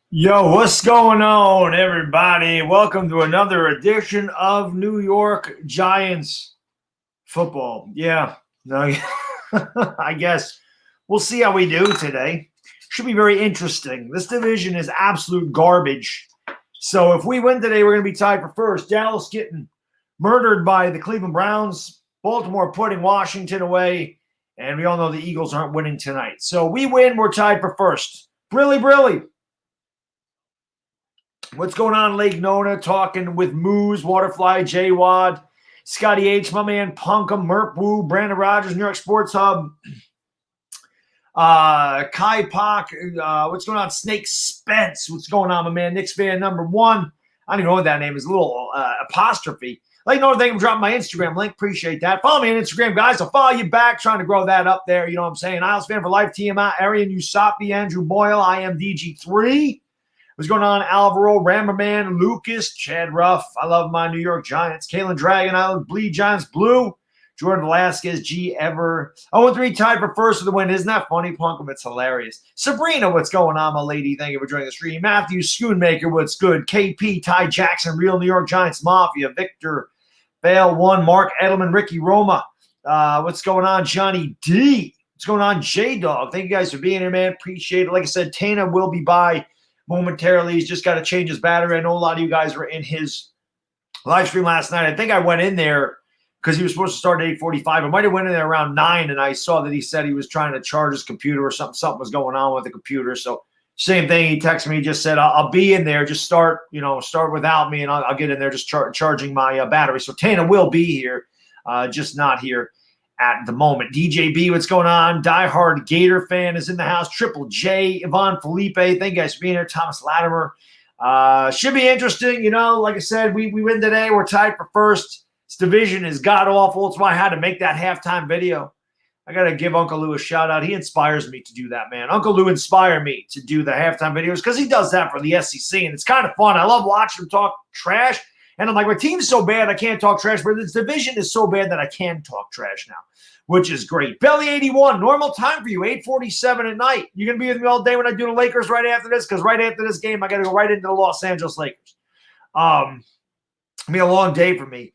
Yo, what's going on, everybody? Welcome to another edition of New York Giants football. Yeah, no, I guess we'll see how we do today. Should be very interesting. This division is absolute garbage. So if we win today, we're going to be tied for first. Dallas getting murdered by the Cleveland Browns. Baltimore putting Washington away. And we all know the Eagles aren't winning tonight. So we win, we're tied for first. Brilly. What's going on, Lake Nona? Talking with Moose, Waterfly, J-Wad, Scotty H, my man, Punkum, Merp Woo, Brandon Rogers, New York Sports Hub, Kai Pak, what's going on, Snake Spence, what's going on, my man, Knicks fan number one. I don't even know what that name is, a little apostrophe. Lake Nona, thank you for dropping my Instagram link. Appreciate that. Follow me on Instagram, guys. I'll follow you back, trying to grow that up there. You know what I'm saying? Isles fan for life, TMI, Arian Usapi, Andrew Boyle, IMDG3. What's going on? Alvaro, Rammerman, Lucas, Chad Ruff. I love my New York Giants. Kalen Dragon, Island, Bleed Giants Blue. Jordan Velasquez, G. Ever. 0-3 tied for first with the win. Isn't that funny, Punkum? It's hilarious. Sabrina, what's going on, my lady? Thank you for joining the stream. Matthew Schoonmaker, what's good? KP, Ty Jackson, Real New York Giants Mafia. Victor, Bale 1, Mark Edelman, Ricky Roma. What's going on? Johnny D. What's going on? J-Dog. Thank you guys for being here, man. Appreciate it. Like I said, Tana will be by momentarily. He's just got to change his battery. I know a lot of you guys were in his live stream last night. I think I went in there because he was supposed to start at 8:45. I might have went in there around 9, and I saw that he said he was trying to charge his computer or something. Something was going on with the computer. So same thing. He texted me. He just said, I'll be in there. Just start without me, and I'll get in there just charging my battery. So Tana will be here, just not here at the moment. DJB, what's going on? Diehard Gator fan is in the house. Triple J, Yvonne Felipe, thank you guys for being here. Thomas Latimer. Should be interesting. You know, like I said, we win today. We're tied for first. This division is god-awful. That's why I had to make that halftime video. I got to give Uncle Lou a shout-out. He inspires me to do that, man. Uncle Lou inspired me to do the halftime videos because he does that for the SEC, and it's kind of fun. I love watching him talk trash. And I'm like, my team's so bad I can't talk trash, but this division is so bad that I can talk trash now, which is great. Belly 81, normal time for you, 8:47 at night. You're going to be with me all day when I do the Lakers right after this, because right after this game, I got to go right into the Los Angeles Lakers. It'll be a long day for me.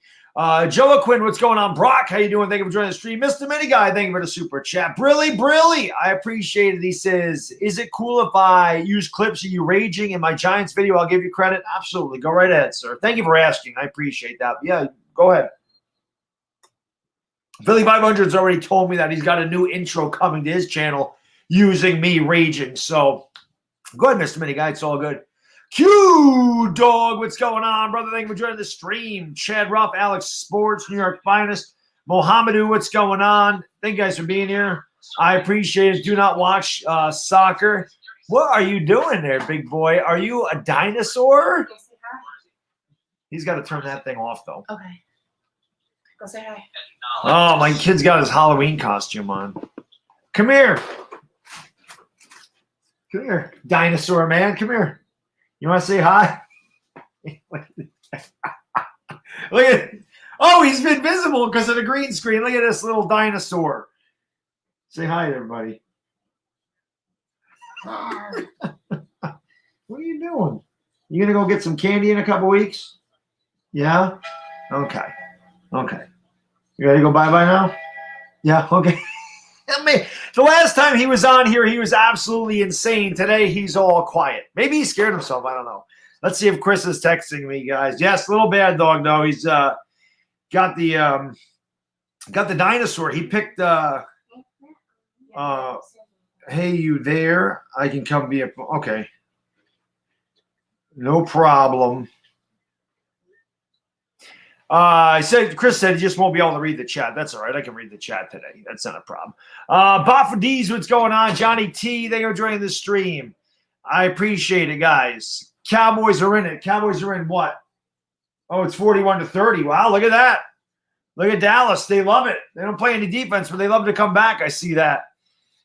Joe Quinn, what's going on? Brock, how you doing? Thank you for joining the stream. Mr. Mini Guy, thank you for the super chat. Brilly, I appreciate it. He says, is it cool if I use clips of you raging in my Giants video? I'll give you credit. Absolutely. Go right ahead, sir. Thank you for asking. I appreciate that. Yeah, go ahead. Philly 500's already told me that he's got a new intro coming to his channel using me raging. So go ahead, Mr. Mini Guy. It's all good. Q Dog, what's going on, brother? Thank you for joining the stream. Chad Ruff, Alex Sports, New York Finest. Mohamedou, what's going on? Thank you guys for being here. I appreciate it. Do not watch soccer. What are you doing there, big boy? Are you a dinosaur? He's got to turn that thing off, though. Okay. Go say hi. Oh, my kid's got his Halloween costume on. Come here. Come here, dinosaur man. Come here. You want to say hi? Look at oh, he's been visible because of the green screen. Look at this little dinosaur. Say hi to everybody. What are you doing? You gonna go get some candy in a couple weeks? Yeah? Okay. You ready to go bye-bye now? Yeah, okay. I mean, the last time he was on here, he was absolutely insane. Today, he's all quiet. Maybe he scared himself. I don't know. Let's see if Chris is texting me, guys. Yes, little bad dog, though. He's got the dinosaur. He picked hey, you there? I can come be okay. No problem. Chris said he just won't be able to read the chat. That's all right. I can read the chat today. That's not a problem. Baffa D's, what's going on? Johnny T, they are joining the stream. I appreciate it, guys. Cowboys are in it. Cowboys are in what? Oh, it's 41-30. Wow, look at that. Look at Dallas. They love it. They don't play any defense, but they love to come back. I see that.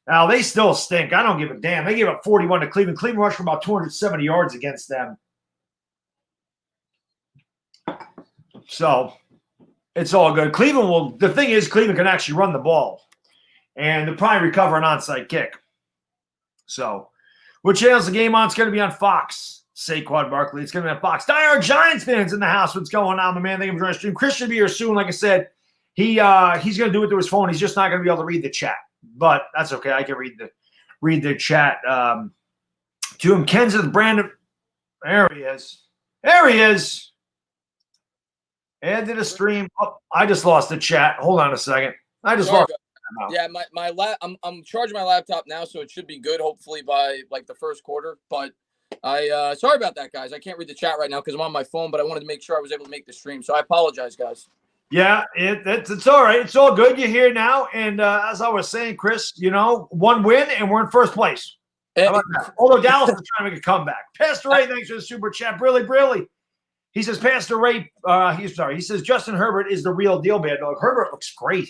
Now, they still stink. I don't give a damn. They gave up 41 to Cleveland. Cleveland rushed for about 270 yards against them. So it's all good. Cleveland will – the thing is Cleveland can actually run the ball, and they'll probably recover an onside kick. So What channel's the game on? It's going to be on Fox. Saquon Barkley. It's going to be on Fox. Die Giants fans in the house. What's going on, my man? Thank you for joining the stream. Chris should be here soon. Like I said, he's going to do it through his phone. He's just not going to be able to read the chat, but that's okay. I can read the chat to him. Kenseth Brandon. There he is. There he is. Add to the stream. Oh, I just lost the chat. Hold on a second. I just lost. Yeah, I'm charging my laptop now, so it should be good. Hopefully by like the first quarter. But I sorry about that, guys. I can't read the chat right now because I'm on my phone. But I wanted to make sure I was able to make the stream, so I apologize, guys. Yeah, it's all right. It's all good. You're here now, and as I was saying, Chris, one win and we're in first place. Although Dallas is trying to make a comeback. Pastor Ray, thanks for the super chat. Brilly. He says, Pastor Ray, he says, Justin Herbert is the real deal, Baddog. Herbert looks great.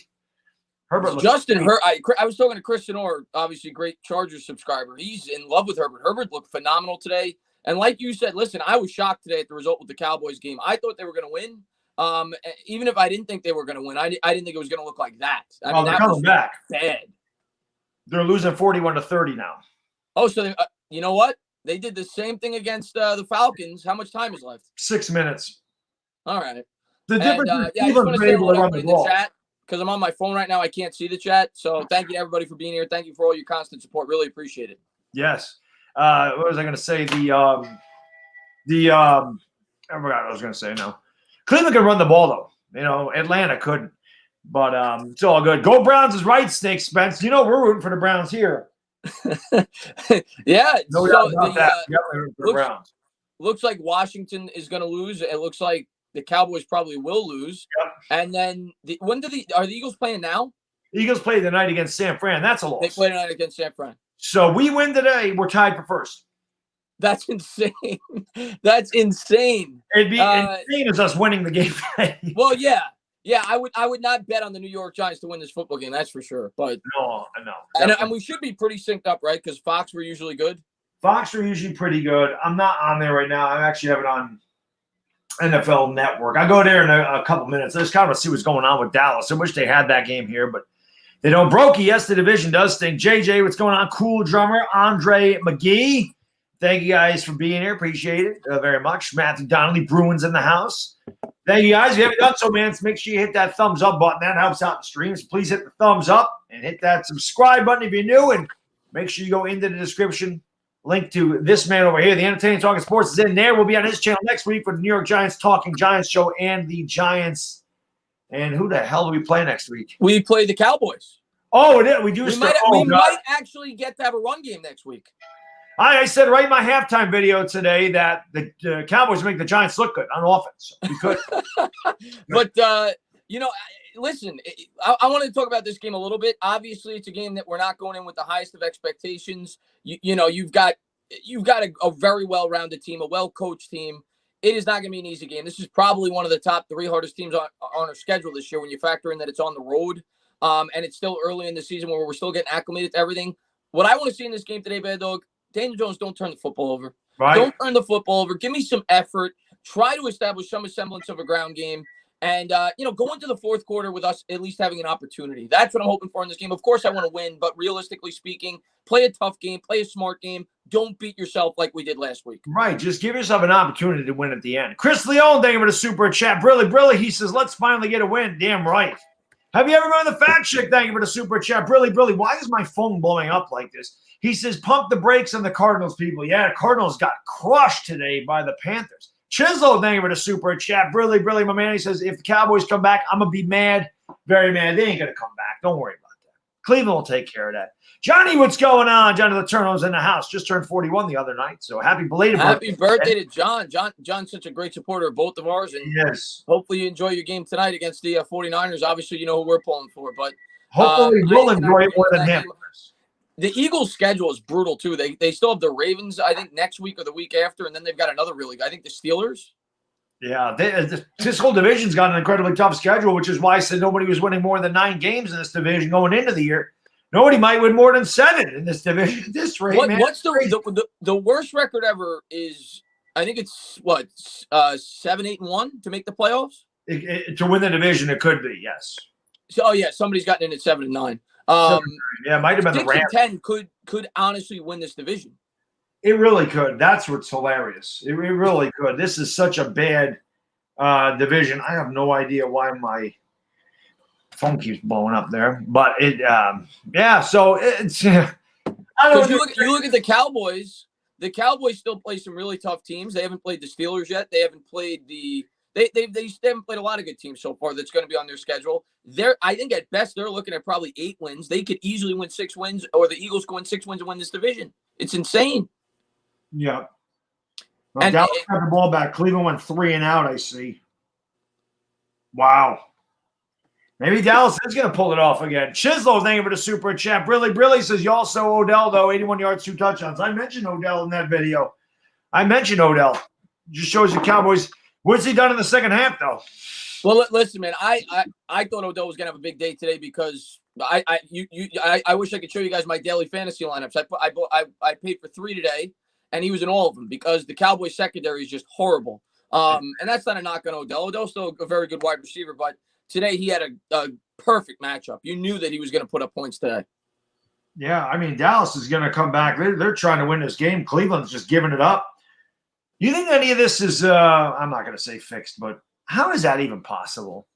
I was talking to Christian Orr, obviously great Chargers subscriber. He's in love with Herbert. Herbert looked phenomenal today. And like you said, listen, I was shocked today at the result with the Cowboys game. I thought they were going to win. Even if I didn't think they were going to win, I didn't think it was going to look like that. I mean, they're coming back. Bad. They're losing 41-30 now. Oh, so you know what? They did the same thing against the Falcons. How much time is left? 6 minutes. All right. The difference is I just want to say hello to everybody in the chat because I'm on my phone right now. I can't see the chat. So thank you to everybody for being here. Thank you for all your constant support. Really appreciate it. Yes. What was I going to say? I forgot what I was going to say now. Cleveland can run the ball, though. You know, Atlanta couldn't. But it's all good. Go Browns is right, Snake Spence. You know we're rooting for the Browns here. Yeah. No doubt about that. Yep, we're rooting for the Browns. Looks like Washington is going to lose. It looks like the Cowboys probably will lose. Yep. And then are the Eagles playing now? Eagles play tonight against San Fran. That's a loss. They play tonight against San Fran. So we win today. We're tied for first. That's insane. That's insane. It'd be insane as us winning the game. Well, yeah. Yeah, I would not bet on the New York Giants to win this football game. That's for sure. But no. And we should be pretty synced up, right? Because Fox were usually good. Fox are usually pretty good. I'm not on there right now. I actually have it on NFL Network. I go there in a couple minutes. I just kind of see what's going on with Dallas. I wish they had that game here, but they don't. Brokey, yes, the division does stink. JJ, what's going on? Cool drummer, Andre McGee. Thank you guys for being here. Appreciate it very much. Matthew Donnelly, Bruins in the house. Thank you guys. If you haven't done so, man, make sure you hit that thumbs up button. That helps out the streams. Please hit the thumbs up and hit that subscribe button if you're new. And make sure you go into the description. Link to this man over here. The Entertainah Talking Sports is in there. We'll be on his channel next week for the New York Giants Talking Giants show and the Giants. And who the hell do we play next week? We play the Cowboys. Oh, it is. We do. We might actually get to have a run game next week. I said right in my halftime video today that the Cowboys make the Giants look good on offense. We could. But, listen, I wanted to talk about this game a little bit. Obviously, it's a game that we're not going in with the highest of expectations. You've got a very well-rounded team, a well-coached team. It is not going to be an easy game. This is probably one of the top 3 hardest teams on our schedule this year when you factor in that it's on the road. And it's still early in the season where we're still getting acclimated to everything. What I want to see in this game today, Baddog, Daniel Jones, don't turn the football over. Right. Don't turn the football over. Give me some effort. Try to establish some semblance of a ground game. And, go into the fourth quarter with us at least having an opportunity. That's what I'm hoping for in this game. Of course, I want to win, but realistically speaking, play a tough game, play a smart game. Don't beat yourself like we did last week. Right. Just give yourself an opportunity to win at the end. Chris Leone, thank you for the super chat. Brilly, he says, let's finally get a win. Damn right. Have you ever been the fat chick? Thank you for the super chat. Brilly, why is my phone blowing up like this? He says, pump the brakes on the Cardinals, people. Yeah, the Cardinals got crushed today by the Panthers. Chisel, thank you for the super chat. Brilly, my man, he says, if the Cowboys come back, I'm going to be mad, very mad. They ain't going to come back. Don't worry about that. Cleveland will take care of that. Johnny, what's going on? Johnny Letourneau's in the house. Just turned 41 the other night, so happy belated birthday. Happy birthday to John. John's such a great supporter of both of ours. And yes. Hopefully you enjoy your game tonight against the 49ers. Obviously, you know who we're pulling for. But hopefully we'll enjoy it more than him. The Eagles' schedule is brutal, too. They still have the Ravens, I think, next week or the week after, and then they've got another really good. I think the Steelers. Yeah, this whole division's got an incredibly tough schedule, which is why I said nobody was winning more than 9 games in this division going into the year. Nobody might win more than 7 in this division at this rate, man. What's the worst record ever is, I think it's, 7-8-1 to make the playoffs? To win the division, it could be, yes. So, somebody's gotten in at 7-9. Yeah, it might have been the Rams. 6-10 could honestly win this division. It really could. That's what's hilarious. It really could. This is such a bad division. I have no idea why my phone keeps blowing up there, but it, yeah. So it's. I don't Because you look at the Cowboys. The Cowboys still play some really tough teams. They haven't played the Steelers yet. They haven't played they haven't played a lot of good teams so far. That's going to be on their schedule. I think at best they're looking at probably 8 wins. They could easily win 6 wins, or the Eagles could win 6 wins and win this division. It's insane. Yeah. Well, And Dallas got the ball back. Cleveland went 3 and out. I see. Wow. Maybe Dallas is going to pull it off again. Chislow, thank you for the super chat. Brilly says, you also Odell, though, 81 yards, 2 touchdowns. I mentioned Odell in that video. Just shows the Cowboys. What's he done in the second half, though? Well, listen, man. I thought Odell was going to have a big day today because I wish I could show you guys my daily fantasy lineups. I paid for 3 today, and he was in all of them because the Cowboys secondary is just horrible. And that's not a knock on Odell. Odell's still a very good wide receiver, but today he had a perfect matchup. You knew that he was going to put up points today. Yeah, I mean, Dallas is going to come back. They're trying to win this game. Cleveland's just giving it up. You think any of this is, I'm not going to say fixed, but how is that even possible?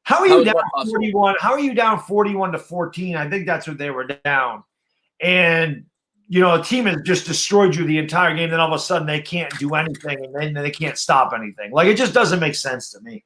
How are you down 41? How are you down 41-14? I think that's what they were down. And, a team has just destroyed you the entire game. Then all of a sudden they can't do anything and then they can't stop anything. Like, it just doesn't make sense to me.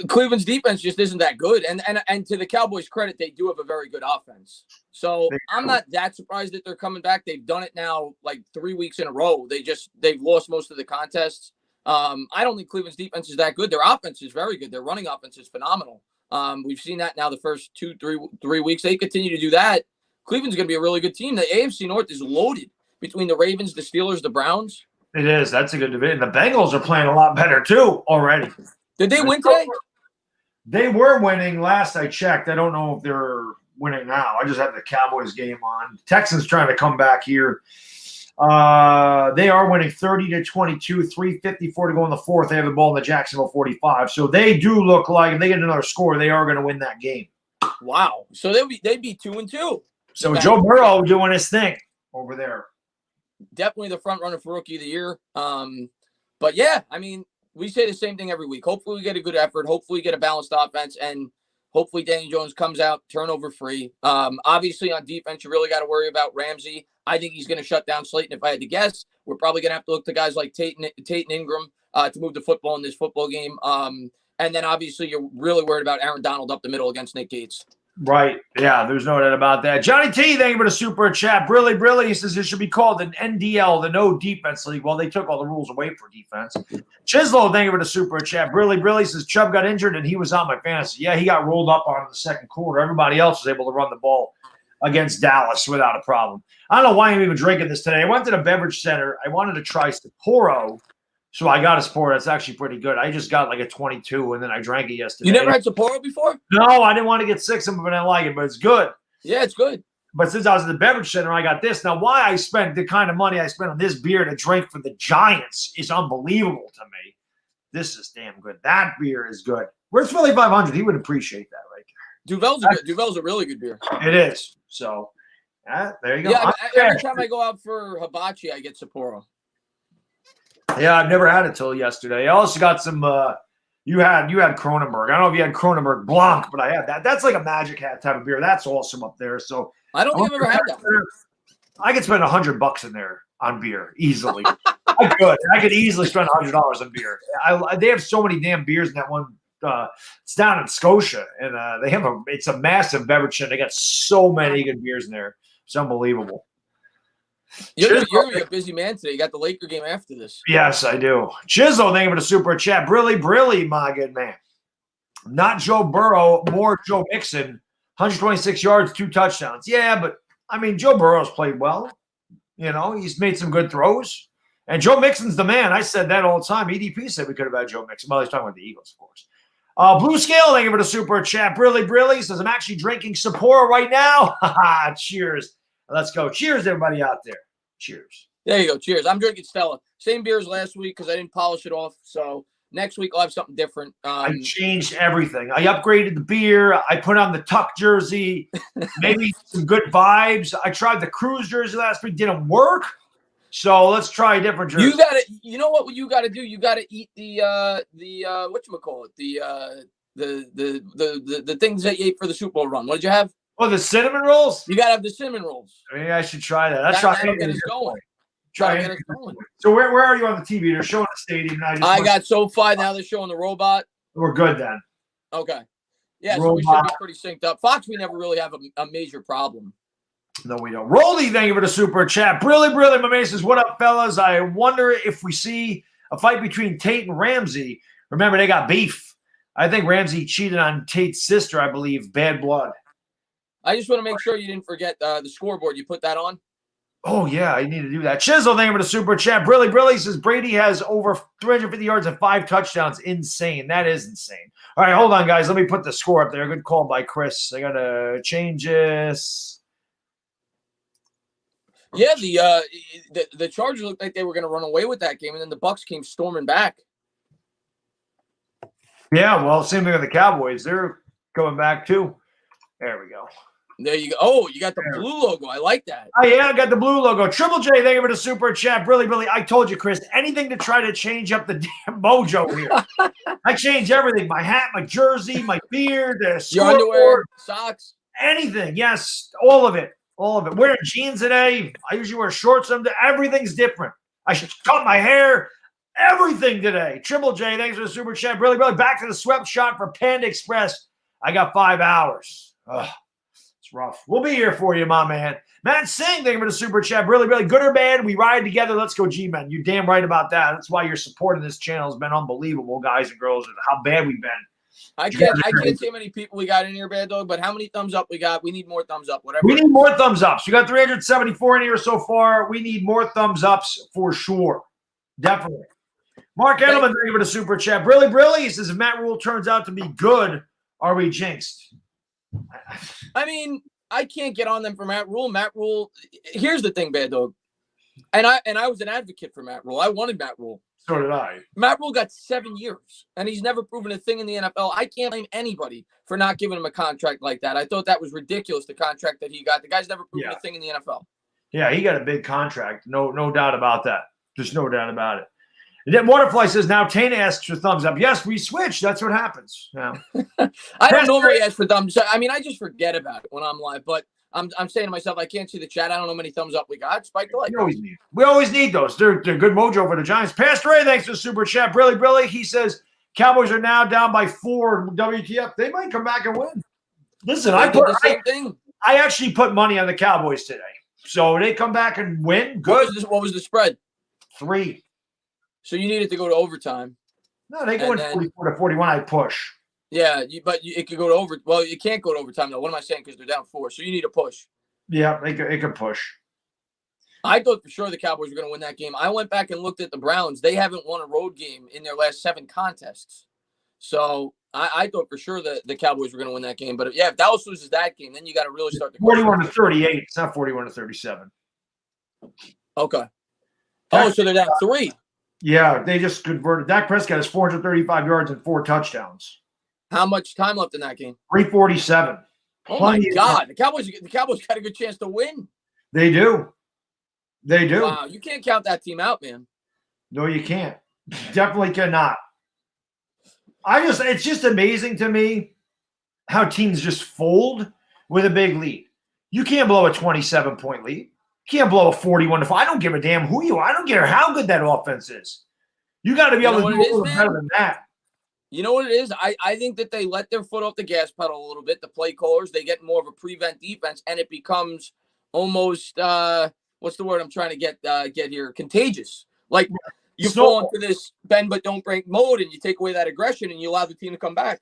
Cleveland's defense just isn't that good, and to the Cowboys' credit, they do have a very good offense. So I'm not that surprised that they're coming back. They've done it now like 3 weeks in a row. They've lost most of the contests. I don't think Cleveland's defense is that good. Their offense is very good. Their running offense is phenomenal. We've seen that now the first 3 weeks. They continue to do that. Cleveland's going to be a really good team. The AFC North is loaded between the Ravens, the Steelers, the Browns. It is. That's a good division. The Bengals are playing a lot better too already. Did they win today? They were winning last I checked. I don't know if they're winning now. I just had the Cowboys game on. Texans trying to come back here. They are winning 30-22, 3:54 to go in the fourth. They have the ball in the Jacksonville 45. So they do look like if they get another score, they are going to win that game. Wow. So they'd be 2-2. So Joe Burrow doing his thing over there. Definitely the front runner for Rookie of the Year. But yeah, I mean, we say the same thing every week. Hopefully we get a good effort. Hopefully we get a balanced offense, and hopefully Daniel Jones comes out turnover free. Obviously on defense, you really got to worry about Ramsey. I think he's going to shut down Slayton. If I had to guess, we're probably going to have to look to guys like Tate and Ingram to move the football in this football game. And then obviously you're really worried about Aaron Donald up the middle against Nick Gates. Right. Yeah, there's no doubt about that. Johnny T, thank you for the super chat. Brilly, he says it should be called an NDL, the No Defense League. Well, they took all the rules away for defense. Chislow, thank you for the super chat. Brilly says Chubb got injured and he was on my fantasy. Yeah, he got rolled up on in the second quarter. Everybody else was able to run the ball against Dallas without a problem. I don't know why I'm even drinking this today. I went to the beverage center. I wanted to try Sapporo. So I got a Sapporo. That's actually pretty good. I just got like a 22, and then I drank it yesterday. You never had Sapporo before? No, I didn't want to get sick. Some of it I didn't like it, but it's good. Yeah, it's good. But since I was at the beverage center, I got this. Now, why I spent the kind of money I spent on this beer to drink for the Giants is unbelievable to me. This is damn good. That beer is good. Where's Philly 500? He would appreciate that right there. Duvel's a really good beer. It is. So, there you go. Yeah, every time I go out for hibachi, I get Sapporo. Yeah, I've never had it till yesterday. I also got some. You had Kronenberg. I don't know if you had Kronenberg Blanc, but I had that. That's like a Magic Hat type of beer. That's awesome up there. So I don't think I've ever had that. I could spend $100 in there on beer easily. I could easily spend $100 on beer. They have so many damn beers in that one. It's down in Scotia, and it's a massive beverage center. They got so many good beers in there. It's unbelievable. You're going to be a busy man today. You got the Laker game after this. Yes, I do. Chisel, thank you for the super chat. Brilly, my good man. Not Joe Burrow, more Joe Mixon. 126 yards, 2 touchdowns. Yeah, but, I mean, Joe Burrow's played well. He's made some good throws. And Joe Mixon's the man. I said that all the time. EDP said we could have had Joe Mixon. Well, he's talking about the Eagles, of course. Blue Scale, thank you for the super chat. Brilly says, I'm actually drinking Sapporo right now. Cheers. Let's go. Cheers, everybody out there. Cheers. There you go. Cheers. I'm drinking Stella. Same beer as last week because I didn't polish it off. So Next week I'll have something different. I changed everything. I upgraded the beer. I put on the Tuck jersey. Maybe some good vibes. I tried the Cruise jersey last week. Didn't work. So let's try a different jersey. You know what you gotta do? You gotta eat the whatchamacallit, the things that you ate for the Super Bowl run. What did you have? Oh, the cinnamon rolls? You gotta have the cinnamon rolls. Maybe I should try that. That'll get us going. So where are you on the TV? They're showing the stadium. I got SoFi. Now they're showing the robot. We're good then. Okay. Yeah, robot. So we should be pretty synced up. Fox, we never really have a major problem. No, we don't. Rolly, thank you for the super chat. Brilly, my man says, what up, fellas? I wonder if we see a fight between Tate and Ramsey. Remember, they got beef. I think Ramsey cheated on Tate's sister, I believe. Bad blood. I just want to make sure you didn't forget the scoreboard. You put that on? Oh, yeah, I need to do that. Chisel, thank you for the super chat. Brilly says, Brady has over 350 yards and 5 touchdowns. Insane. That is insane. All right, hold on, guys. Let me put the score up there. Good call by Chris. I got to change this. Yeah, the Chargers looked like they were going to run away with that game, and then the Bucs came storming back. Yeah, well, same thing with the Cowboys. They're coming back, too. There we go. There you go. Oh, you got the blue logo. I like that. Oh, yeah, I got the blue logo. Triple J, thank you for the super chat. Really, I told you, Chris, anything to try to change up the damn mojo here. I change everything. My hat, my jersey, my beard, the your underwear, socks. Anything. Yes, all of it. All of it. Wearing jeans today. I usually wear shorts someday. Everything's different. I should cut my hair. Everything today. Triple J, thanks for the super chat. Really, back to the swept shot for Panda Express. I got 5 hours. Ugh. Rough. We'll be here for you, my man. Matt Singh, thank you for the super chat. Really, good or bad, we ride together. Let's go, G-Men. You're damn right about that. That's why your support of this channel has been unbelievable, guys and girls, and how bad we've been. I can't say how many people we got in here, Baddog, but how many thumbs up we got? We need more thumbs up, whatever. We need more thumbs ups. We got 374 in here so far. We need more thumbs ups for sure. Definitely. Mark Edelman, thank you for the super chat. Brilly, he says, if Matt Rule turns out to be good, are we jinxed? I mean, I can't get on them for Matt Rule. Matt Rule, here's the thing, Baddog. And I was an advocate for Matt Rule. I wanted Matt Rule. So did I. Matt Rule got 7 years, and he's never proven a thing in the NFL. I can't blame anybody for not giving him a contract like that. I thought that was ridiculous, the contract that he got. The guy's never proven a thing in the NFL. Yeah, he got a big contract. No doubt about that. There's no doubt about it. And then Waterfly says, now Tana asks for thumbs up. Yes, we switched. That's what happens. Yeah. I don't normally ask for thumbs up. I mean, I just forget about it when I'm live, but I'm saying to myself, I can't see the chat. I don't know how many thumbs up we got. Spike the like. We always need those. They're good mojo for the Giants. Pastor Ray, thanks for the super chat. Brilly. He says, Cowboys are now down by 4. WTF. They might come back and win. Listen, I actually put money on the Cowboys today. So they come back and win. Good. What was the spread? 3. So you needed to go to overtime. No, they go in 44 to 41. I push. Yeah, but it could go to over. Well, you can't go to overtime though. What am I saying? Because they're down 4, so you need a push. Yeah, it could push. I thought for sure the Cowboys were going to win that game. I went back and looked at the Browns. They haven't won a road game in their last 7 contests. So I thought for sure that the Cowboys were going to win that game. But if Dallas loses that game, then you got to really start the 41 to 38. It's not 41 to 37. Okay. Oh, so they're down 3. Yeah, they just converted. Dak Prescott has 435 yards and 4 touchdowns. How much time left in that game? 3:47. Oh my God! The Cowboys got a good chance to win. They do. Wow, you can't count that team out, man. No, you can't. Definitely cannot. It's just amazing to me how teams just fold with a big lead. You can't blow a 27-point lead. You can't blow a 41 to 5. I don't give a damn who you are. I don't care how good that offense is. You got to be able to do a little better than that. You know what it is? I think that they let their foot off the gas pedal a little bit. The play callers, they get more of a prevent defense, and it becomes almost what's the word I'm trying to get here? Contagious. Like you fall into this bend but don't break mode, and you take away that aggression, and you allow the team to come back.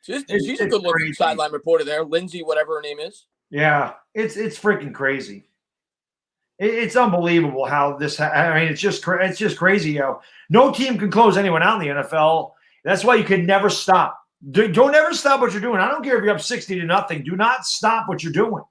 She's a good looking sideline reporter there, Lindsay, whatever her name is. Yeah, it's freaking crazy. It's unbelievable how this. I mean, it's just crazy. No team can close anyone out in the NFL. That's why you can never stop. Don't ever stop what you're doing. I don't care if you're up 60-0. Do not stop what you're doing.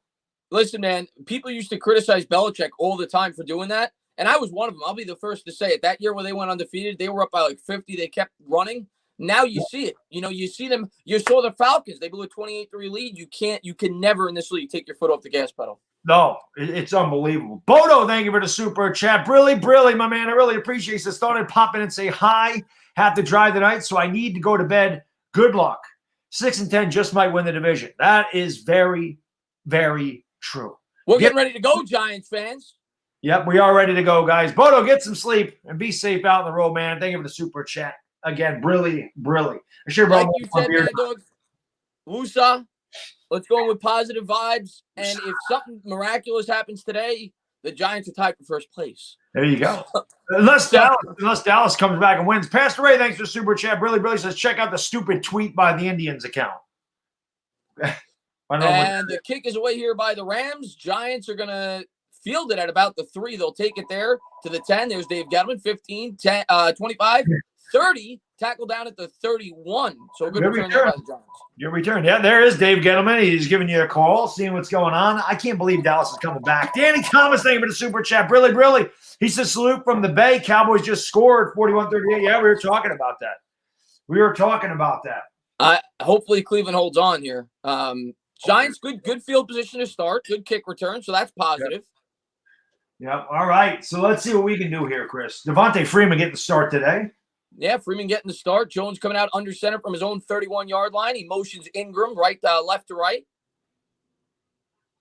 Listen, man. People used to criticize Belichick all the time for doing that, And I was one of them. I'll be the first to say it. That year where they went undefeated, they were up by like 50. They kept running. Now you see it. You see them. You saw the Falcons. They blew a 28-3 lead. You can never in this league take your foot off the gas pedal. No, it's unbelievable. Bodo, thank you for the super chat. Brilly, my man. I really appreciate it. Started popping and say hi. Have to drive tonight, so I need to go to bed. Good luck. 6-10 just might win the division. That is very, very true. We're getting ready to go, Giants fans. Yep, we are ready to go, guys. Bodo, get some sleep and be safe out on the road, man. Thank you for the super chat. Again, Brilly. I sure brought Like you said, Baddog, Wusa, let's go with positive vibes. And if something miraculous happens today, the Giants are tied for first place. There you go. Unless Dallas comes back and wins. Pastor Ray, thanks for super chat. Brilly says, check out the stupid tweet by the Indians account. And the kick is away here by the Rams. Giants are going to field it at about the 3. They'll take it there to the 10. There's Dave Gettleman, 15, 10, 25, 30. Tackle down at the 31. So a good return there by the Giants. Good return. Yeah, there is Dave Gettleman. He's giving you a call, seeing what's going on. I can't believe Dallas is coming back. Danny Thomas, thank you for the super chat. Brilly. He says, salute from the Bay. Cowboys just scored 41-38. Yeah, we were talking about that. Hopefully Cleveland holds on here. Giants, good field position to start. Good kick return, so that's positive. Yep. All right. So let's see what we can do here, Chris. Devontae Freeman getting the start today. Yeah, Freeman getting the start. Jones coming out under center from his own 31-yard line. He motions Ingram left to right.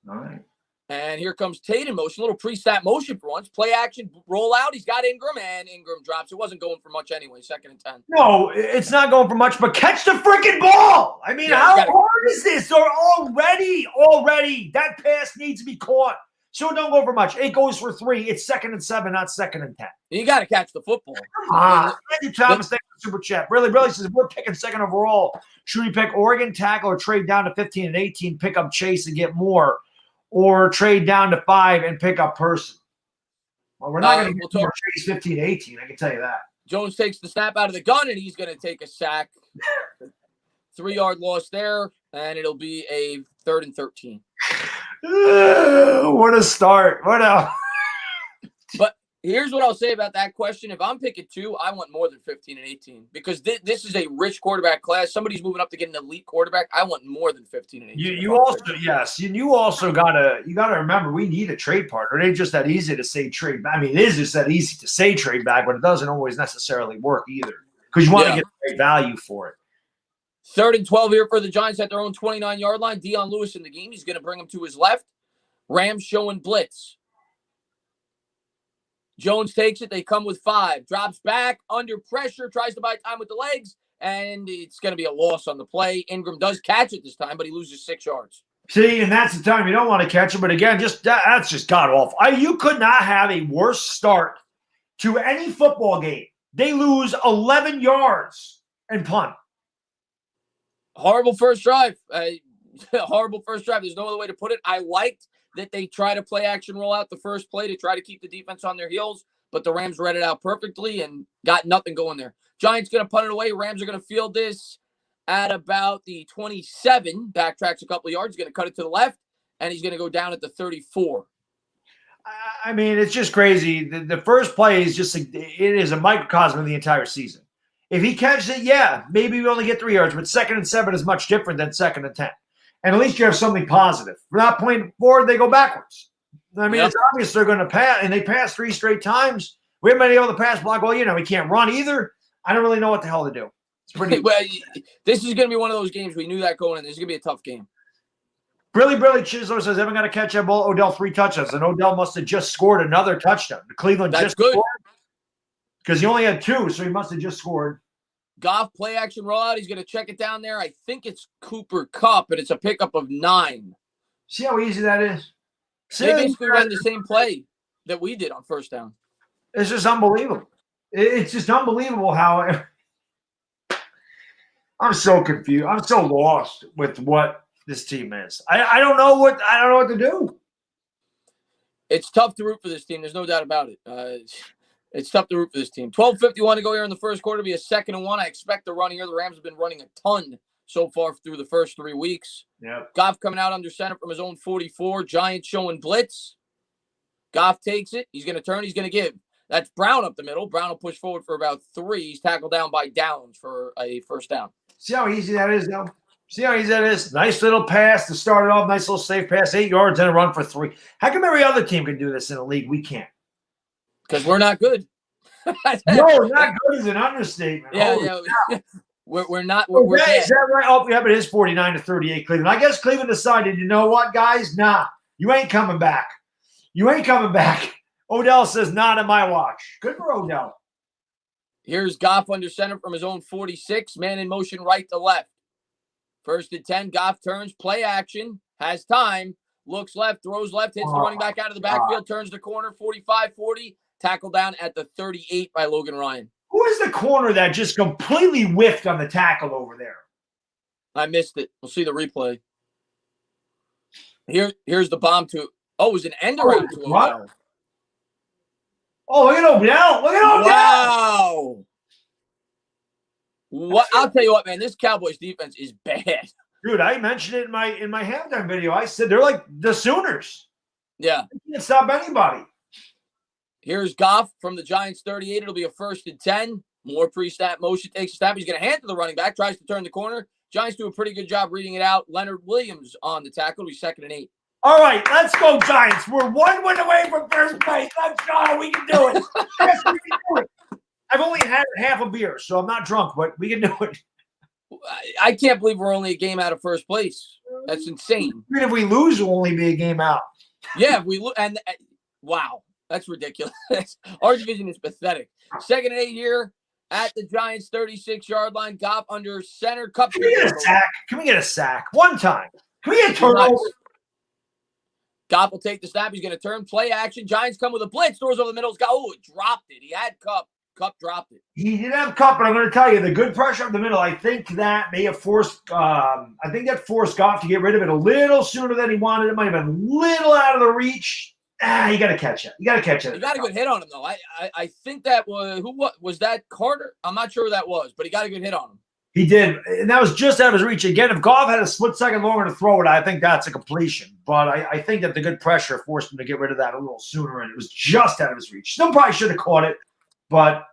All right. And here comes Tate in motion. A little pre-snap motion for once. Play action, roll out. He's got Ingram, and Ingram drops. It wasn't going for much anyway, 2nd and 10. No, it's not going for much, but catch the freaking ball. I mean, how hard is this? They're already. That pass needs to be caught. So don't go for much. It goes for 3. It's 2nd and 7, not 2nd and 10. You got to catch the football. Come on. Randy Thomas, thank you for super chat. Really says, if we're picking 2nd overall, should we pick Oregon tackle or trade down to 15 and 18, pick up Chase and get more? Or trade down to 5 and pick up Person? Well, we're not going to get more Chase 15 and 18, I can tell you that. Jones takes the snap out of the gun, and he's going to take a sack. 3-yard loss there, and it'll be a 3rd and 13. What a start. But here's what I'll say about that question. If I'm picking 2, I want more than 15 and 18 because this is a rich quarterback class. Somebody's moving up to get an elite quarterback. I want more than 15 and 18. You also gotta remember we need a trade partner. It ain't just that easy to say trade back. I mean, it is just that easy to say trade back, but it doesn't always necessarily work either because you want to get great value for it. 3rd and 12 here for the Giants at their own 29-yard line. Dion Lewis in the game. He's going to bring him to his left. Rams showing blitz. Jones takes it. They come with 5. Drops back under pressure. Tries to buy time with the legs. And it's going to be a loss on the play. Ingram does catch it this time, but he loses 6 yards. See, and that's the time you don't want to catch him. But again, that's just god awful. You could not have a worse start to any football game. They lose 11 yards and punt. Horrible first drive. Horrible first drive. There's no other way to put it. I liked that they try to play action roll out the first play to try to keep the defense on their heels, but the Rams read it out perfectly and got nothing going there. Giants going to punt it away. Rams are going to field this at about the 27. Backtracks a couple of yards. Going to cut it to the left, and he's going to go down at the 34. I mean, it's just crazy. The first play is it is a microcosm of the entire season. If he catches it, yeah, maybe we only get 3 yards, but 2nd and 7 is much different than 2nd and 10. And at least you have something positive. We're not playing forward, they go backwards. I mean, It's obvious they're going to pass, and they pass 3 straight times. We haven't been able to pass block. Well, we can't run either. I don't really know what the hell to do. It's pretty. Well, this is going to be one of those games. We knew that going in. This is going to be a tough game. Brilly Chisler says, haven't got to catch that ball. Odell 3 touchdowns. And Odell must have just scored another touchdown. Cleveland That's just good. scored because he only had 2, so he must have just scored. Goff play action rollout. He's going to check it down there. I think it's Cooper Kupp, and it's a pickup of 9. See how easy that is? They basically ran the same play that we did on first down. It's just unbelievable. It's just unbelievable how I'm so confused. I'm so lost with what this team is. I don't know what to do. It's tough to root for this team. There's no doubt about it. It's tough to root for this team. 12:51 to go here in the first quarter. Be a 2nd and 1. I expect the run here. The Rams have been running a ton so far through the first 3 weeks. Yeah. Goff coming out under center from his own 44. Giants showing blitz. Goff takes it. He's going to turn. He's going to give. That's Brown up the middle. Brown will push forward for about 3. He's tackled down by Downs for a first down. See how easy that is, though? See how easy that is? Nice little pass to start it off. Nice little safe pass, 8 yards, and a run for 3. How come every other team can do this in the league? We can't. Because we're not good. No, not good is an understatement. Yeah. We're not. Is bad. that right? Oh, yeah, but it is 49-38 Cleveland. I guess Cleveland decided, you know what, guys? Nah, you ain't coming back. You ain't coming back. Odell says, not on my watch. Good for Odell. Here's Goff under center from his own 46. Man in motion right to left. 1st and 10. Goff turns. Play action. Has time. Looks left. Throws left. Hits the running back out of the backfield. Turns the corner. 45-40. Tackle down at the 38 by Logan Ryan. Who is the corner that just completely whiffed on the tackle over there? I missed it. We'll see the replay. Here's the bomb to. Oh, it was an end around to Odell. Oh, look at Odell. Look at Odell. Wow. What? I'll tell you what, man. This Cowboys defense is bad. Dude, I mentioned it in my halftime video. I said they're like the Sooners. Yeah. They can't stop anybody. Here's Goff from the Giants 38. It'll be a 1st and 10. More pre-snap motion. Takes a snap. He's going to hand to the running back. Tries to turn the corner. Giants do a pretty good job reading it out. Leonard Williams on the tackle. It'll be 2nd and 8. All right, let's go, Giants. We're 1 win away from first place. Let's go. We can do it. Yes, we can do it. I've only had half a beer, so I'm not drunk, but we can do it. I can't believe we're only a game out of first place. That's insane. Even if we lose, we'll only be a game out. Yeah, if we look and wow, that's ridiculous. Our division is pathetic. 2nd and 8 here at the Giants 36-yard line. Goff under center. Cup. Can we get a sack? Can we get a sack? One time. Can we get a turnover? Nice. Goff will take the snap. He's going to turn. Play action. Giants come with a blitz. Throws over the middle. Oh, it dropped it. He had Cup. Cup dropped it. He did have Cup, but I'm going to tell you, the good pressure up the middle, I think that may have forced Goff to get rid of it a little sooner than he wanted. It might have been a little out of the reach. You got to catch it. You got to catch it. He got a good hit on him, though. I think that was that Carter? I'm not sure who that was, but he got a good hit on him. He did, and that was just out of his reach. Again, if Goff had a split second longer to throw it, I think that's a completion. But I think that the good pressure forced him to get rid of that a little sooner, and it was just out of his reach. Still probably should have caught it, but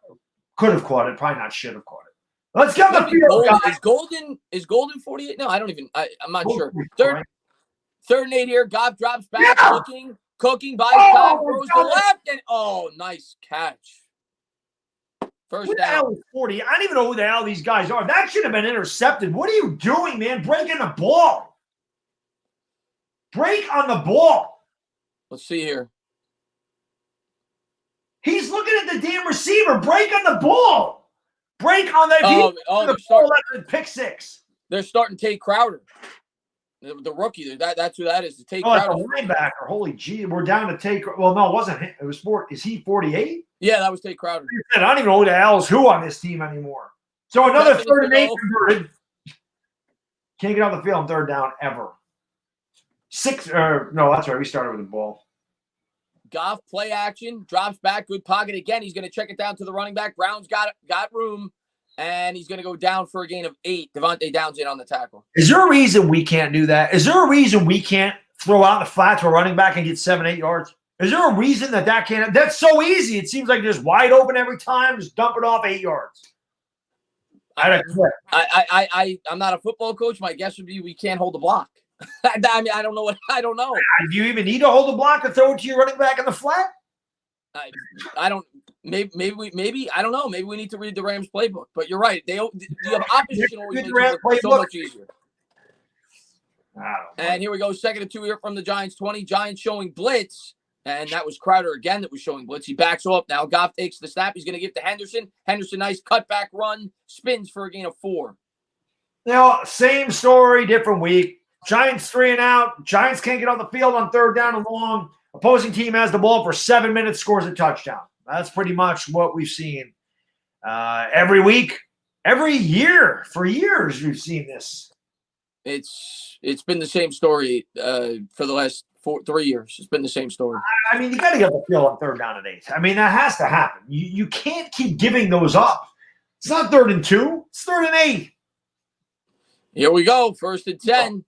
could have caught it. Probably not should have caught it. Let's get the field, guys. Is Golden 48? No, I don't even. I'm not sure. Third and 8 here. Goff drops back, cooking by time, throws to left, and nice catch. First Who the down. hell is 40? I don't even know who the hell these guys are. That should have been intercepted. What are you doing, man? Breaking the ball. Break on the ball. Let's see here. He's looking at the damn receiver. Break on the ball. Break on that. Pick 6. They're starting Tate Crowder. The rookie. That's who that is. The Tate Crowder. Crowder. Linebacker. Holy gee. We're down to Tate. Well, no, it wasn't him. It was is he 48? Yeah, that was Tate Crowder. I don't even know who the hell is who on this team anymore. So another 3rd and 8 converted. Can't get off the field on 3rd down ever. No, that's right. We started with the ball. Goff play action, drops back, good pocket again. He's going to check it down to the running back. Brown's got room, and he's going to go down for a gain of 8. Devontae Downs in on the tackle. Is there a reason we can't do that? Is there a reason we can't throw out the flat to a running back and get 7-8 yards? Is there a reason that can't? That's so easy. It seems like just wide open every time. Just dump it off 8 yards. I'm not a football coach. My guess would be we can't hold the block. I mean, I don't know. Do you even need to hold the block and throw it to your running back in the flat? I don't. Maybe I don't know. Maybe we need to read the Rams playbook. But you're right. The opposition always makes it look so much easier. And here we go. 2nd and 2 here from the Giants 20. Giants showing blitz. And that was Crowder again that was showing blitz. He backs off. Now Goff takes the snap. He's going to give to Henderson. Henderson, nice cutback run. Spins for a gain of 4. Same story, different week. Giants 3 and out. Giants can't get on the field on 3rd down and long. Opposing team has the ball for 7 minutes, scores a touchdown. That's pretty much what we've seen every week, every year. For years, we've seen this. It's been the same story for the last 3 years. It's been the same story. I mean, you got to get the field on 3rd down and 8. I mean, that has to happen. You can't keep giving those up. It's not 3rd and 2. It's 3rd and 8. Here we go. 1st and 10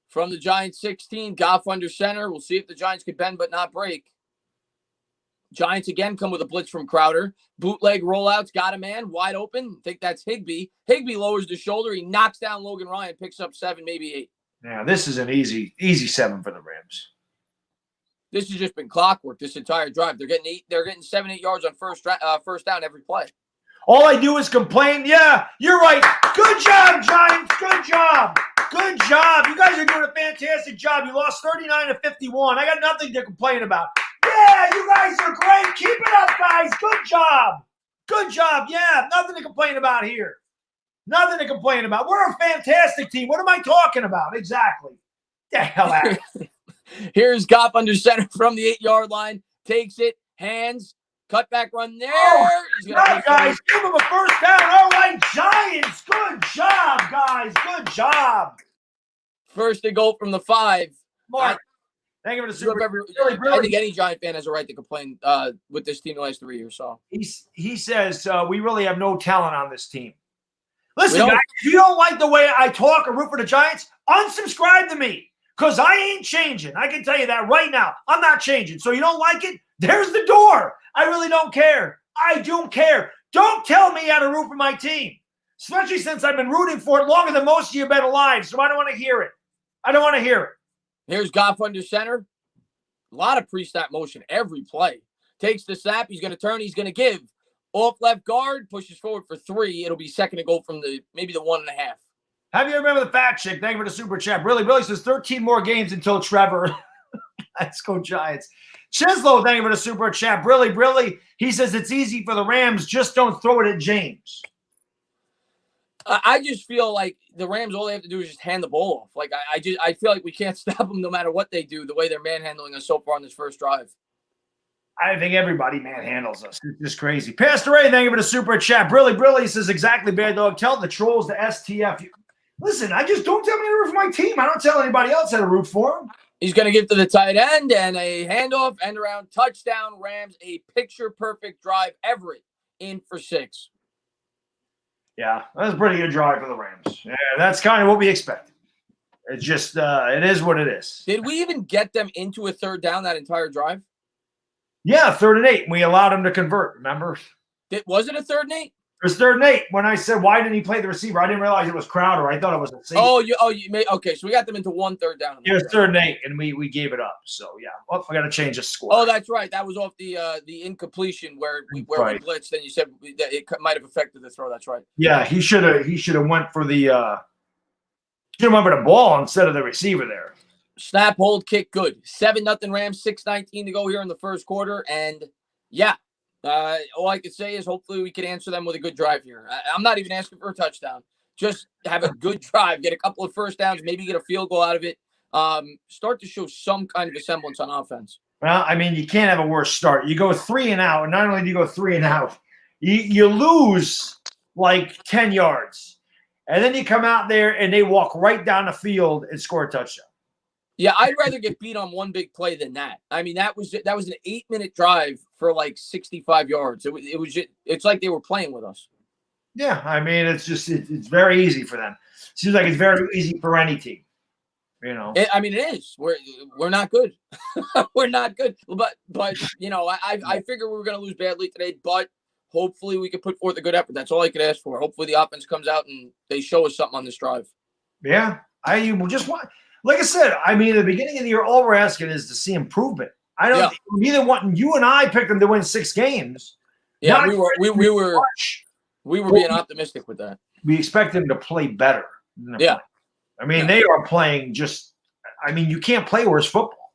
from the Giants 16. Goff under center. We'll see if the Giants can bend but not break. Giants again come with a blitz from Crowder. Bootleg rollouts, got a man wide open. Think that's Higbee. Higbee lowers the shoulder. He knocks down Logan Ryan, picks up 7, maybe 8. Yeah, this is an easy 7 for the Rams. This has just been clockwork this entire drive. They're getting 7, 8 yards on first down every play. All I do is complain. Yeah, you're right. Good job, Giants. Good job. Good job. You guys are doing a fantastic job. You lost 39-51. I got nothing to complain about. Yeah, you guys are great. Keep it up, guys. Good job. Good job. Yeah, nothing to complain about here. Nothing to complain about. We're a fantastic team. What am I talking about? Exactly. Get the hell out of here. Here's Goff under center from the 8-yard line. Takes it. Hands. Cutback run there. Oh, right, guys. Give him a first down. All right, Giants. Good job, guys. Good job. First and goal from the 5. Mark, thank you for the super. I think any Giant fan has a right to complain with this team the last 3 years. So he says we really have no talent on this team. Listen, guys, if you don't like the way I talk or root for the Giants, unsubscribe to me because I ain't changing. I can tell you that right now. I'm not changing. So you don't like it? There's the door. I really don't care. I don't care. Don't tell me how to root for my team, especially since I've been rooting for it longer than most of you have been alive. So I don't want to hear it. I don't want to hear it. Here's Goff under center. A lot of pre-snap motion every play. Takes the snap. He's going to turn. He's going to give. Off left guard. Pushes forward for 3. It'll be second and goal from maybe the 1.5. Have you remember the fat chick? Thank you for the super chat. Really says 13 more games until Trevor. Let's go Giants. Chislow, thank you for the super chat. Really. He says it's easy for the Rams. Just don't throw it at James. I just feel like the Rams, all they have to do is just hand the ball off. Like I feel like we can't stop them no matter what they do, the way they're manhandling us so far on this first drive. I think everybody manhandles us. It's just crazy. Pastor Ray, thank you for the super chat. Really says exactly, Baddog. Tell the trolls, the STF. Listen, I just don't tell me to root for my team. I don't tell anybody else how to root for them. He's going to give to the tight end and a handoff, end around, touchdown, Rams, a picture-perfect drive. Everett in for 6. Yeah, that was a pretty good drive for the Rams. Yeah, that's kind of what we expected. It's just, it is what it is. Did we even get them into a third down that entire drive? Yeah, 3rd and 8. We allowed him to convert, remember? Was it a 3rd and 8? It was 3rd and 8. When I said, why didn't he play the receiver? I didn't realize it was Crowder. I thought it was a safety. You made okay. So we got them into 1 third down. It was 3rd and 8, and we gave it up. So yeah, well, I got to change the score. Oh, that's right. That was off the incompletion where we blitzed, and you said that it might have affected the throw. That's right. Yeah, he should have went for the ball instead of the receiver there. Snap, hold, kick, good. 7-0 Rams. 6:19 to go here in the first quarter, and yeah. All I can say is hopefully we can answer them with a good drive here. I'm not even asking for a touchdown. Just have a good drive, get a couple of first downs, maybe get a field goal out of it. Start to show some kind of a semblance on offense. Well, I mean, you can't have a worse start. You go 3 and out, and not only do you go 3 and out, you lose like 10 yards. And then you come out there and they walk right down the field and score a touchdown. Yeah, I'd rather get beat on one big play than that. I mean, that was an 8-minute drive for like 65 yards. It's like they were playing with us. Yeah, I mean, it's very easy for them. Seems like it's very easy for any team. You know, it is. We're not good. We're not good. But I figure we were going to lose badly today. But hopefully we can put forth a good effort. That's all I could ask for. Hopefully the offense comes out and they show us something on this drive. Yeah, I just want. Like I said, I mean, at the beginning of the year, all we're asking is to see improvement. I don't neither one. You and I picked them to win 6 games. Yeah, we were being optimistic with that. We expect them to play better. Yeah, I mean, they are playing just. I mean, you can't play worse football.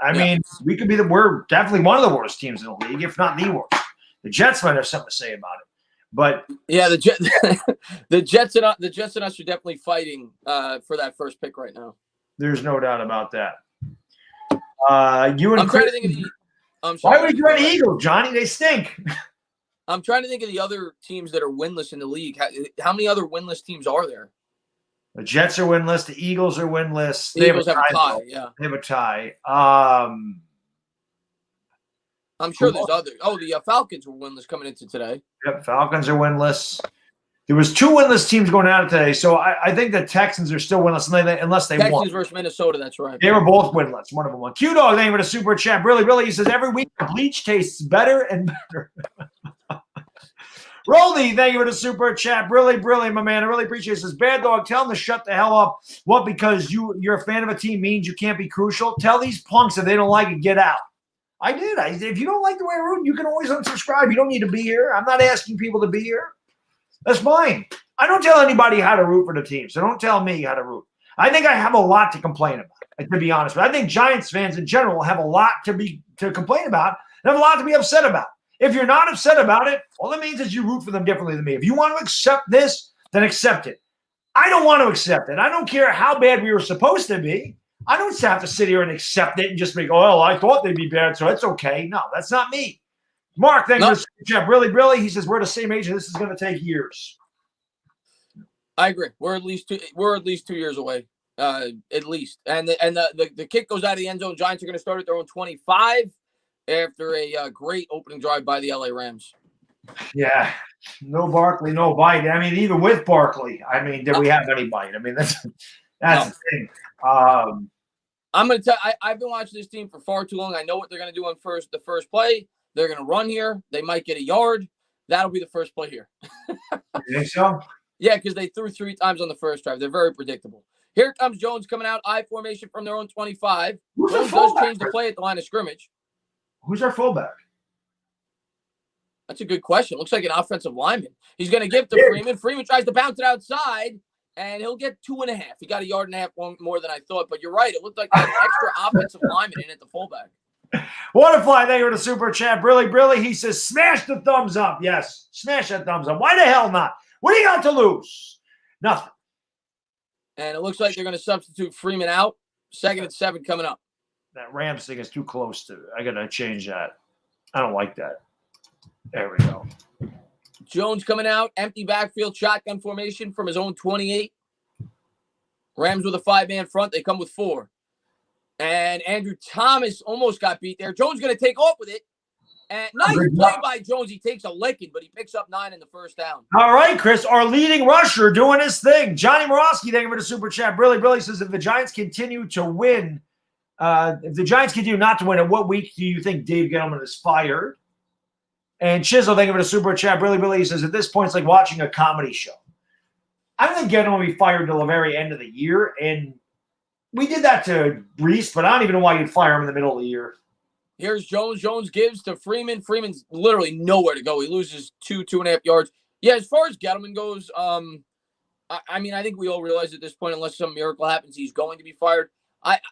I mean, we could be we're definitely one of the worst teams in the league, if not the worst. The Jets might have something to say about it. But yeah, the Jets and us are definitely fighting for that first pick right now. There's no doubt about that. I'm trying to think of why would you run Eagles, Johnny? They stink. I'm trying to think of the other teams that are winless in the league. How many other winless teams are there? The Jets are winless. The Eagles are winless. The Eagles have a tie. Yeah, they have a tie. I'm sure there's other. Oh, the Falcons were winless coming into today. Yep, Falcons are winless. There was 2 winless teams going at it today, so I think the Texans are still winless unless they won. Texans versus Minnesota, that's right. They were both winless. One of them won. Q-Dog, thank you for the super chat. Really, he says, every week the bleach tastes better and better. Rolly, thank you for the super chat. Really, my man. I really appreciate it. Says, Baddog, tell them to shut the hell up. What, because you're a fan of a team means you can't be crucial? Tell these punks if they don't like it, get out. I did. If you don't like the way I root, you can always unsubscribe. You don't need to be here. I'm not asking people to be here. That's fine. I don't tell anybody how to root for the team, so don't tell me how to root. I think I have a lot to complain about, to be honest. But I think Giants fans in general have a lot to complain about and have a lot to be upset about. If you're not upset about it, all that means is you root for them differently than me. If you want to accept this, then accept it. I don't want to accept it. I don't care how bad we were supposed to be. I don't have to sit here and accept it and just make, oh, well, I thought they'd be bad, so it's okay. No, that's not me. Mark, thank you for the chat. Really, he says we're the same age and this is going to take years. I agree. We're at least 2 years away, at least. And the kick goes out of the end zone. Giants are going to start at their own 25 after a great opening drive by the LA Rams. Yeah, no Barkley, no bite. I mean, even with Barkley, I mean, did we have any bite? I mean, that's the thing. I'm going to tell. I've been watching this team for far too long. I know what they're going to do on the first play. They're going to run here. They might get a yard. That'll be the first play here. You think so? Yeah, because they threw 3 times on the first drive. They're very predictable. Here comes Jones coming out, I formation from their own 25. Jones does change the play at the line of scrimmage. Who's our fullback? That's a good question. Looks like an offensive lineman. He's going to give to Freeman. Freeman tries to bounce it outside, and he'll get 2.5. He got 1.5 yards more than I thought. But you're right. It looked like an extra offensive lineman in at the fullback. Waterfly, thank you for the super chat. Brilly, he says, smash the thumbs up. Yes, smash that thumbs up. Why the hell not? What do you got to lose? Nothing. And it looks like they're going to substitute Freeman out. 2nd and 7 coming up. That Rams thing is too close to. I got to change that. I don't like that. There we go. Jones coming out, empty backfield, shotgun formation from his own 28. Rams with a 5-man front. They come with 4. And Andrew Thomas almost got beat there. Jones going to take off with it. And nice play by Jones. He takes a licking, but he picks up 9 in the first down. All right, Chris, our leading rusher doing his thing. Johnny Morosky, thank you for the super chat. Brilly says, if the Giants continue to win, if the Giants continue not to win, at what week do you think Dave Gettleman is fired? And Chisel, thank you for the super chat. Brilly says, at this point, it's like watching a comedy show. I don't think Gettleman will be fired till the very end of the year. And we did that to Reese, but I don't even know why you'd fire him in the middle of the year. Here's Jones. Jones gives to Freeman. Freeman's literally nowhere to go. He loses 2.5 yards. Yeah, as far as Gettleman goes, I mean, I think we all realize at this point, unless some miracle happens, he's going to be fired.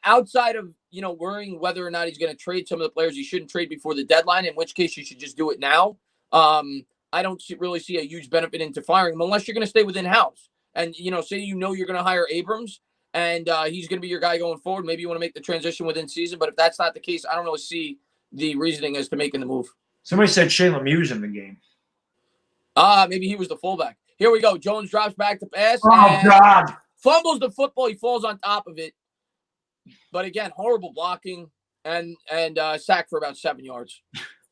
Outside of, worrying whether or not he's going to trade some of the players he shouldn't trade before the deadline, in which case you should just do it now. I don't really see a huge benefit into firing him unless you're going to stay within house. And, say you're going to hire Abrams and he's going to be your guy going forward. Maybe you want to make the transition within season. But if that's not the case, I don't really see the reasoning as to making the move. Somebody said Shane Lemieux's in the game. Maybe he was the fullback. Here we go. Jones drops back to pass. Oh, God. Fumbles the football. He falls on top of it. But again, horrible blocking and sack for about 7 yards.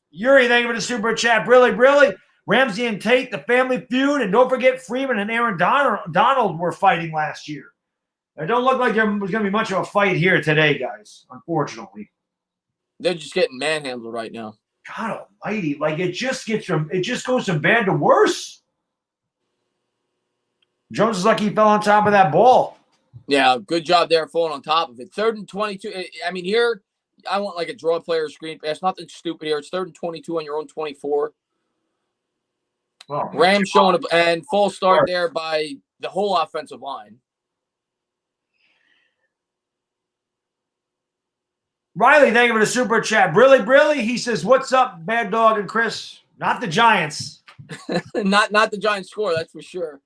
Yuri, thank you for the super chat. Brilly. Ramsey and Tate, the family feud. And don't forget Freeman and Aaron Donald were fighting last year. It don't look like there was going to be much of a fight here today, guys, unfortunately. They're just getting manhandled right now. God almighty. Like, it just goes from bad to worse. Jones is like he fell on top of that ball. Yeah, good job there falling on top of it. 3rd and 22. I mean, here, I want like a draw player screen pass. Nothing stupid here. It's 3rd and 22 on your own 24. Oh, Rams showing up and full start there by the whole offensive line. Riley, thank you for the super chat. Brilly, he says, what's up, Baddog and Chris? Not the Giants. not the Giants score, that's for sure.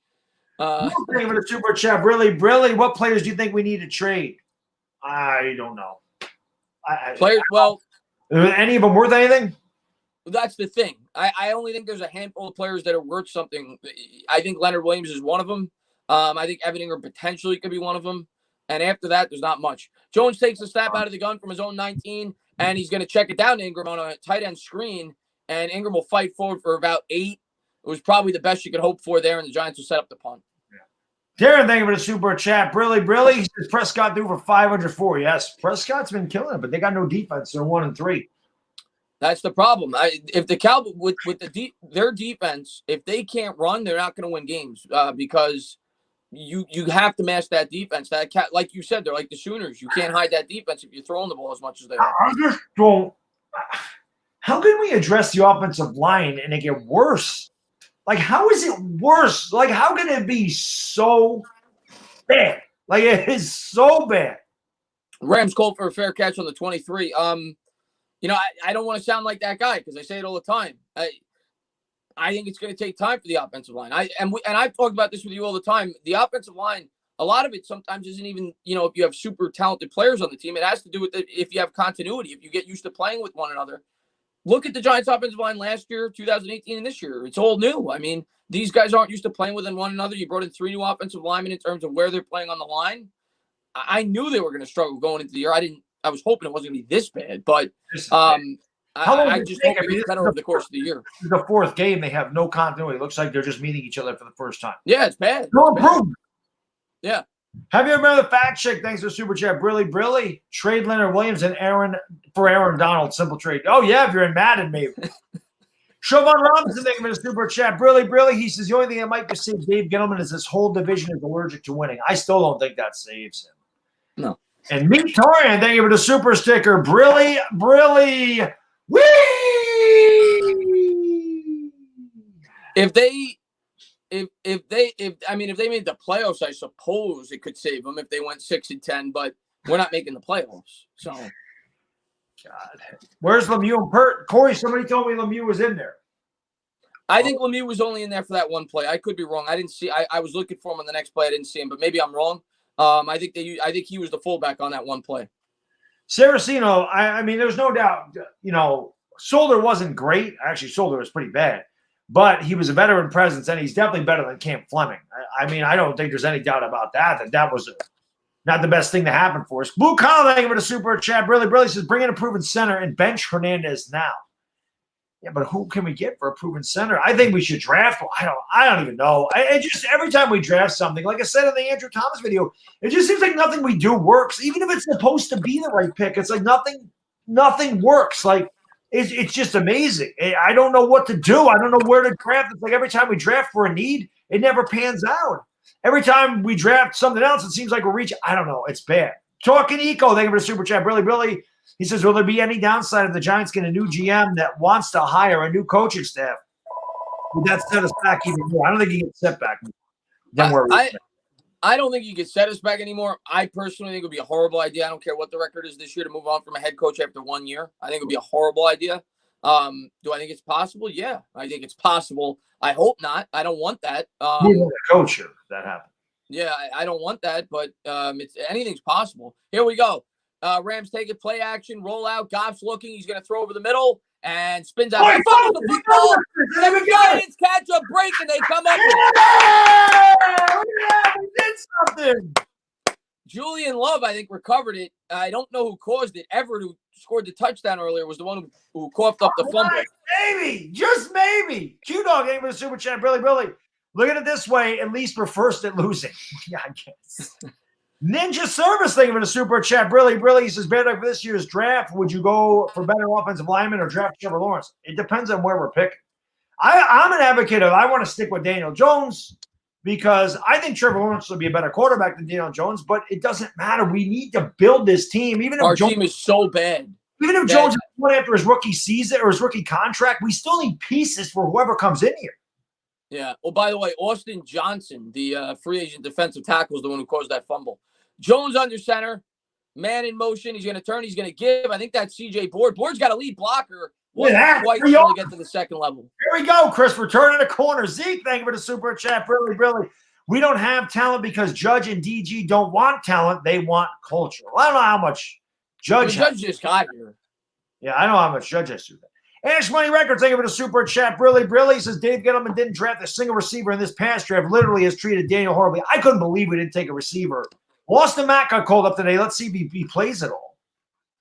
Thank you for the super chat. Brilly, what players do you think we need to trade? I don't know. Players, well. Any of them worth anything? That's the thing. I only think there's a handful of players that are worth something. I think Leonard Williams is one of them. I think Evan Ingram potentially could be one of them. And after that, there's not much. Jones takes a snap out of the gun from his own 19, and he's going to check it down to Ingram on a tight end screen. And Ingram will fight forward for about 8. it was probably the best you could hope for there, and the Giants will set up the punt. Darren, thank you for the super chat. Brilly. He says Prescott threw for 504. Yes, Prescott's been killing it, but they got no defense. They're 1-3. That's the problem. If the Cowboys with their defense, if they can't run, they're not going to win games because you have to match that defense. Like you said, they're like the Sooners. You can't hide that defense if you're throwing the ball as much as they are. I just don't. How can we address the offensive line and it get worse? Like, how is it worse? Like, how can it be so bad? Like, it is so bad. Rams called for a fair catch on the 23. I don't want to sound like that guy because I say it all the time. I think it's going to take time for the offensive line. I've talked about this with you all the time. The offensive line, a lot of it sometimes isn't even, if you have super talented players on the team. It has to do with if you have continuity, if you get used to playing with one another. Look at the Giants' offensive line last year, 2018, and this year. It's all new. I mean, these guys aren't used to playing with one another. You brought in 3 new offensive linemen in terms of where they're playing on the line. I knew they were going to struggle going into the year. I was hoping it wasn't going to be this bad, but I just hope it gets better over the course of the year. This is the 4th game. They have no continuity. It looks like they're just meeting each other for the first time. Yeah, it's bad. No improvement. Yeah. Have you ever met the fact check? Thanks for super chat. Brilly. Trade Leonard Williams and Aaron Donald. Simple trade. Oh, yeah, if you're in Madden, maybe. Siobhan Robinson, thank you for the super chat. Brilly. He says the only thing that might save Dave Gettleman is this whole division is allergic to winning. I still don't think that saves him. No. And Meat Torian, thank you for the super sticker. Brilly. Whee! If they made the playoffs, I suppose it could save them if they went 6-10, but we're not making the playoffs. So, God, where's Lemieux and Pert? Corey, somebody told me Lemieux was in there. I think Lemieux was only in there for that one play. I could be wrong. I didn't see. I was looking for him on the next play. I didn't see him, but maybe I'm wrong. I think he was the fullback on that one play. Saraceno, I mean, there's no doubt. Solder wasn't great. Actually, Solder was pretty bad. But he was a veteran presence, and he's definitely better than Cam Fleming. I mean, I don't think there's any doubt about that was not the best thing to happen for us. Blue Collar, thank you for the super chat. Brilly says, bring in a proven center and bench Hernandez now. Yeah, but who can we get for a proven center? I think we should draft. I don't even know. I just every time we draft something, like I said in the Andrew Thomas video, it just seems like nothing we do works. Even if it's supposed to be the right pick, it's like nothing works. Like, it's just amazing. I don't know what to do. I don't know where to draft. It's like every time we draft for a need, it never pans out. Every time we draft something else, it seems like we're reaching. I don't know. It's bad. Talking Eco, thank you for the super chat. Brilly. He says, will there be any downside if the Giants get a new GM that wants to hire a new coaching staff? Would that set us back even more? I don't think he gets set back more. I don't think you can set us back anymore. I personally think it would be a horrible idea. I don't care what the record is this year to move on from a head coach after 1 year. I think it would be a horrible idea. Do I think it's possible? Yeah, I think it's possible. I hope not. I don't want that. Coach here, that happened. Yeah, I don't want that, but anything's possible. Here we go. Rams take it, play action, roll out. Goff's looking. He's going to throw over the middle and spins out. The football. The Giants catch a break and they come up with it. Yeah, we did something. Julian Love, I think, recovered it. I don't know who caused it. Everett, who scored the touchdown earlier, was the one who coughed up the fumble. Maybe, just maybe. Q-Dog ain't with a super chat. Brilly. Look at it this way. At least we're first at losing. Yeah, I guess. Ninja Service, thank you for the super chat. Brilly, he says, Baddog, for this year's draft, would you go for better offensive lineman or draft Trevor Lawrence? It depends on where we're picking. I'm an advocate of I want to stick with Daniel Jones because I think Trevor Lawrence will be a better quarterback than Daniel Jones, but it doesn't matter. We need to build this team. Even if our team is so bad. Even if Jones went after his rookie season or his rookie contract, we still need pieces for whoever comes in here. Yeah. Well, by the way, Austin Johnson, the free agent defensive tackle, is the one who caused that fumble. Jones under center, man in motion. He's going to turn. He's going to give. I think that's C.J. Board. Board's got a lead blocker. Twice to get to the second level. Here we go, Chris. Returning the corner. Zeke, thank you for the super chat. Brilly. We don't have talent because Judge and DG don't want talent. They want culture. Well, I don't know how much Judge just got here. Yeah, I know how much Judge has to do that. Ash Money Records, thank you for the super chat. Brilly says Dave Gettleman didn't draft a single receiver in this past draft. Literally has treated Daniel horribly. I couldn't believe we didn't take a receiver. Austin Mack got called up today. Let's see if he plays it all.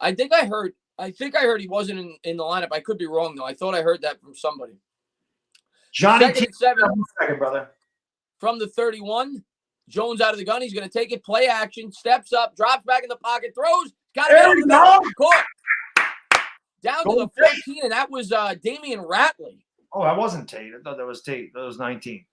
I think I heard he wasn't in the lineup. I could be wrong, though. I thought I heard that from somebody. Johnny Second T. and 7 Second, brother. from the 31. Jones out of the gun. He's going to take it. Play action. Steps up. Drops back in the pocket. Throws. Got it There over we the middle. go. Caught. Down to Go the 14, and that was Damian Ratley. Oh, that wasn't Tate. I thought that was Tate. That was 19.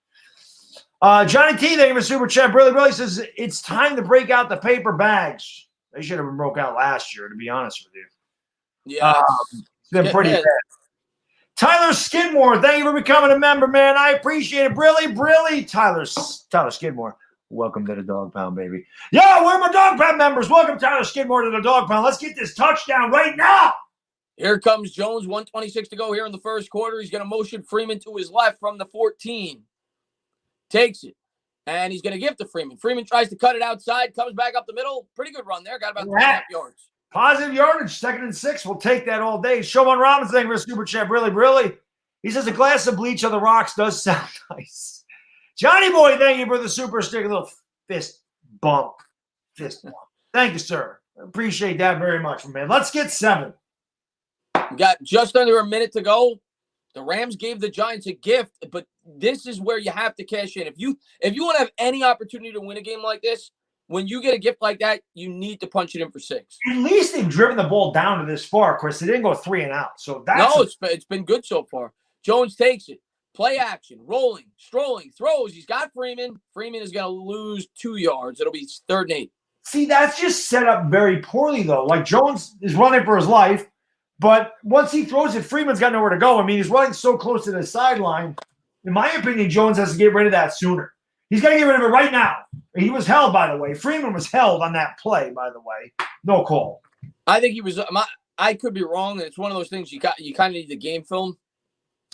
Johnny T, thank you for super chat. Really says it's time to break out the paper bags. They should have been broke out last year, to be honest with you. Yeah. It's been pretty bad. Tyler Skidmore, thank you for becoming a member, man. I appreciate it. Really. Tyler Skidmore. Welcome to the Dog Pound, baby. Yo, we're my Dog Pound members. Welcome, Tyler Skidmore, to the Dog Pound. Let's get this touchdown right now. Here comes Jones. 1:26 to go here in the first quarter. He's going to motion Freeman to his left from the 14. Takes it. And he's going to give to Freeman. Freeman tries to cut it outside. Comes back up the middle. Pretty good run there. Got about 3.5 yards. Positive yardage. 2nd and 6. We'll take that all day. Showman Robinson, thank you for super chat. Really. He says a glass of bleach on the rocks does sound nice. Johnny Boy, thank you for the super stick. A little fist bump. Thank you, sir. Appreciate that very much, man. Let's get 7. We got just under a minute to go. The Rams gave the Giants a gift, but this is where you have to cash in. If you want to have any opportunity to win a game like this, when you get a gift like that, you need to punch it in for 6. At least they've driven the ball down to this far, Chris. They didn't go 3 and out. So that's it's been good so far. Jones takes it. Play action. Rolling. Strolling. Throws. He's got Freeman. Freeman is going to lose 2 yards. It'll be 3rd and 8. See, that's just set up very poorly, though. Like, Jones is running for his life, but once he throws it, Freeman's got nowhere to go. I mean, he's running so close to the sideline. In my opinion, Jones has to get rid of that sooner. He's got to get rid of it right now. He was held, by the way. Freeman was held on that play, by the way. No call. I think he was. I could be wrong. It's one of those things you kind of need the game film.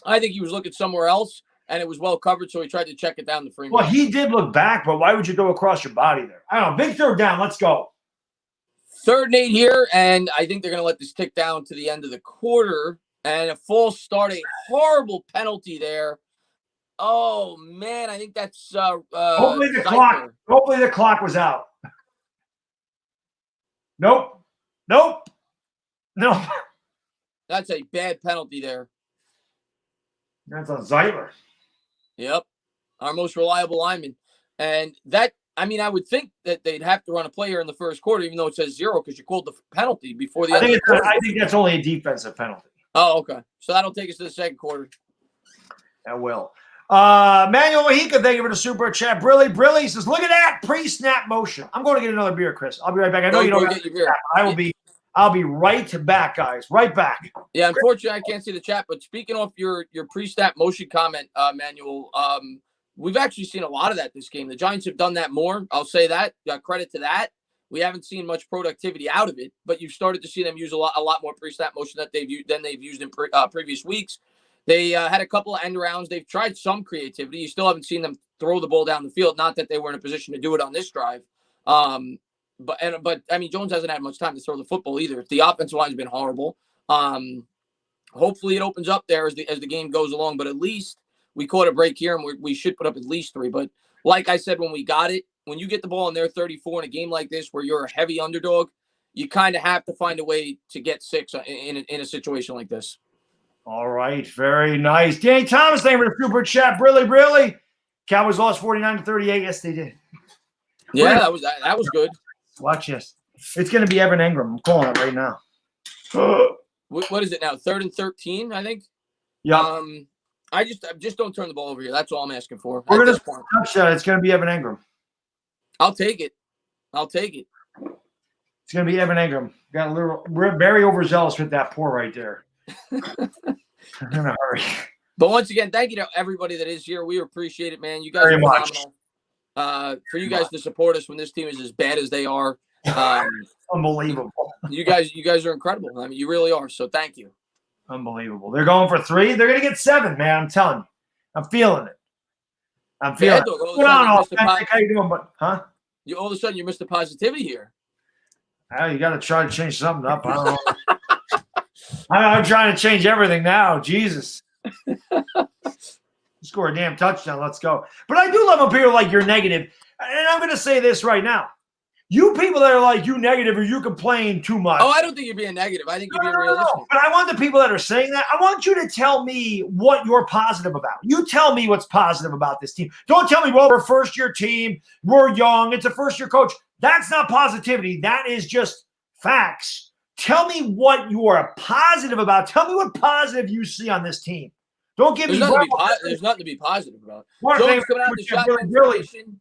I think he was looking somewhere else, and it was well covered, so he tried to check it down to Freeman. Well, he did look back, but why would you go across your body there? I don't know. Big 3rd down. Let's go. 3rd and 8 here, and I think they're going to let this tick down to the end of the quarter. And a false start, a horrible penalty there. Oh, man, I think that's Hopefully the clock was out. Nope. No. That's a bad penalty there. That's on Zeitler. Yep. Our most reliable lineman. And that, I mean, I would think that they'd have to run a play here in the first quarter, even though it says 0 because you called the penalty before the end of the quarter. I think that's only a defensive penalty. Oh, okay. So that'll take us to the second quarter. That will. Manuel Mojica, thank you for the super chat. Brilly says, look at that pre-snap motion. I'm going to get another beer, Chris. I'll be right back. I know you don't get your beer. I'll be right back, guys. Right back. Yeah, unfortunately, I can't see the chat. But speaking of your pre-snap motion comment, Manuel, we've actually seen a lot of that this game. The Giants have done that more. I'll say that. Got credit to that. We haven't seen much productivity out of it, but you've started to see them use a lot more pre-snap motion than they've used in previous weeks. They had a couple of end rounds. They've tried some creativity. You still haven't seen them throw the ball down the field. Not that they were in a position to do it on this drive. But I mean, Jones hasn't had much time to throw the football either. The offensive line's been horrible. Hopefully it opens up there as the game goes along. But at least we caught a break here, and we should put up at least 3. But like I said, when we got it, when you get the ball in their 34 in a game like this where you're a heavy underdog, you kind of have to find a way to get 6 in a situation like this. All right, very nice. Danny Thomas, thank you for the super chat. Really. Cowboys lost 49-38. Yes, they did. Yeah, that was good. Watch this. It's going to be Evan Ingram. I'm calling it right now. What is it now? 3rd and 13, I think. Yeah. I just don't turn the ball over here. That's all I'm asking for. We're going to touchdown. It's going to be Evan Ingram. I'll take it. It's going to be Evan Ingram. Got a little very overzealous with that pour right there. I'm in a hurry. But once again, thank you to everybody that is here. We appreciate it, man. You guys very are phenomenal. Much. For you guys to support us when this team is as bad as they are. Unbelievable. You guys are incredible. I mean, you really are. So thank you. Unbelievable. They're going for 3. They're going to get 7, man. I'm telling you. I'm feeling it. I'm feeling it. How you doing, huh? All of a sudden, you missed the positivity here. Oh, you got to try to change something up. I don't know. I'm trying to change everything now. Jesus. Score a damn touchdown. Let's go. But I do love when people like you're negative. And I'm going to say this right now. You people that are like, you negative or you complain too much. Oh, I don't think you're being negative. I think you're being realistic. No. But I want the people that are saying that, I want you to tell me what you're positive about. You tell me what's positive about this team. Don't tell me, well, we're a first-year team. We're young. It's a first-year coach. That's not positivity. That is just facts. Tell me what you are positive about. Tell me what positive you see on this team. Don't give There's me there's nothing to be positive about. Mark, Jones coming out the shotgun formation.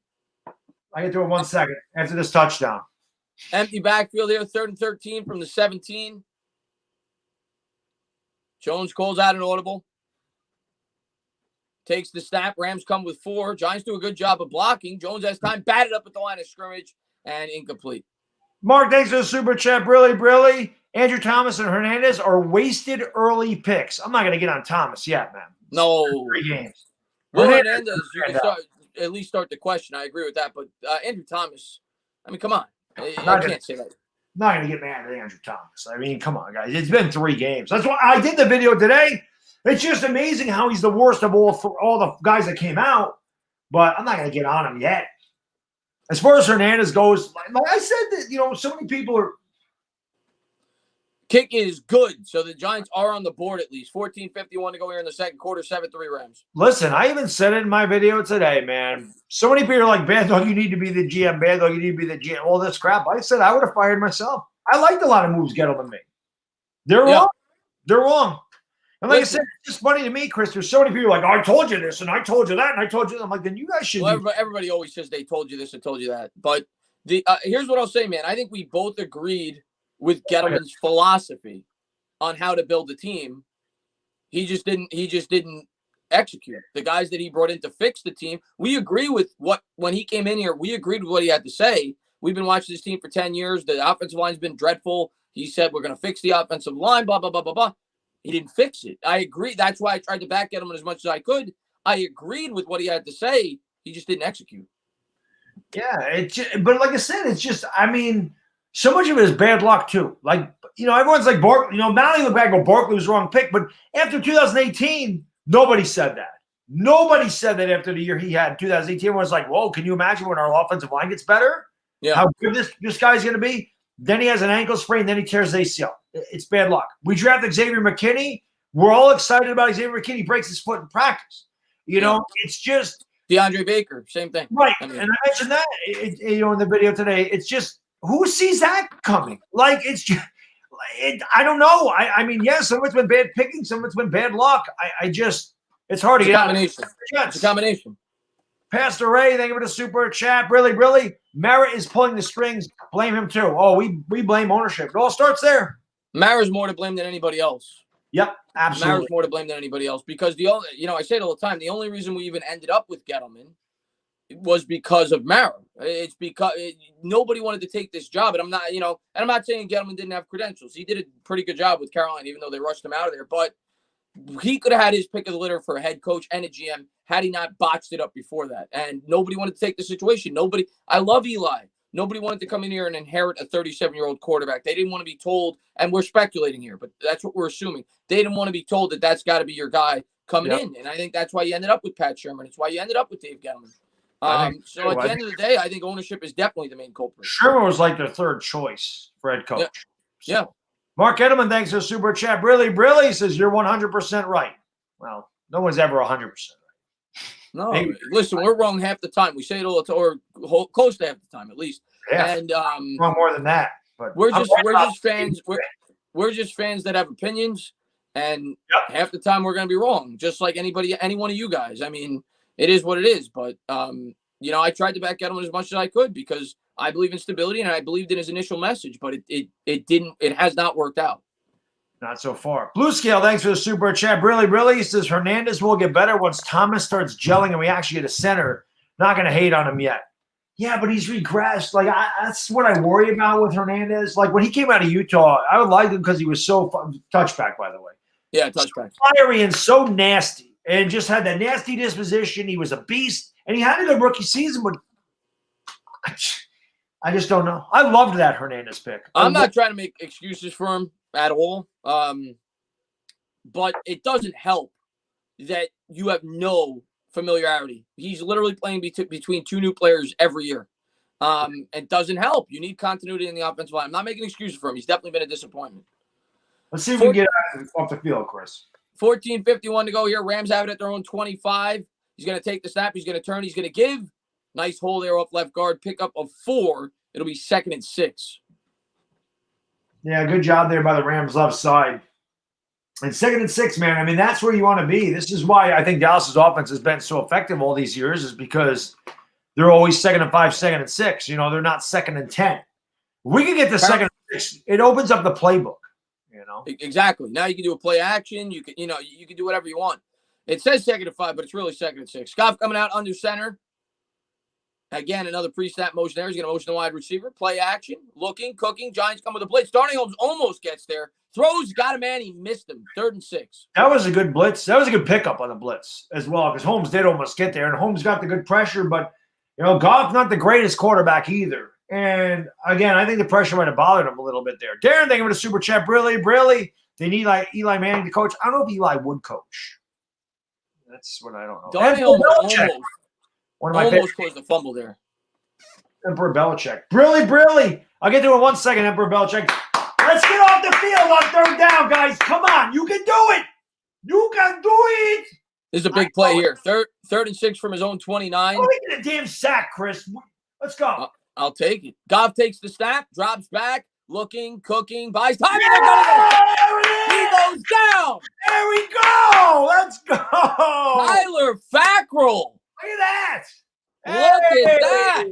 I get to it 1 second after this touchdown. Empty backfield here, 3rd and 13 from the 17. Jones calls out an audible. Takes the snap. Rams come with 4. Giants do a good job of blocking. Jones has time. Batted up at the line of scrimmage and incomplete. Mark, thanks for the super chat. Brilly. Andrew Thomas and Hernandez are wasted early picks. I'm not going to get on Thomas yet, man. No. 3 games. Well, Hernandez, you can at least start the question. I agree with that. But Andrew Thomas, I mean, come on. I can't say that. Not going to get mad at Andrew Thomas. I mean, come on, guys. It's been 3 games. That's why I did the video today. It's just amazing how he's the worst of all for all the guys that came out. But I'm not going to get on him yet. As far as Hernandez goes, like I said, that so many people are. Kick is good, so the Giants are on the board at least. 14:51 to go here in the second quarter, 7-3 Rams. Listen, I even said it in my video today, man. So many people are like, Baddog, you need to be the GM. Baddog, you need to be the GM. All this crap. I said I would have fired myself. I liked a lot of moves Gettleman made. They're wrong. They're wrong. And like I said, it's just funny to me, Chris. There's so many people like, I told you this, and I told you that, and I told you that. I'm like, then you guys should. Well, everybody always says they told you this and told you that. But here's what I'll say, man. I think we both agreed with Gettleman's philosophy on how to build a team. He just didn't execute. The guys that he brought in to fix the team, we agree with when he came in here, we agreed with what he had to say. We've been watching this team for 10 years. The offensive line's been dreadful. He said, we're going to fix the offensive line, blah, blah, blah, blah, blah. He didn't fix it. I agree. That's why I tried to back at him as much as I could. I agreed with what he had to say. He just didn't execute. Yeah, but like I said, it's just, I mean, so much of it is bad luck too. Like, everyone's like, Barkley, now you look back and go, Barkley was the wrong pick. But after 2018, nobody said that. Nobody said that after the year he had in 2018. Everyone was like, whoa, can you imagine when our offensive line gets better? Yeah. How good this guy's going to be? Then he has an ankle sprain, then he tears ACL. It's bad luck. We drafted Xavier McKinney. We're all excited about Xavier McKinney. He breaks his foot in practice. It's just DeAndre Baker, same thing. Right. And I mentioned that in the video today. It's just, who sees that coming? Like, it's just, I don't know. I mean, yes, some of it's been bad picking, some of it's been bad luck. It's hard to get out. It's a combination. Pastor Ray, thank you for the super chat. Really, Merritt is pulling the strings. Blame him too. Oh, we blame ownership. It all starts there. Mara's more to blame than anybody else. Yep, absolutely. Mara's more to blame than anybody else because I say it all the time. The only reason we even ended up with Gettleman was because of Mara. It's because nobody wanted to take this job, and I'm not saying Gettleman didn't have credentials. He did a pretty good job with Carolina, even though they rushed him out of there. But he could have had his pick of the litter for a head coach and a GM had he not botched it up before that. And nobody wanted to take the situation. I love Eli. Nobody wanted to come in here and inherit a 37-year-old quarterback. They didn't want to be told, and we're speculating here, but that's what we're assuming. They didn't want to be told that that's got to be your guy coming in. And I think that's why you ended up with Pat Sherman. It's why you ended up with Dave Gettleman. So at the end of the day, I think ownership is definitely the main culprit. Sherman was like their 3rd choice for head coach. Yeah. Mark Edelman, thanks for the super chat. Brilly says you're 100% right. Well, no one's ever 100% right. No, listen, we're wrong half the time. We say it all the time, or close to half the time, at least. Yeah, and wrong more than that. But we're just fans. We're just fans that have opinions, and half the time we're going to be wrong, just like any one of you guys. I mean, it is what it is. But I tried to back Edelman as much as I could because I believe in stability and I believed in his initial message, but it didn't. It has not worked out. Not so far. Blue Scale, thanks for the super chat. Brilly says Hernandez will get better once Thomas starts gelling and we actually get a center. Not going to hate on him yet. Yeah, but he's regressed. Like, that's what I worry about with Hernandez. Like, when he came out of Utah, I would like him because he was so touchback, by the way. Yeah, touchback. So fiery and so nasty and just had that nasty disposition. He was a beast, and he had a good rookie season, but I just don't know. I loved that Hernandez pick. I'm not trying to make excuses for him at all. But it doesn't help that you have no familiarity. He's literally playing between 2 new players every year. and doesn't help. You need continuity in the offensive line. I'm not making excuses for him. He's definitely been a disappointment. Let's see if we can get off the field, Chris. 14:51 to go here. Rams have it at their own 25. He's going to take the snap. He's going to turn. He's going to give. Nice hole there off left guard. Pickup of 4. It'll be 2nd and 6. Yeah, good job there by the Rams left side. And 2nd and 6, man. I mean, that's where you want to be. This is why I think Dallas's offense has been so effective all these years, is because they're always 2nd and 5, 2nd and 6. You know, they're not 2nd and 10. We can get the 2nd and 6. It opens up the playbook. You know, exactly. Now you can do a play action. You can do whatever you want. It says 2nd and 5, but it's really 2nd and 6. Goff coming out under center. Again, another pre-snap motion there. He's going to motion the wide receiver. Play action. Looking, cooking. Giants come with a blitz. Darnay Holmes almost gets there. Throws, got a man. He missed him. 3rd and 6. That was a good blitz. That was a good pickup on the blitz as well, because Holmes did almost get there, and Holmes got the good pressure. But, you know, Goff's not the greatest quarterback either. And, again, I think the pressure might have bothered him a little bit there. Darren, thank you for the super chat. Really, they need Eli Manning to coach. I don't know if Eli would coach. That's what I don't know. Darnay Holmes almost caused the fumble there. Emperor Belichick. Brilly. I'll get to it in 1 second, Emperor Belichick. Let's get off the field on 3rd down, guys. Come on. You can do it. You can do it. This is a big play here. Third and 6 from his own 29. Oh, get a damn sack, Chris. Let's go. I'll take it. Goff takes the snap, drops back, looking, cooking, buys time. He goes down. There we go. Let's go. Tyler Fackrell. Look at that. Look at that.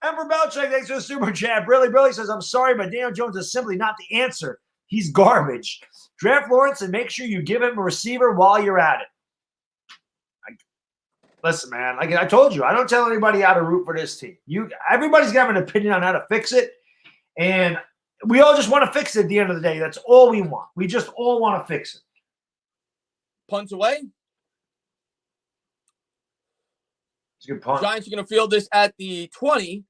Emperor Belichick, thanks for the super chat. Brilly says, I'm sorry, but Daniel Jones is simply not the answer. He's garbage. Draft Lawrence and make sure you give him a receiver while you're at it. Listen, man, like I told you, I don't tell anybody how to root for this team. Everybody's got an opinion on how to fix it, and we all just want to fix it at the end of the day. That's all we want. We just all want to fix it. Punts away. It's a good punt. Giants are going to field this at the 20.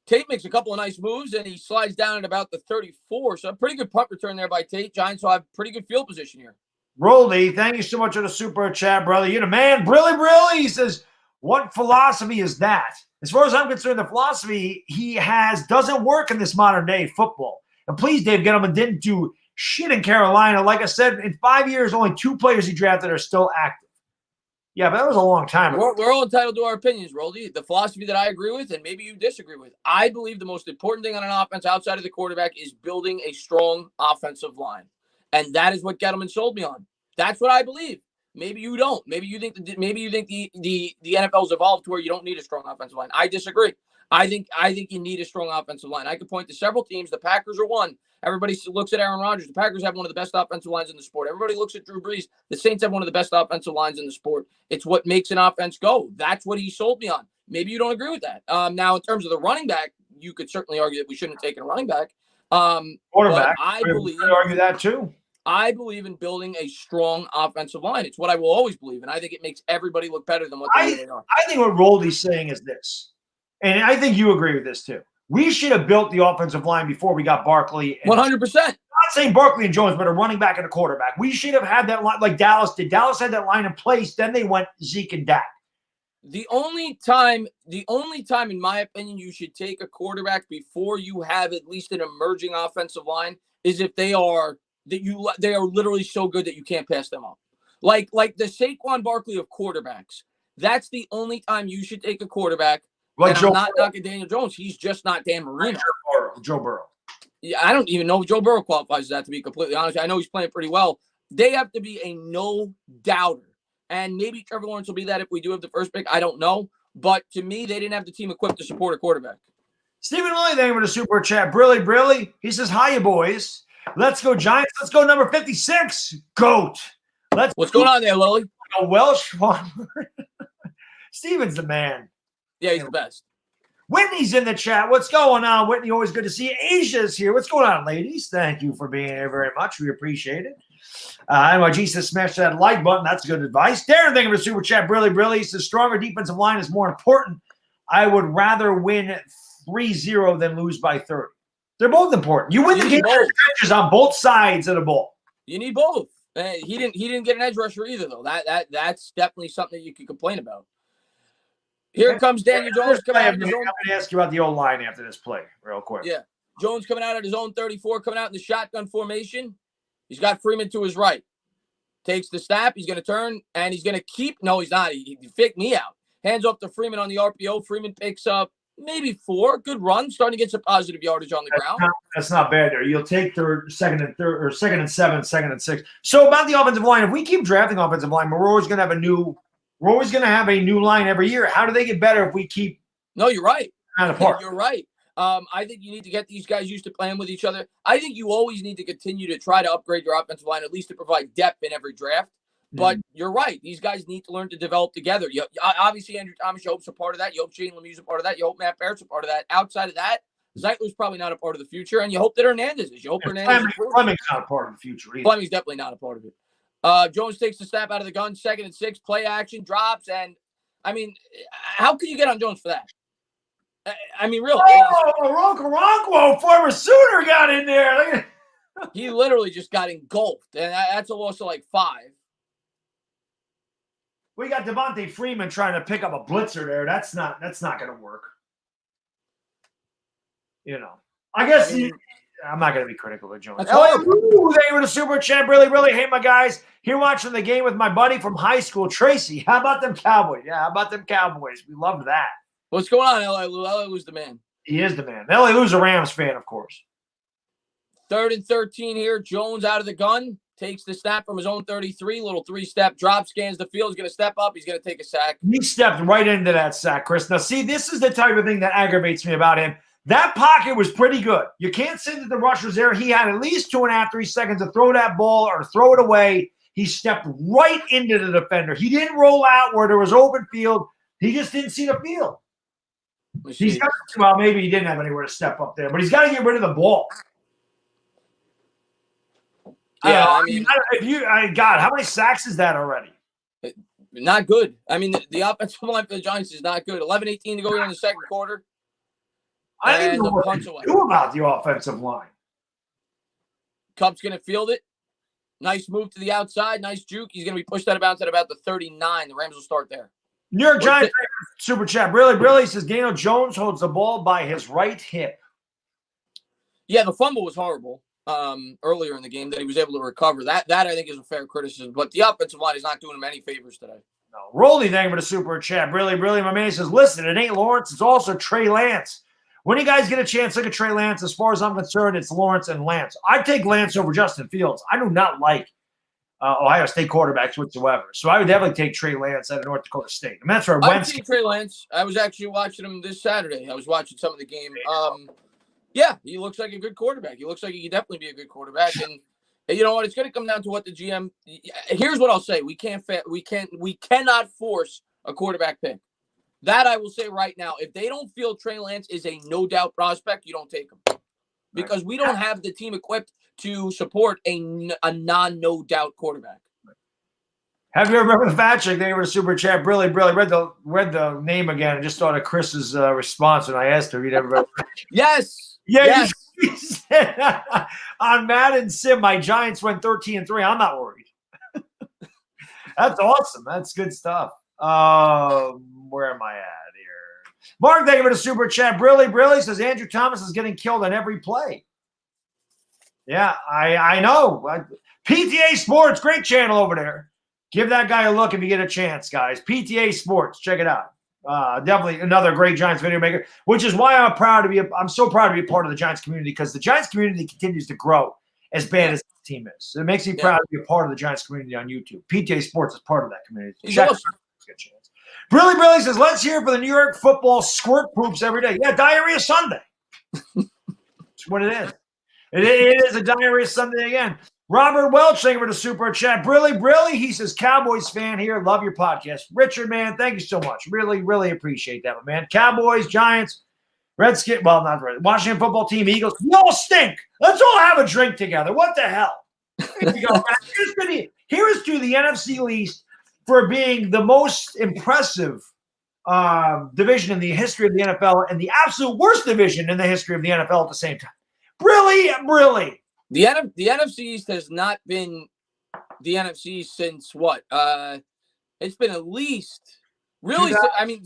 Tate makes a couple of nice moves, and he slides down at about the 34. So a pretty good punt return there by Tate. Giants will have pretty good field position here. Roldy, thank you so much for the super chat, brother. You're the man. Brilly. He says, what philosophy is that? As far as I'm concerned, the philosophy he has doesn't work in this modern day football. And please, Dave Gettleman didn't do shit in Carolina. Like I said, in 5 years, only 2 players he drafted are still active. Yeah, but that was a long time ago. We're all entitled to our opinions, Roldy. The philosophy that I agree with, and maybe you disagree with. I believe the most important thing on an offense outside of the quarterback is building a strong offensive line. And that is what Gettleman sold me on. That's what I believe. Maybe you don't. Maybe you think the NFL's evolved to where you don't need a strong offensive line. I disagree. I think you need a strong offensive line. I could point to several teams. The Packers are one. Everybody looks at Aaron Rodgers. The Packers have one of the best offensive lines in the sport. Everybody looks at Drew Brees. The Saints have one of the best offensive lines in the sport. It's what makes an offense go. That's what he sold me on. Maybe you don't agree with that. Now, in terms of the running back, you could certainly argue that we shouldn't have taken a running back. Quarterback. I believe. I argue that too. I believe in building a strong offensive line. It's what I will always believe, and I think it makes everybody look better than what they really are. I think what Roldy's saying is this, and I think you agree with this too. We should have built the offensive line before we got Barkley. 100%. Not saying Barkley and Jones, but a running back and a quarterback. We should have had that line like Dallas did. Dallas had that line in place. Then they went Zeke and Dak. The only time, in my opinion, you should take a quarterback before you have at least an emerging offensive line is if they are literally so good that you can't pass them up. Like the Saquon Barkley of quarterbacks. That's the only time you should take a quarterback. Like I'm not knocking Daniel Jones. He's just not Dan Marino. Joe Burrow. Yeah, I don't even know if Joe Burrow qualifies as that, to be completely honest. I know he's playing pretty well. They have to be a no-doubter. And maybe Trevor Lawrence will be that if we do have the first pick. I don't know. But to me, they didn't have the team equipped to support a quarterback. Stephen Lilly, thank you for the super chat. Brilly. He says, hiya, boys. Let's go, Giants. Let's go, number 56. GOAT. What's going on there, Lily? A Welsh one. Steven's the man. Yeah, he's the best. Whitney's in the chat. What's going on, Whitney? Always good to see you. Asia's here. What's going on, ladies? Thank you for being here very much. We appreciate it. NYG says smash that like button. That's good advice. Darren, thank you for the super chat. Brilly. He says stronger defensive line is more important. I would rather win 3-0 than lose by 30. They're both important. You win the game on both sides of the ball. You need both. He didn't get an edge rusher either, though. That's definitely something that you can complain about. Here comes Daniel Jones coming out of his own. I'm going to ask you about the old line after this play, real quick. Yeah, Jones coming out at his own 34, coming out in the shotgun formation. He's got Freeman to his right. Takes the snap. He's going to turn, and he's going to keep. No, he's not. He faked me out. Hands off to Freeman on the RPO. Freeman picks up maybe 4. Good run. Starting to get some positive yardage on the ground. That's not bad there. You'll take second and 7, second and 6. So about the offensive line, if we keep drafting offensive line, we're always going to have a new line every year. How do they get better if we keep? No, you're right. Apart? You're right. I think you need to get these guys used to playing with each other. I think you always need to continue to try to upgrade your offensive line, at least to provide depth in every draft. But you're right. These guys need to learn to develop together. Obviously, Andrew Thomas, you hope's a part of that. You hope Shane Lemieux's a part of that. You hope Matt Barrett's a part of that. Outside of that, Zeitler's probably not a part of the future. And you hope that Hernandez is. You hope Hernandez is. Fleming's not a part of the future either. Fleming's definitely not a part of it. Jones takes the snap out of the gun, 2nd and 6, play action, drops. And, I mean, how can you get on Jones for that? I mean, really. Oh, Ronco, former Sooner, got in there. He literally just got engulfed. And that's a loss of like 5. We got Devontae Freeman trying to pick up a blitzer there. That's not going to work. I guess I'm not going to be critical of Jones. Ooh, they were the super chat. Really, hey, my guys. Here watching the game with my buddy from high school, Tracy. How about them Cowboys? Yeah, how about them Cowboys? We loved that. What's going on, L.A. Lou? L.A. Lou's the man. He is the man. L.A. Lou's a Rams fan, of course. 3rd and 13 here. Jones out of the gun. Takes the snap from his own 33. Little 3-step drop. Scans the field. He's going to step up. He's going to take a sack. He stepped right into that sack, Chris. Now, see, this is the type of thing that aggravates me about him. That pocket was pretty good. You can't say that the rush was there. He had at least 2.5, 3 seconds to throw that ball or throw it away. He stepped right into the defender. He didn't roll out where there was open field. He just didn't see the field. Maybe he didn't have anywhere to step up there, but he's got to get rid of the ball. Yeah, how many sacks is that already? Not good. I mean, the offensive line for the Giants is not good. 11-18 to go here in the second quarter. I don't even know what to do about the offensive line. Cup's going to field it. Nice move to the outside. Nice juke. He's going to be pushed out of bounds at about the 39. The Rams will start there. New York Giants super chat. Really says Daniel Jones holds the ball by his right hip. Yeah, the fumble was horrible earlier in the game that he was able to recover. That I think is a fair criticism. But the offensive line is not doing him any favors today. No. Rolly, thank you for the super chat. Really, my man says, listen, it ain't Lawrence. It's also Trey Lance. When you guys get a chance, look at Trey Lance. As far as I'm concerned, it's Lawrence and Lance. I'd take Lance over Justin Fields. I do not like Ohio State quarterbacks whatsoever. So I would definitely take Trey Lance out of North Dakota State. And that's where I would take Trey Lance. I was actually watching him this Saturday. I was watching some of the game. Yeah, he looks like a good quarterback. He looks like he could definitely be a good quarterback. And you know what? It's going to come down to what the GM. Here's what I'll say: we cannot force a quarterback pick. That I will say right now. If they don't feel Trey Lance is a no doubt prospect, you don't take him because we don't have the team equipped to support a non-no doubt quarterback. Have you ever remember the fact check? They were a super chat. Really read the name again. I just thought of Chris's response when I asked her. He never read. Yes. Yeah. Yes. He said, on Madden Sim, my Giants went 13-3. I'm not worried. That's awesome. That's good stuff. Where am I at here? Mark, thank you for the super chat. Really says Andrew Thomas is getting killed on every play. Yeah, I know. PTA Sports, great channel over there. Give that guy a look if you get a chance, guys. PTA Sports, check it out. Definitely another great Giants video maker, which is why I'm so proud to be a part of the Giants community because the Giants community continues to grow as bad as the team is. It makes me proud to be a part of the Giants community on YouTube. PTA Sports is part of that community. Check awesome. Good chance. Really says, let's hear for the New York football squirt poops every day. Yeah, Diarrhea Sunday. That's what it is. It is a Diarrhea Sunday again. Robert Welch, thank you for the super chat. Really, he says, Cowboys fan here. Love your podcast. Richard, man, thank you so much. Really appreciate that, man. Cowboys, Giants, Redskins, well, not Red, Washington football team, Eagles. We all stink. Let's all have a drink together. What the hell? Here we go. Here's to the NFC least for being the most impressive division in the history of the NFL and the absolute worst division in the history of the NFL at the same time. Really. The NFC East has not been the NFC since what? It's been at least Really, I mean,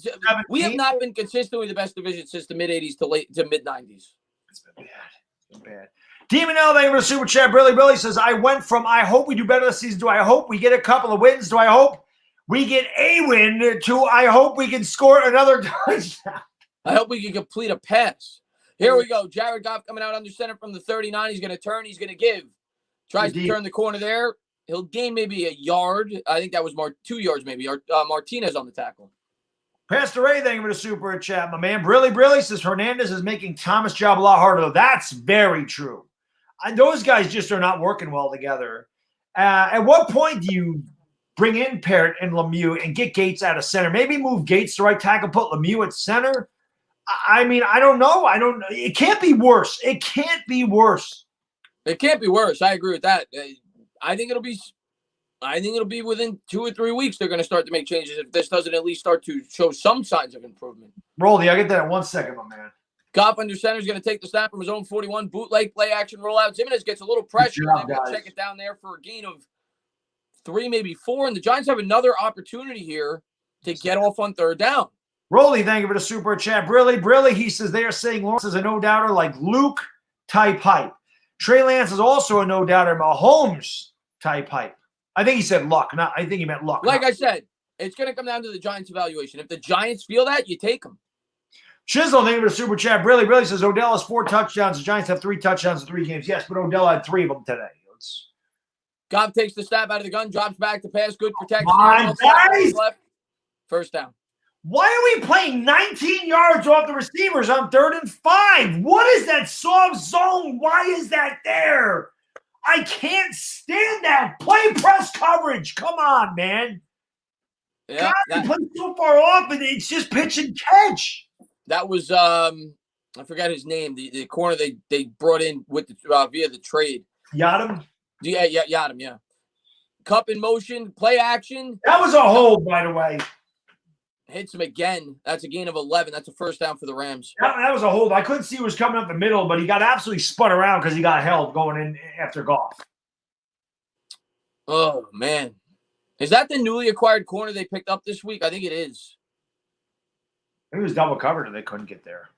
we have 2017? not been consistently the best division since the mid 80s to mid 90s. It's been bad. It's been bad. Demon L, thank you for the super chat. Billy says, I went from I hope we do better this season to I hope we get a couple of wins to I hope we get a win to I hope we can score another touchdown. I hope we can complete a pass. Here we go. Jared Goff coming out under center from the 39. He's going to turn. He's going to give. Tries to turn the corner there. He'll gain maybe a yard. I think that was 2 yards maybe. Martinez on the tackle. Pastor Ray, thank you for the super chat, my man. Brilly says Hernandez is making Thomas' job a lot harder. That's very true. Those guys just are not working well together. At what point do you bring in Parrott and Lemieux and get Gates out of center? Maybe move Gates to right tackle, put Lemieux at center. I mean, I don't know. It can't be worse. It can't be worse. It can't be worse. I agree with that. I think it'll be within 2 or 3 weeks they're going to start to make changes if this doesn't at least start to show some signs of improvement. Roldy, I'll get that in 1 second, my man. Goff under center is going to take the snap from his own 41. Bootleg play action rollout. Jimenez gets a little pressure. Job, They're going to check it down there for a gain of 3, maybe 4. And the Giants have another opportunity here to get off on third down. Rolly, thank you for the super chat. Brilly, he says they are saying Lawrence is a no-doubter like Luke type hype. Trey Lance is also a no-doubter, Mahomes type hype. I think he said luck. I think he meant luck. Like I said, it's going to come down to the Giants' evaluation. If the Giants feel that, you take them. Chisel, thank you for the super chat. Brilly says Odell has 4 touchdowns. The Giants have 3 touchdowns in 3 games. Yes, but Odell had 3 of them today. Goff takes the snap out of the gun, drops back to pass. Good protection. Come on, guys. Left. First down. Why are we playing 19 yards off the receivers on 3rd and 5? What is that soft zone? Why is that there? I can't stand that. Play press coverage. Come on, man. Yeah, God, play so far off, and it's just pitch and catch. That was I forgot his name. The corner they brought in with via the trade. Yadam? Yeah, Yadam, yeah. Cup in motion, play action. That was a hold, by the way. Hits him again. That's a gain of 11. That's a first down for the Rams. That was a hold. I couldn't see who was coming up the middle, but he got absolutely spun around because he got held going in after Goff. Oh, man. Is that the newly acquired corner they picked up this week? I think it is. It was double covered and they couldn't get there.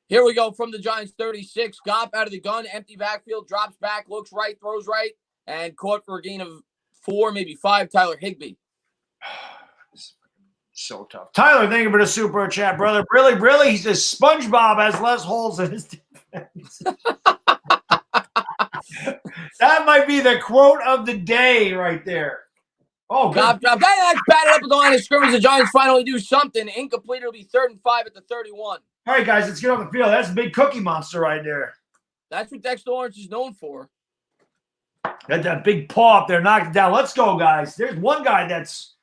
Here we go from the Giants 36. Goff out of the gun, empty backfield, drops back, looks right, throws right, and caught for a gain of 4, maybe 5, Tyler Higbee. So tough. Tyler, thank you for the super chat, brother. Really, he says SpongeBob has less holes in his defense. That might be the quote of the day right there. Oh, Drop. That's batted up at the line of scrimmage. The Giants finally do something. Incomplete. It'll be 3rd and 5 at the 31. All right, guys, let's get on the field. That's a big cookie monster right there. That's what Dexter Lawrence is known for. Got that big paw up there, knocked it down. Let's go, guys. There's one guy that's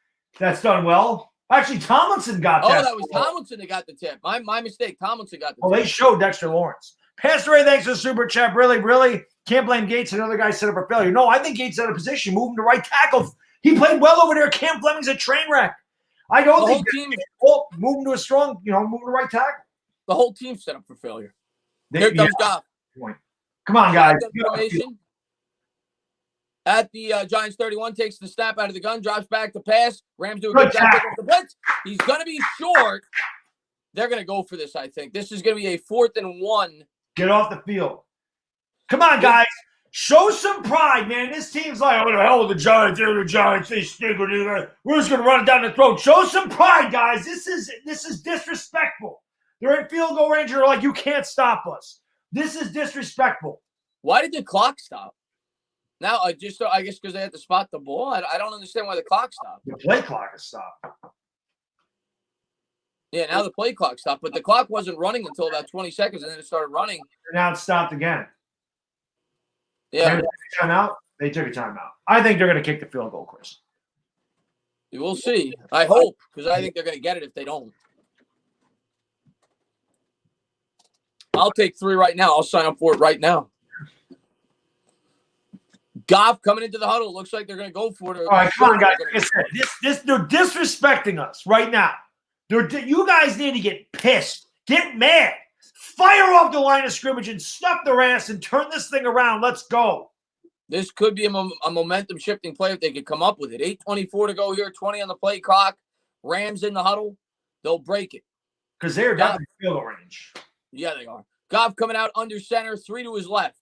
done well. Actually, Tomlinson got that. Oh, that was Tomlinson that got the tip. My mistake. Tomlinson got the tip. Well, they showed Dexter Lawrence. Pastor Ray, thanks for the super chat. Really can't blame Gates. Another guy set up for failure. No, I think Gates out of position, moving to right tackle. He played well over there. Cam Fleming's a train wreck. I don't think moving to a strong, moving to right tackle. The whole team set up for failure. Here comes Goff. Come on, guys. At the Giants 31, takes the snap out of the gun, drops back to pass. Rams do a good job picking up the blitz. He's going to be short. They're going to go for this, I think. This is going to be a 4th and 1. Get off the field. Come on, guys. Show some pride, man. This team's like, oh, the hell with the Giants. They're the Giants. They stink. We're just going to run it down the throat. Show some pride, guys. This is disrespectful. They're in field goal range. You're like, you can't stop us. This is disrespectful. Why did the clock stop? Now, I guess because they had to spot the ball. I don't understand why the clock stopped. The play clock has stopped. Yeah, now the play clock stopped, but the clock wasn't running until about 20 seconds, and then it started running. And now it stopped again. Yeah. They took a timeout. I think they're going to kick the field goal, Chris. We'll see. I hope, because I think they're going to get it if they don't. I'll take 3 right now. I'll sign up for it right now. Goff coming into the huddle. Looks like they're going to go for it. All right, come on, guys. They're disrespecting us right now. You guys need to get pissed. Get mad. Fire off the line of scrimmage and stuff their ass and turn this thing around. Let's go. This could be a momentum-shifting play if they could come up with it. 8:24 to go here, 20 on the play clock. Rams in the huddle, they'll break it. Because they're down in field goal range. Yeah, they are. Goff coming out under center, 3 to his left.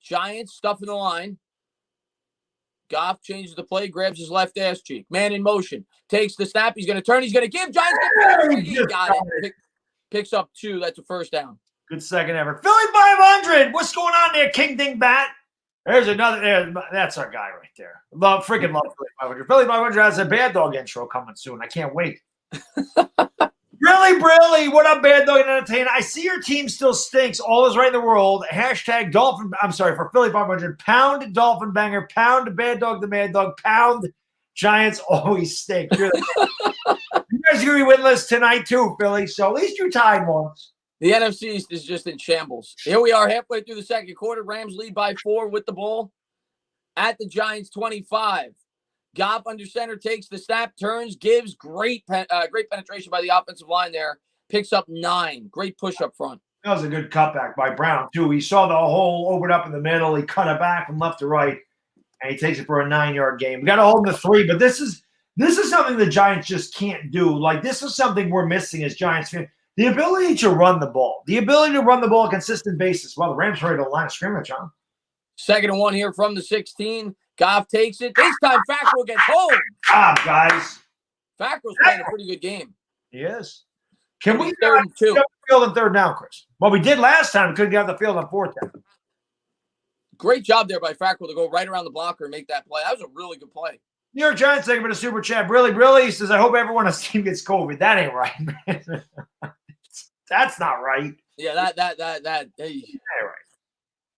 Giants stuffing the line. Goff changes the play, grabs his left ass cheek. Man in motion. Takes the snap. He's going to turn. He's going to give. Giants get he got it. Picks up 2. That's a first down. Good second effort. Philly 500. What's going on there, King Ding Bat? There's another. That's our guy right there. Freaking love Philly 500. Philly 500 has a Baddog intro coming soon. I can't wait. Really, what up, Baddog and Entertainah? I see your team still stinks. All is right in the world. Hashtag Dolphin. I'm sorry, for Philly 500. Pound Dolphin Banger. Pound Baddog the Mad Dog. Pound Giants always stink. You guys are going to be winless tonight too, Philly. So at least you tied once. The NFC East is just in shambles. Here we are halfway through the second quarter. Rams lead by 4 with the ball at the Giants 25. Goff under center, takes the snap, turns, gives. Great penetration by the offensive line there. Picks up 9. Great push up front. That was a good cutback by Brown, too. He saw the hole open up in the middle. He cut it back from left to right, and he takes it for a 9-yard gain. We got to hold him to 3, but this is something the Giants just can't do. Like, this is something we're missing as Giants fans. The ability to run the ball. The ability to run the ball on a consistent basis. Well, the Rams are ready to line of scrimmage, huh? 2nd and 1 here from the 16. Goff takes it. This time, Fackrell gets home. Guys. Fackrell's playing a pretty good game. He is. Can we get on the field on 3rd down, Chris? Well, we did last time. We couldn't get on the field on 4th down. Great job there by Fackrell to go right around the blocker and make that play. That was a really good play. New York Giants segment of Super Chat. Really, he says, I hope everyone on his team gets COVID. That ain't right, man. That's not right. Yeah, that. Hey.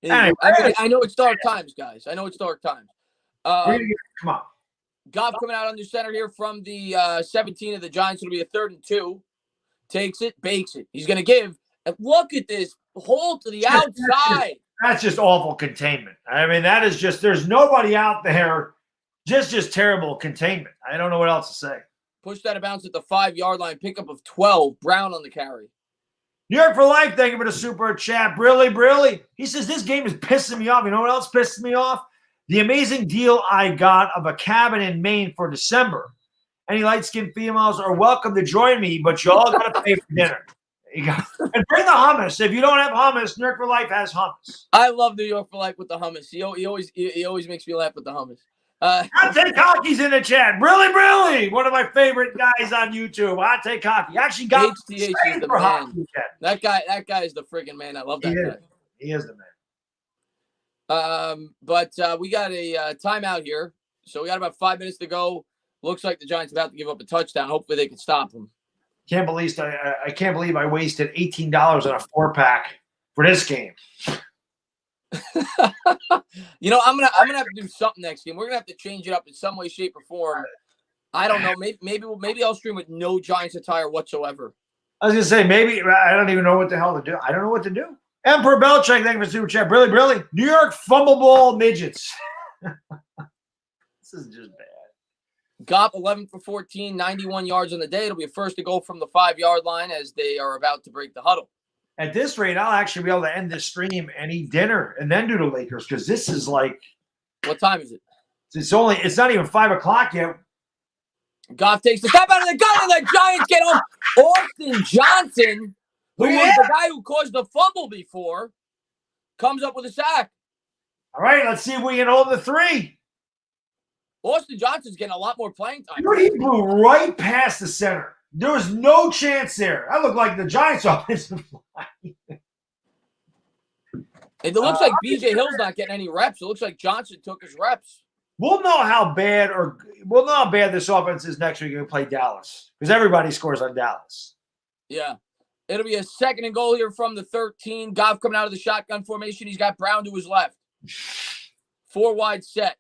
Anyway, I know it's dark times, guys. I know it's dark times. Come on. Goff coming out under center here from the 17 of the Giants. It'll be a 3rd and 2. Takes it, bakes it. He's going to give. And look at this hole to the outside. That's just awful containment. I mean, that is just, there's nobody out there. Just terrible containment. I don't know what else to say. Pushed out of bounds at the 5-yard line. Pickup of 12. Brown on the carry. New York for life. Thank you for the super chat. Really. He says, this game is pissing me off. You know what else pisses me off? The amazing deal I got of a cabin in Maine for December. Any light-skinned females are welcome to join me, but you all got to pay for dinner. And bring the hummus. If you don't have hummus, New York for life has hummus. I love New York for life with the hummus. He always makes me laugh with the hummus. Hot Take Hockey's in the chat. Really. One of my favorite guys on YouTube. Hot Take Hockey. Actually got HTH is the man. That guy is the friggin' man. I love that guy. He is the man. But we got a timeout here. So we got about 5 minutes to go. Looks like the Giants are about to give up a touchdown. Hopefully they can stop them. I can't believe I wasted $18 on a 4-pack for this game. You know, I'm gonna have to do something next game. We're gonna have to change it up in some way, shape, or form. I don't know. Maybe I'll stream with no Giants attire whatsoever. I was gonna say maybe I don't even know what the hell to do. I don't know what to do. Emperor Belichick, thank you for super chat. Really. New York fumble ball midgets. This is just bad. Goff 11 for 14, 91 yards on the day. It'll be a 1st to goal from the 5-yard line as they are about to break the huddle. At this rate, I'll actually be able to end this stream and eat dinner and then do the Lakers because this is like. What time is it? It's not even 5 o'clock yet. Goff takes the step out of the gun and the Giants get home. Austin Johnson, who was the guy who caused the fumble before, comes up with a sack. All right, let's see if we can hold the 3. Austin Johnson's getting a lot more playing time. He blew right past the center. There was no chance there. That looked like the Giants' offensive line. It looks like B.J. Hill's not getting any reps. It looks like Johnson took his reps. We'll know how bad this offense is next week when we play Dallas because everybody scores on Dallas. Yeah. It'll be a 2nd and goal here from the 13. Goff coming out of the shotgun formation. He's got Brown to his left. 4 wide set.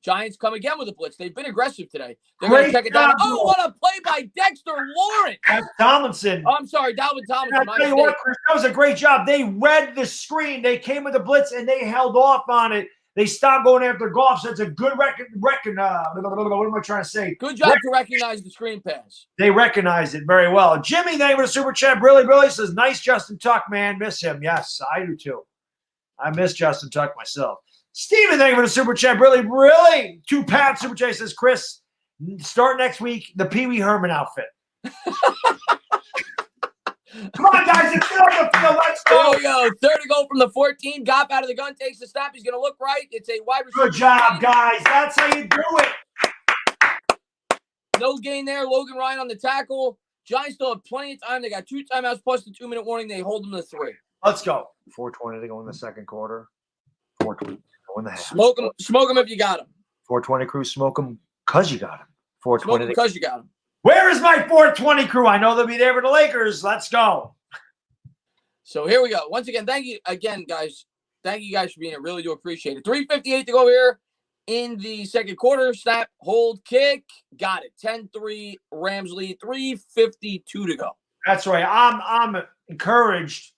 Giants come again with a blitz. They've been aggressive today. They're going to check it down. Oh, what a play by Dexter Lawrence. That's Tomlinson. Oh, I'm sorry, Dalvin Tomlinson. I tell you what, Chris, that was a great job. They read the screen. They came with the blitz, and they held off on it. They stopped going after Goff, so it's a good what am I trying to say? Good job to recognize the screen pass. They recognized it very well. Jimmy, thank you for the super chat. Really says, nice Justin Tuck, man. Miss him. Yes, I do too. I miss Justin Tuck myself. Steven, thank you for the super chat. Really. 2-pound super chat says, Chris, Start next week, the Pee Wee Herman outfit. Come on, guys. It's still on the field. Let's go. There we go. Third to go from the 14. Goff out of the gun, takes the snap. He's going to look right. It's a wide receiver. Good job, guys. That's how you do it. No gain there. Logan Ryan on the tackle. Giants still have plenty of time. They got 2 timeouts plus the 2-minute warning. They hold them to 3. Let's go. 4:20 to go in the second quarter. 4:20 to go in the half. Smoke them if you got them. 420 crew, smoke them because you got them. 420 Smoke them because you got them. Where is my 420 crew? I know they'll be there for the Lakers. Let's go. So here we go. Once again, thank you again, guys. Thank you guys for being here. Really do appreciate it. 3:58 to go here in the second quarter. Snap, hold, kick. Got it. 10-3 Rams lead. 3:52 to go. That's right. I'm encouraged.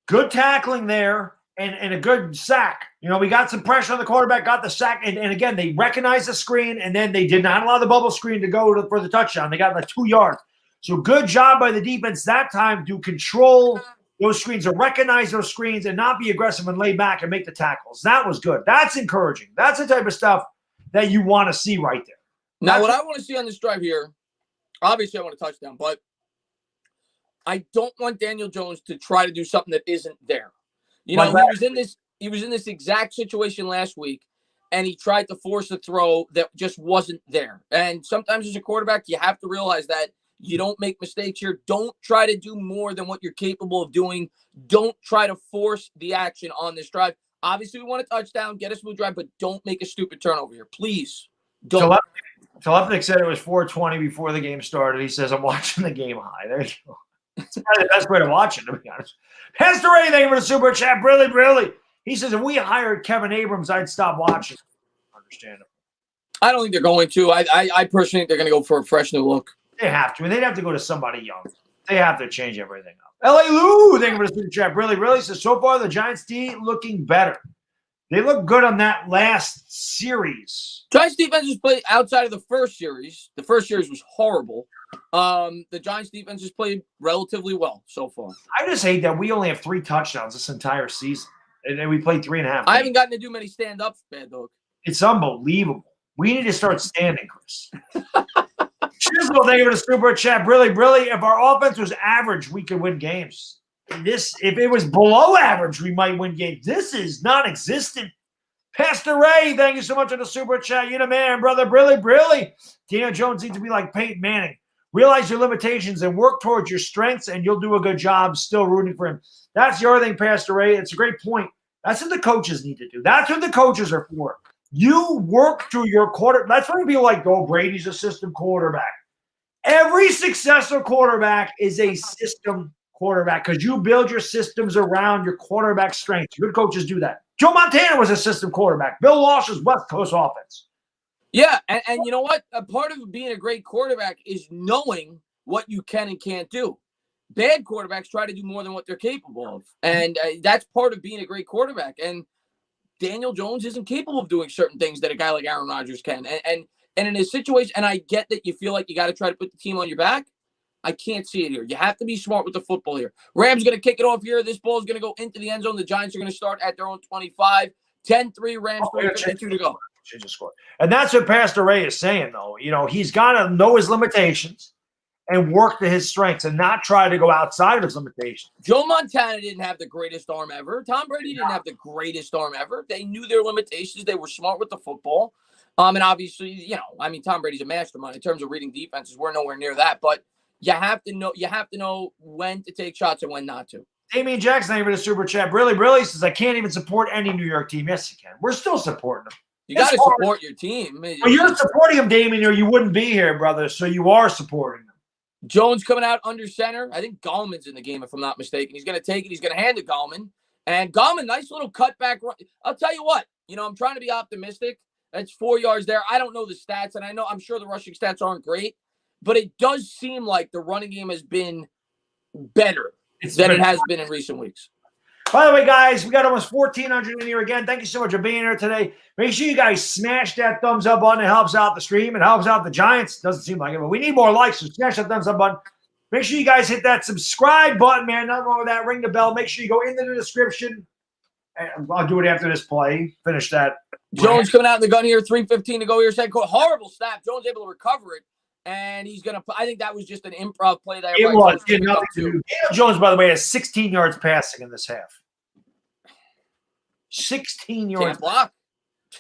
Good tackling there and a good sack. You know, we got some pressure on the quarterback, got the sack, and again, they recognized the screen, and then they did not allow the bubble screen to go for the touchdown. They got like 2 yards. So good job by the defense that time to control those screens, to recognize those screens and not be aggressive and lay back and make the tackles. That was good. That's encouraging. That's the type of stuff that you want to see right there. Now, what I want to see on this drive here, obviously I want a touchdown, but I don't want Daniel Jones to try to do something that isn't there. You know, he was in this exact situation last week, and he tried to force a throw that just wasn't there. And sometimes as a quarterback, you have to realize that you don't make mistakes here. Don't try to do more than what you're capable of doing. Don't try to force the action on this drive. Obviously, we want a touchdown, get a smooth drive, but don't make a stupid turnover here. Please don't. Telepnik said it was 4:20 before the game started. He says, I'm watching the game high. There you go. It's probably the best way to watch it, to be honest. Pastor Ray, thank you for the super chat. Really. He says, if we hired Kevin Abrams, I'd stop watching. Understandable. I don't think they're going to. I personally think they're going to go for a fresh new look. They have to. And they'd have to go to somebody young. They have to change everything up. L.A. Lou, thank you for the super chat. Really says, so far the Giants D looking better. They look good on that last series. Giants defense has played outside of the first series. The first series was horrible. The Giants defense has played relatively well so far. I just hate that we only have 3 touchdowns this entire season. And then we played 3.5. I haven't gotten to do many stand-ups, Baddog. It's unbelievable. We need to start standing, Chris. Chisel, thank you for the super chat. Really, if our offense was average, we could win games. If it was below average, we might win games. This is non-existent. Pastor Ray, thank you so much for the super chat. You're the man, brother. Really. Daniel Jones needs to be like Peyton Manning. Realize your limitations and work towards your strengths, and you'll do a good job still rooting for him. That's the other thing, Pastor Ray. It's a great point. That's what the coaches need to do. That's what the coaches are for. You work through your quarter. That's when people like, oh, Brady's a system quarterback. Every successful quarterback is a system quarterback because you build your systems around your quarterback strengths. Good coaches do that. Joe Montana was a system quarterback. Bill Walsh was West Coast offense. Yeah, and you know what? A part of being a great quarterback is knowing what you can and can't do. Bad quarterbacks try to do more than what they're capable of, and that's part of being a great quarterback. And Daniel Jones isn't capable of doing certain things that a guy like Aaron Rodgers can. And in a situation, and I get that you feel like you got to try to put the team on your back. I can't see it here. You have to be smart with the football here. Rams going to kick it off here. This ball is going to go into the end zone. The Giants are going to start at their own 25. 10-3 Rams, 3:52 to go. Change the score. And that's what Pastor Ray is saying, though. You know, he's got to know his limitations and work to his strengths and not try to go outside of his limitations. Joe Montana didn't have the greatest arm ever. Tom Brady didn't have the greatest arm ever. They knew their limitations. They were smart with the football. And obviously, you know, I mean, Tom Brady's a mastermind in terms of reading defenses. We're nowhere near that. But you have to know when to take shots and when not to. Damian Jackson, thank you for the super chat. Really says, I can't even support any New York team. Yes, you can. We're still supporting them. You got to support your team. Well, you're supporting them, Damian, or you wouldn't be here, brother. So you are supporting them. Jones coming out under center. I think Gallman's in the game, if I'm not mistaken. He's going to take it. He's going to hand it to Gallman. And Gallman, nice little cutback run. I'll tell you what. You know, I'm trying to be optimistic. That's 4 yards there. I don't know the stats, and I'm sure the rushing stats aren't great. But it does seem like the running game has been better than it has been in recent weeks. By the way, guys, we got almost 1,400 in here again. Thank you so much for being here today. Make sure you guys smash that thumbs up button. It helps out the stream. It helps out the Giants. Doesn't seem like it, but we need more likes, so smash that thumbs up button. Make sure you guys hit that subscribe button, man. Nothing wrong with that. Ring the bell. Make sure you go into the description. And I'll do it after this play. Finish that Jones coming out in the gun here, 3:15 to go here. Second quarter, horrible snap. Jones able to recover it, and he's gonna. I think that was just an improv play there. It was. Daniel Jones, by the way, has 16 yards passing in this half. 16 yards. Can't block.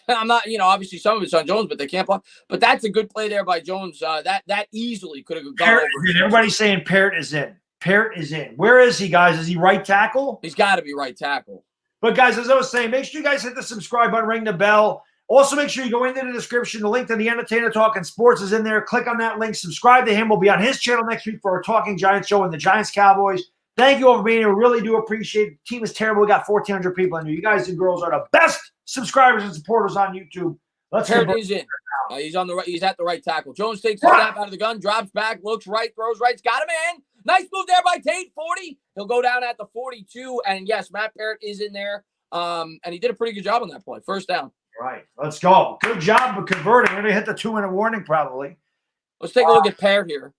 I'm not, obviously some of it's on Jones, but they can't block. But that's a good play there by Jones. That easily could have gone over. Everybody's saying Parrott is in. Parrott is in. Where is he, guys? Is he right tackle? He's got to be right tackle. But, guys, as I was saying, make sure you guys hit the subscribe button, ring the bell. Also, make sure you go into the description. The link to the Entertainah Talking Sports is in there. Click on that link. Subscribe to him. We'll be on his channel next week for our Talking Giants show and the Giants-Cowboys. Thank you all for being here. We really do appreciate it. The team is terrible. We got 1,400 people in here. You guys and girls are the best subscribers and supporters on YouTube. Let's Parrott is in. He's on the right. He's at the right tackle. Jones takes the snap out of the gun, drops back, looks right, throws right. Got him in. Nice move there by Tate. 40. He'll go down at the 42. And yes, Matt Parrott is in there. And he did a pretty good job on that play. First down. Right. Let's go. Good job of converting. We're going to hit the 2-minute warning probably. Let's take a look at Parrott here.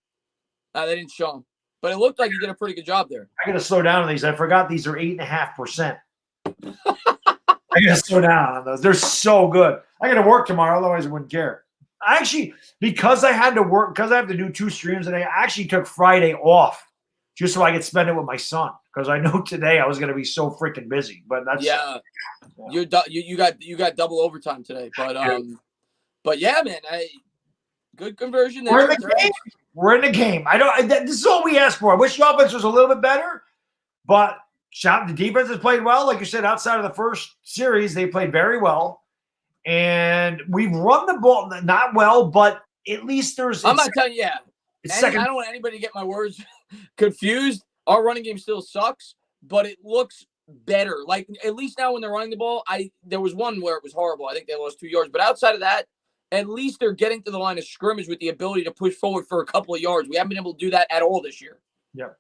They didn't show him. But it looked like he did a pretty good job there. I got to slow down on these. I forgot these are 8.5%. I got to slow down on those. They're so good. I got to work tomorrow. Otherwise, I wouldn't care. I actually, because I had to work, because I have to do 2 streams, and I actually took Friday off just so I could spend it with my son. Because I know today I was going to be so freaking busy. But that's you got double overtime today. But yeah, man, good conversion there. We're in the game. This is all we asked for. I wish the offense was a little bit better, but the defense has played well. Like you said, outside of the first series, they played very well. And we've run the ball not well, but at least there's. I'm not telling you. Yeah, I don't want anybody to get my words confused. Our running game still sucks, but it looks better. Like at least now when they're running the ball, there was one where it was horrible. I think they lost 2 yards, but outside of that, at least they're getting to the line of scrimmage with the ability to push forward for a couple of yards. We haven't been able to do that at all this year. Yep.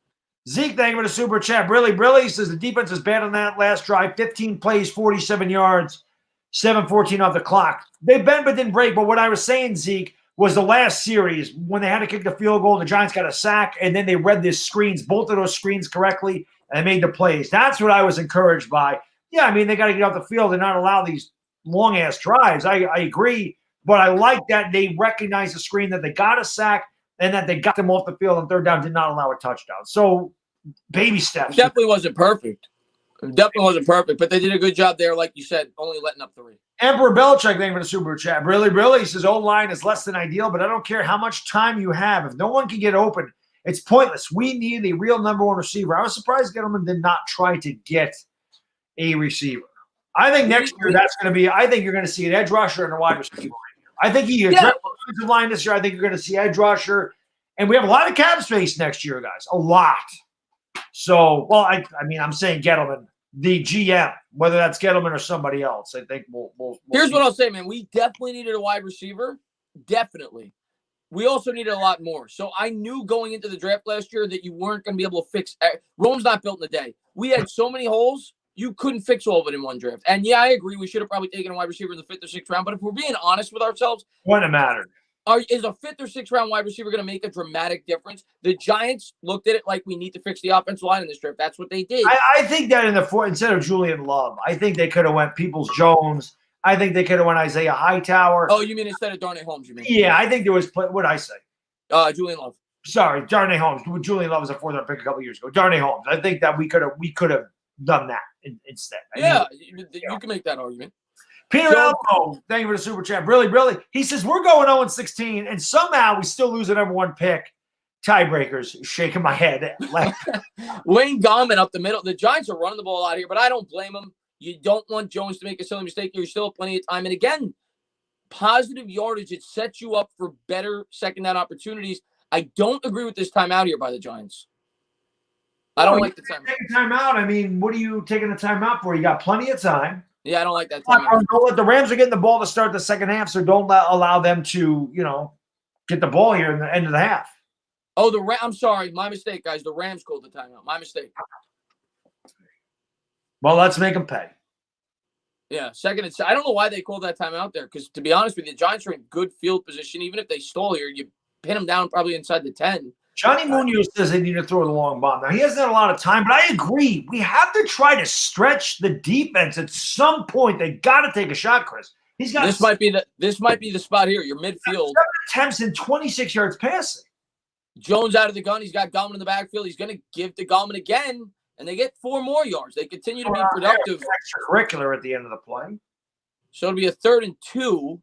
Zeke, thank you for the super chat. Really says the defense is bad on that last drive. 15 plays, 47 yards, 7:14 off the clock. They bent but didn't break. But what I was saying, Zeke, was the last series when they had to kick the field goal and the Giants got a sack, and then they read the screens, both of those screens correctly, and they made the plays. That's what I was encouraged by. Yeah, I mean, they got to get off the field and not allow these long-ass drives. I agree. But I like that they recognized the screen, that they got a sack, and that they got them off the field on third down, did not allow a touchdown. So, baby steps. Definitely wasn't perfect. But they did a good job there, like you said, only letting up 3. Emperor Belichick, thank you for the super chat. Really says O-line is less than ideal, but I don't care how much time you have. If no one can get open, it's pointless. We need a real number 1 receiver. I was surprised Gettleman did not try to get a receiver. I think next year I think you're going to see an edge rusher and a wide receiver. I think offensive line this year. I think you're going to see edge rusher, and we have a lot of cap space next year, guys. A lot. So, well, I mean, I'm saying Gettleman, the GM, whether that's Gettleman or somebody else. I think we'll Here's what I'll say, man. We definitely needed a wide receiver. Definitely. We also needed a lot more. So I knew going into the draft last year that you weren't going to be able to fix. Rome's not built in a day. We had so many holes. You couldn't fix all of it in one draft. And yeah, I agree. We should have probably taken a wide receiver in the 5th or 6th round. But if we're being honest with ourselves, wouldn't have mattered. Is a 5th or 6th round wide receiver going to make a dramatic difference? The Giants looked at it like we need to fix the offensive line in this draft. That's what they did. I think that in the 4th, instead of Julian Love, I think they could have went Peoples-Jones. I think they could have went Isaiah Hightower. Oh, you mean instead of Darnay Holmes? You mean? Yeah, I think there was. What did I say? Julian Love. Sorry, Darnay Holmes. Julian Love was a 4th round pick a couple years ago. Darnay Holmes. I think that we could have done that instead. You can make that argument. Peter Alpo, thank you for the super chat. Really. He says, we're going 0-16, and somehow we still lose the number 1 pick. Tiebreakers, shaking my head. Wayne Gallman up the middle. The Giants are running the ball out here, but I don't blame them. You don't want Jones to make a silly mistake. You still have plenty of time. And again, positive yardage, it sets you up for better second down opportunities. I don't agree with this timeout here by the Giants. I don't like the timeout. Taking timeout. I mean, what are you taking the timeout for? You got plenty of time. Yeah, I don't like that timeout. Don't let the Rams are getting the ball to start the second half, so don't allow them to, get the ball here in the end of the half. Oh, I'm sorry. My mistake, guys. The Rams called the timeout. My mistake. Well, let's make them pay. Yeah, second and I don't know why they called that timeout there, because to be honest with you, the Giants are in good field position. Even if they stole here, you pin them down probably inside the 10. Johnny Munoz says they need to throw the long bomb. Now, he hasn't had a lot of time, but I agree. We have to try to stretch the defense at some point. They got to take a shot, Chris. He's got this might be the spot here. Your midfield. 7 attempts and 26 yards passing. Jones out of the gun. He's got Gallman in the backfield. He's going to give to Gallman again, and they get 4 more yards. They continue to be productive. Extracurricular at the end of the play. So it'll be a 3rd and 2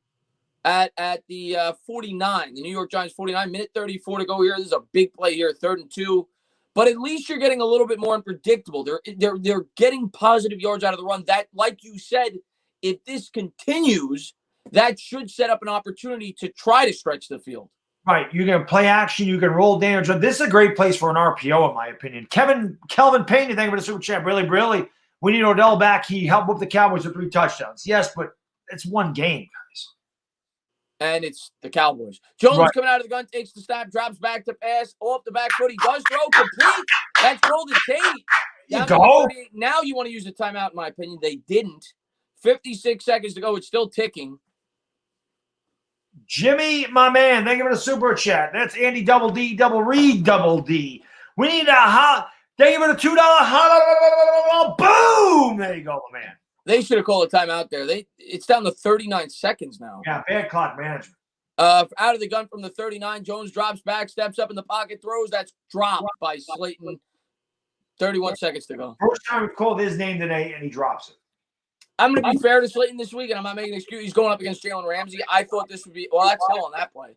at the 49. The New York Giants 49, minute 34 to go here. This is a big play here, 3rd and 2. But at least you're getting a little bit more unpredictable. They're getting positive yards out of the run. That, like you said, if this continues, that should set up an opportunity to try to stretch the field. Right. You can play action. You can roll damage. This is a great place for an RPO, in my opinion. Kelvin Payne, thank you for the super chat. Really, we need Odell back. He helped whoop the Cowboys with 3 touchdowns. Yes, but it's one game, guys. And it's the Cowboys. Jones coming out of the gun, takes the snap, drops back to pass, off the back foot. He does throw complete. That's Golden Tate. Now you want to use the timeout, in my opinion. They didn't. 56 seconds to go. It's still ticking. Jimmy, my man, thank you for the super chat. That's Andy Double D, Double Reed, Double D. We need a thank you for the $2 boom. There you go, my man. They should have called a timeout there. It's down to 39 seconds now. Yeah, bad clock management. Out of the gun from the 39, Jones drops back, steps up in the pocket, throws. That's dropped by Slayton. 31 seconds to go. First time we've called his name today, and he drops it. I'm going to be fair to Slayton this week, and I'm not making an excuse. He's going up against Jalen Ramsey. I thought this would be – well, that's hell on that play.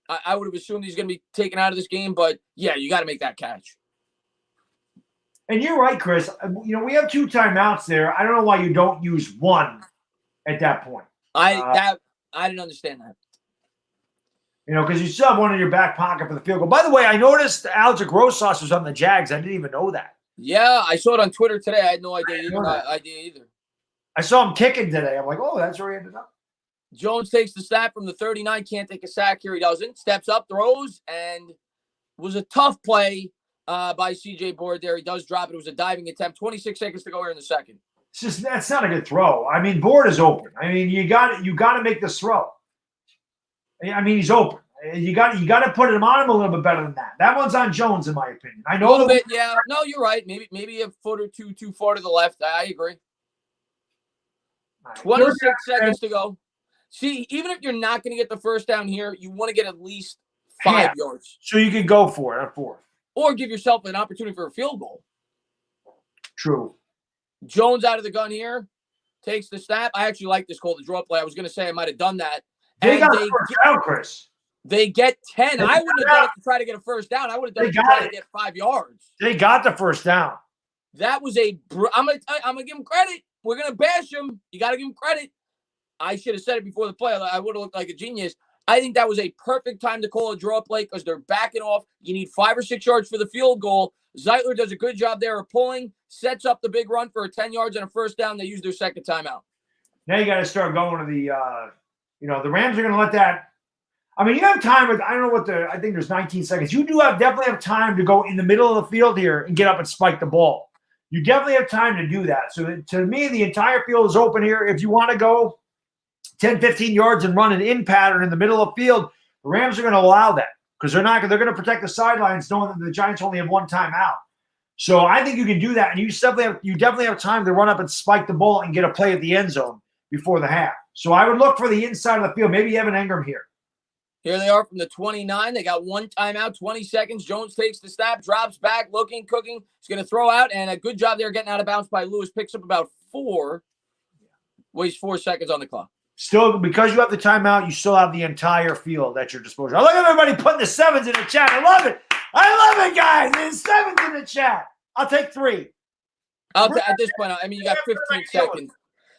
I would have assumed he's going to be taken out of this game, but, yeah, you got to make that catch. And you're right, Chris. We have 2 timeouts there. I don't know why you don't use one at that point. I didn't understand that. Because you still have one in your back pocket for the field goal. By the way, I noticed Alex Grossauce was on the Jags. I didn't even know that. Yeah, I saw it on Twitter today. I had no idea either. I saw him kicking today. I'm like, oh, that's where he ended up. Jones takes the snap from the 39. Can't take a sack here. He doesn't. Steps up, throws, and was a tough play by C.J. Board there. He does drop it. It was a diving attempt. 26 seconds to go here in the second. That's not a good throw. I mean, Board is open. I mean, you got to make this throw. I mean, he's open. You got to put him on him a little bit better than that. That one's on Jones, in my opinion. I know a little bit. Yeah. No, you're right. Maybe a foot or two too far to the left. I agree. Right. 26 seconds to go. See, even if you're not going to get the first down here, you want to get at least 5 yards. So you can go for it on 4th. Or give yourself an opportunity for a field goal. True. Jones out of the gun here. Takes the snap. I actually like this call, the draw play. I was going to say I might have done that. They got the first down, Chris. They get 10. I wouldn't have done it to try to get a first down. I would have done it to try to get 5 yards. They got the first down. That was I'm gonna give him credit. We're gonna bash him. You got to give him credit. I should have said it before the play. I would have looked like a genius. I think that was a perfect time to call a draw play because they're backing off. You need 5 or 6 yards for the field goal. Zeitler does a good job there of pulling, sets up the big run for a 10 yards and a first down. They use their second timeout. Now you got to start going to the, the Rams are going to let that. I mean, you have time. I don't know I think there's 19 seconds. You do definitely have time to go in the middle of the field here and get up and spike the ball. You definitely have time to do that. So to me, the entire field is open here. If you want to go 10, 15 yards and run an in pattern in the middle of the field, the Rams are going to allow that because they're going to protect the sidelines knowing that the Giants only have 1 timeout. So I think you can do that. And you definitely have time to run up and spike the ball and get a play at the end zone before the half. So I would look for the inside of the field. Maybe Evan Engram here. Here they are from the 29. They got 1 timeout, 20 seconds. Jones takes the snap, drops back, looking, cooking. He's going to throw out, and a good job there getting out of bounds by Lewis. Picks up about 4. Wastes 4 seconds on the clock. Still, because you have the timeout, you still have the entire field at your disposal. I look at everybody putting the 7s in the chat. I love it. I love it, guys. There's 7s in the chat. I'll take 3. At this point, I mean, you got 15 seconds.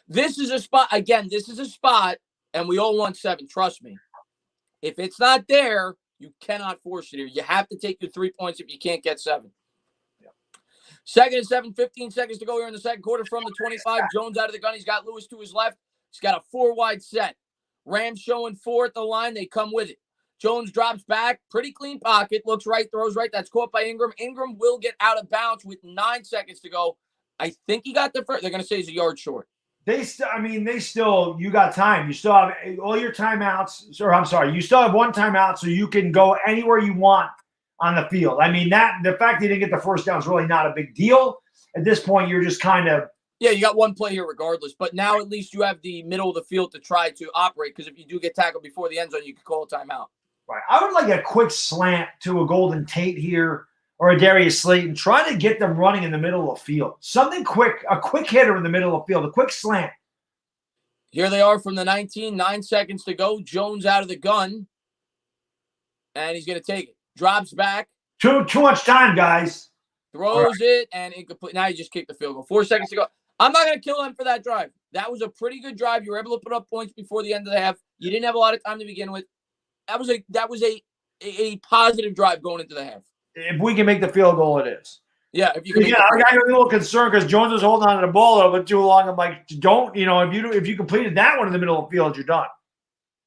This is a spot. Again, this is a spot, and we all want 7. Trust me. If it's not there, you cannot force it here. You have to take your 3 points if you can't get 7. Yeah. Second and 7, 15 seconds to go here in the second quarter from the 25. Jones out of the gun. He's got Lewis to his left. He's got a 4-wide set. Rams showing 4 at the line. They come with it. Jones drops back. Pretty clean pocket. Looks right, throws right. That's caught by Ingram. Ingram will get out of bounds with 9 seconds to go. I think he got the first. They're going to say he's a yard short. You got time. You still have all your timeouts. Or I'm sorry, you still have 1 timeout, so you can go anywhere you want on the field. I mean, the fact that you didn't get the first down is really not a big deal. At this point, you're just kind of Yeah, you got one play here regardless, but now at least you have the middle of the field to try to operate, because if you do get tackled before the end zone, you can call a timeout. Right. I would like a quick slant to a Golden Tate here or a Darius Slayton. Try to get them running in the middle of the field. Something quick, a quick hitter in the middle of the field, a quick slant. Here they are from the 19, 9 seconds to go. Jones out of the gun, and he's going to take it. Drops back. Too much time, guys. Throws it, and incomplete. Now you just kicked the field goal. 4 seconds to go. I'm not going to kill him for that drive. That was a pretty good drive. You were able to put up points before the end of the half. You didn't have a lot of time to begin with. That was a positive drive going into the half. If we can make the field goal, it is. Yeah, if you can. Yeah, I got a little concerned because Jones was holding on to the ball a little bit too long. I'm like, don't, if you completed that one in the middle of the field, you're done.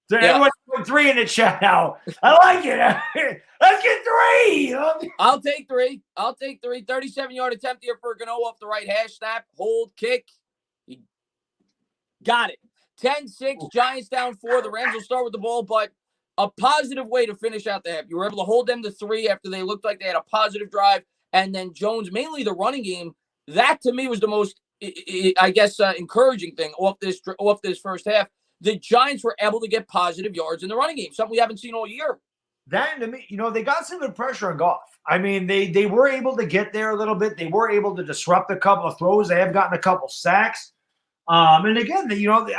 So everyone's putting 3 in the chat now. I like it. Let's get 3. I'll take 3. 37-yard attempt here for Gano off the right hash snap. Hold, kick. He got it. 10-6, Giants down 4. The Rams will start with the ball, but a positive way to finish out the half. You were able to hold them to 3 after they looked like they had a positive drive. And then Jones, mainly the running game, that to me was the most, I guess, encouraging thing off this first half. The Giants were able to get positive yards in the running game, something we haven't seen all year. That, to me, they got some good pressure on Goff. I mean, they were able to get there a little bit. They were able to disrupt a couple of throws. They have gotten a couple sacks. And again,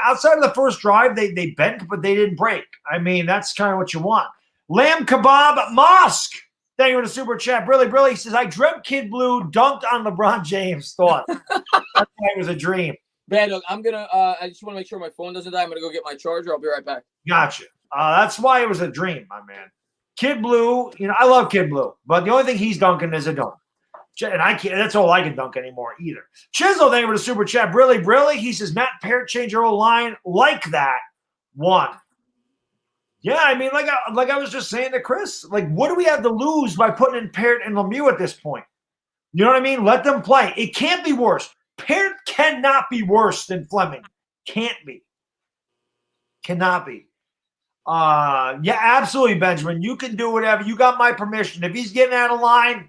outside of the first drive, they bent, but they didn't break. I mean, that's kind of what you want. Lamb Kebab Mosque. Thank you for the super chat. Brilly says, I dreamt Kid Blue dunked on LeBron James. Thought that was a dream. Baddog, I'm gonna. I just want to make sure my phone doesn't die. I'm gonna go get my charger. I'll be right back. Gotcha. That's why it was a dream, my man. Kid Blue, I love Kid Blue, but the only thing he's dunking is a dunk. And I can't. That's all I can dunk anymore either. Chisel, thank you for the super chat. Brilly. He says, Matt Parrott changed your whole line like that. 1. Yeah, I mean, like I was just saying to Chris, like, what do we have to lose by putting in Parrott and Lemieux at this point? You know what I mean? Let them play. It can't be worse. Parrott cannot be worse than Fleming. Can't be. Cannot be. Yeah, absolutely, Benjamin. You can do whatever. You got my permission. If he's getting out of line,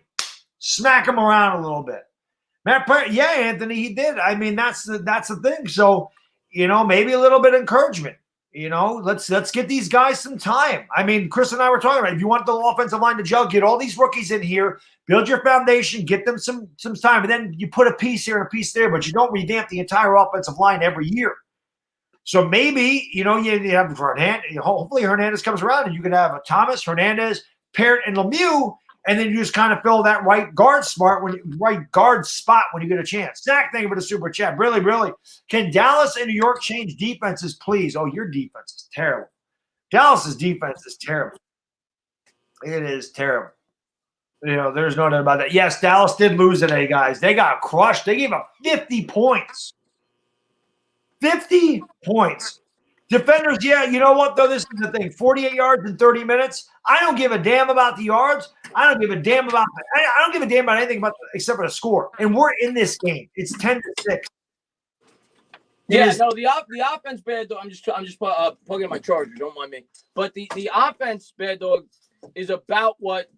smack him around a little bit. Matt Parrott, yeah, Anthony, he did. I mean, that's the thing. So, maybe a little bit of encouragement. Let's get these guys some time. I mean, Chris and I were talking about it. If you want the offensive line to gel, get all these rookies in here, build your foundation, get them some time, and then you put a piece here and a piece there, but you don't revamp the entire offensive line every year. So maybe, you have Hernandez. Hopefully Hernandez comes around and you can have a Thomas, Hernandez, Parrott, and Lemieux, and then you just kind of fill that right guard spot when you get a chance. Zach, thank you for the super chat. Really. Can Dallas and New York change defenses, please? Oh, your defense is terrible. Dallas's defense is terrible. It is terrible. There's no doubt about that. Yes, Dallas did lose today, guys. They got crushed. They gave up 50 points. 50 points. Defenders, yeah, you know what, though? This is the thing. 48 yards in 30 minutes. I don't give a damn about the yards. I don't give a damn about anything except for the score. And we're in this game. It's 10-6. The offense, Bad Dog. I'm just plugging in my charger. Don't mind me. But the offense, Bad Dog, is about what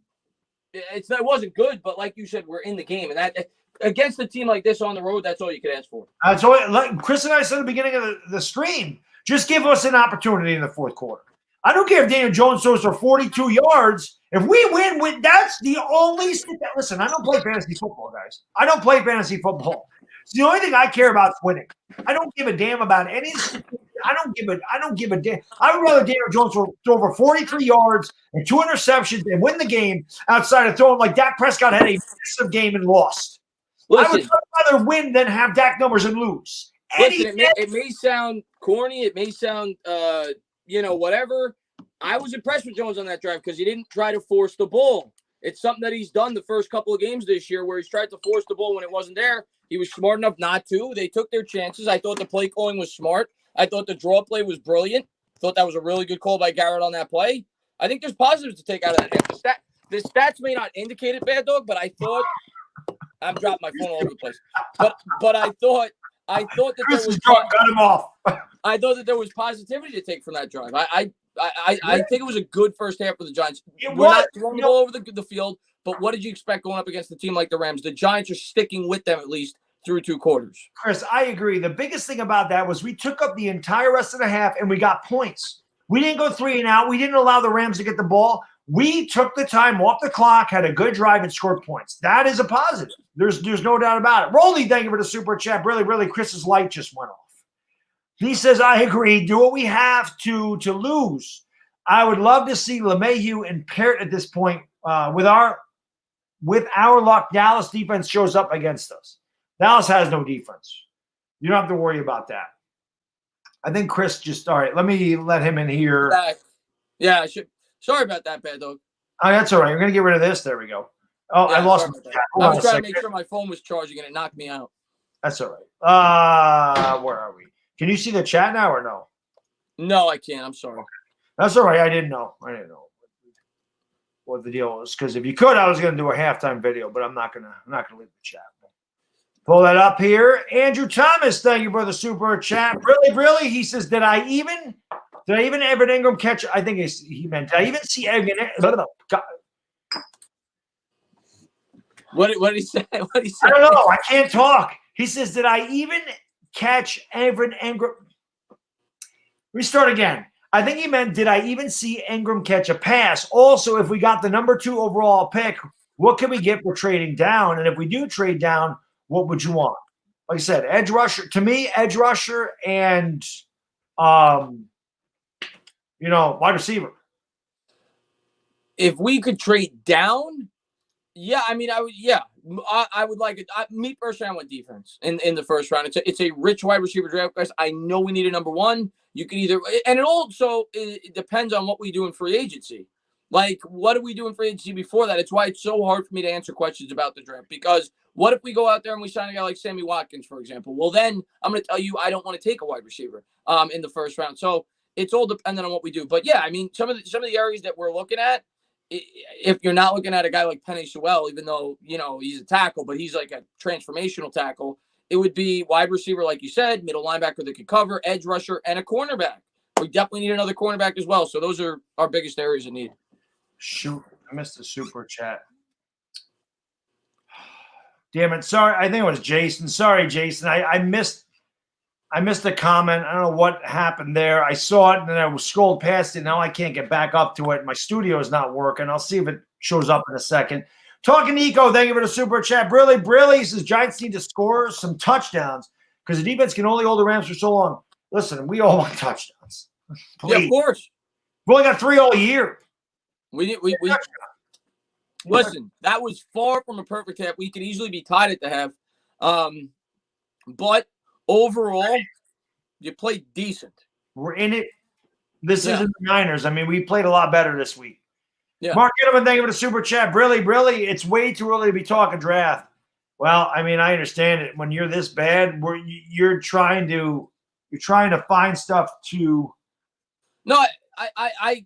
it wasn't good, but like you said, we're in the game, and that against a team like this on the road, that's all you could ask for. That's all. Like Chris and I said at the beginning of the stream, just give us an opportunity in the fourth quarter. I don't care if Daniel Jones throws for 42 yards. If we win, that's the only – listen, I don't play fantasy football, guys. I don't play fantasy football. It's the only thing I care about is winning. I don't give a damn about any – I don't give a damn. I would rather Daniel Jones throw for 43 yards and 2 interceptions and win the game outside of throwing like Dak Prescott had a massive game and lost. Listen, I would rather win than have Dak numbers and lose. Listen, it may sound corny. It may sound whatever. I was impressed with Jones on that drive because he didn't try to force the ball. It's something that he's done the first couple of games this year where he's tried to force the ball when it wasn't there. He was smart enough not to. They took their chances. I thought the play calling was smart. I thought the draw play was brilliant. I thought that was a really good call by Garrett on that play. I think there's positives to take out of that. The stats may not indicate it, Bad Dog, but I thought I'm dropping my phone all over the place. But I thought that there was cut him off. I thought that there was positivity to take from that drive. I think it was a good first half for the Giants. We're not throwing the ball over the field, but what did you expect going up against a team like the Rams? The Giants are sticking with them at least through 2 quarters. Chris, I agree. The biggest thing about that was we took up the entire rest of the half and we got points. We didn't go 3 and out. We didn't allow the Rams to get the ball. We took the time off the clock, had a good drive, and scored points. That is a positive. There's no doubt about it. Rolly, thank you for the super chat. Really, Chris's light just went off. He says, I agree. Do what we have to lose. I would love to see LeMahieu and Parrott at this point. With our luck, Dallas defense shows up against us. Dallas has no defense. You don't have to worry about that. I think Chris just – all right, let me let him in here. Yeah, I should. Sorry about that, Baddog. Oh, that's all right. We're going to get rid of this. There we go. Oh, yeah, I lost my chat. I was trying to make sure my phone was charging and it knocked me out. That's all right. Where are we? Can you see the chat now or no? No, I can't. I'm sorry. That's all right. I didn't know what the deal was, because if you could, I was going to do a halftime video, but I'm not going to leave the chat. Pull that up here. Andrew Thomas, thank you for the super chat. Really, he says, did I even Evan Ingram catch? I think he meant, did I even see Evan? What did he say? I don't know. I can't talk. He says, did I even catch Evan Ingram? Restart again. I think he meant, did I even see Ingram catch a pass? Also, if we got the number 2 overall pick, what can we get for trading down? And if we do trade down, what would you want? Like I said, edge rusher. To me, edge rusher and, wide receiver. If we could trade down, yeah, I mean, I would. Yeah, I would like it. Me personally, I want defense in the first round. It's a rich wide receiver draft class. I know we need a number 1. You can either, and it depends on what we do in free agency. Like, what do we do in free agency before that? It's why it's so hard for me to answer questions about the draft, because what if we go out there and we sign a guy like Sammy Watkins, for example? Well, then I'm going to tell you I don't want to take a wide receiver in the first round. So it's all dependent on what we do. But yeah, I mean, some of the areas that we're looking at, if you're not looking at a guy like Penei Sewell, even though, he's a tackle, but he's like a transformational tackle, it would be wide receiver, like you said, middle linebacker that could cover, edge rusher, and a cornerback. We definitely need another cornerback as well. So those are our biggest areas of need. Shoot, I missed the super chat. Damn it. Sorry. I think it was Jason. Sorry, Jason. I missed a comment. I don't know what happened there. I saw it and then I scrolled past it. Now I can't get back up to it. My studio is not working. I'll see if it shows up in a second. Talking Nico, thank you for the super chat. Brilly says Giants need to score some touchdowns because the defense can only hold the Rams for so long. Listen, we all want touchdowns. Please. Yeah, of course. We've only got 3 all year. We listen, that was far from a perfect half. We could easily be tied at the half. But overall, you played decent. We're in it. This isn't the Niners. I mean, we played a lot better this week. Yeah. Mark Gittleman, thank you for the super chat. Brilly, it's way too early to be talking draft. Well, I mean, I understand it. When you're this bad, you're trying to find stuff to. No, I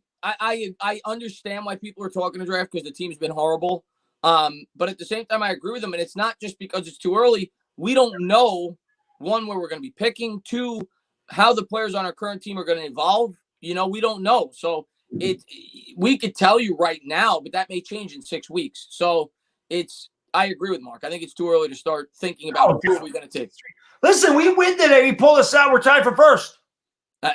understand why people are talking to draft because the team's been horrible. But at the same time, I agree with them, and it's not just because it's too early. We don't know, 1, where we're going to be picking, 2, how the players on our current team are going to evolve. We don't know. So we could tell you right now, but that may change in 6 weeks. So I agree with Mark. I think it's too early to start thinking about who are we going to take. Listen, we win today. We pull this out. We're tied for first.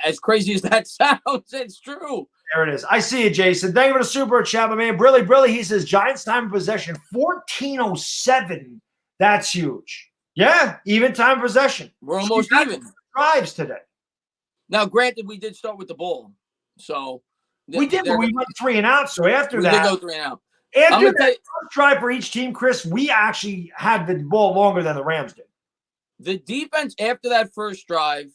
As crazy as that sounds, it's true. There it is. I see it, Jason. Thank you for the super chat, my man. Brilly, he says Giants time of possession 14:07. That's huge. Yeah, even time of possession. We're almost even. Drives today. Now, granted, we did start with the ball, so we did, but we went 3 and out. So after that, we did go 3 and out. After that first drive for each team, Chris, we actually had the ball longer than the Rams did. The defense after that first drive,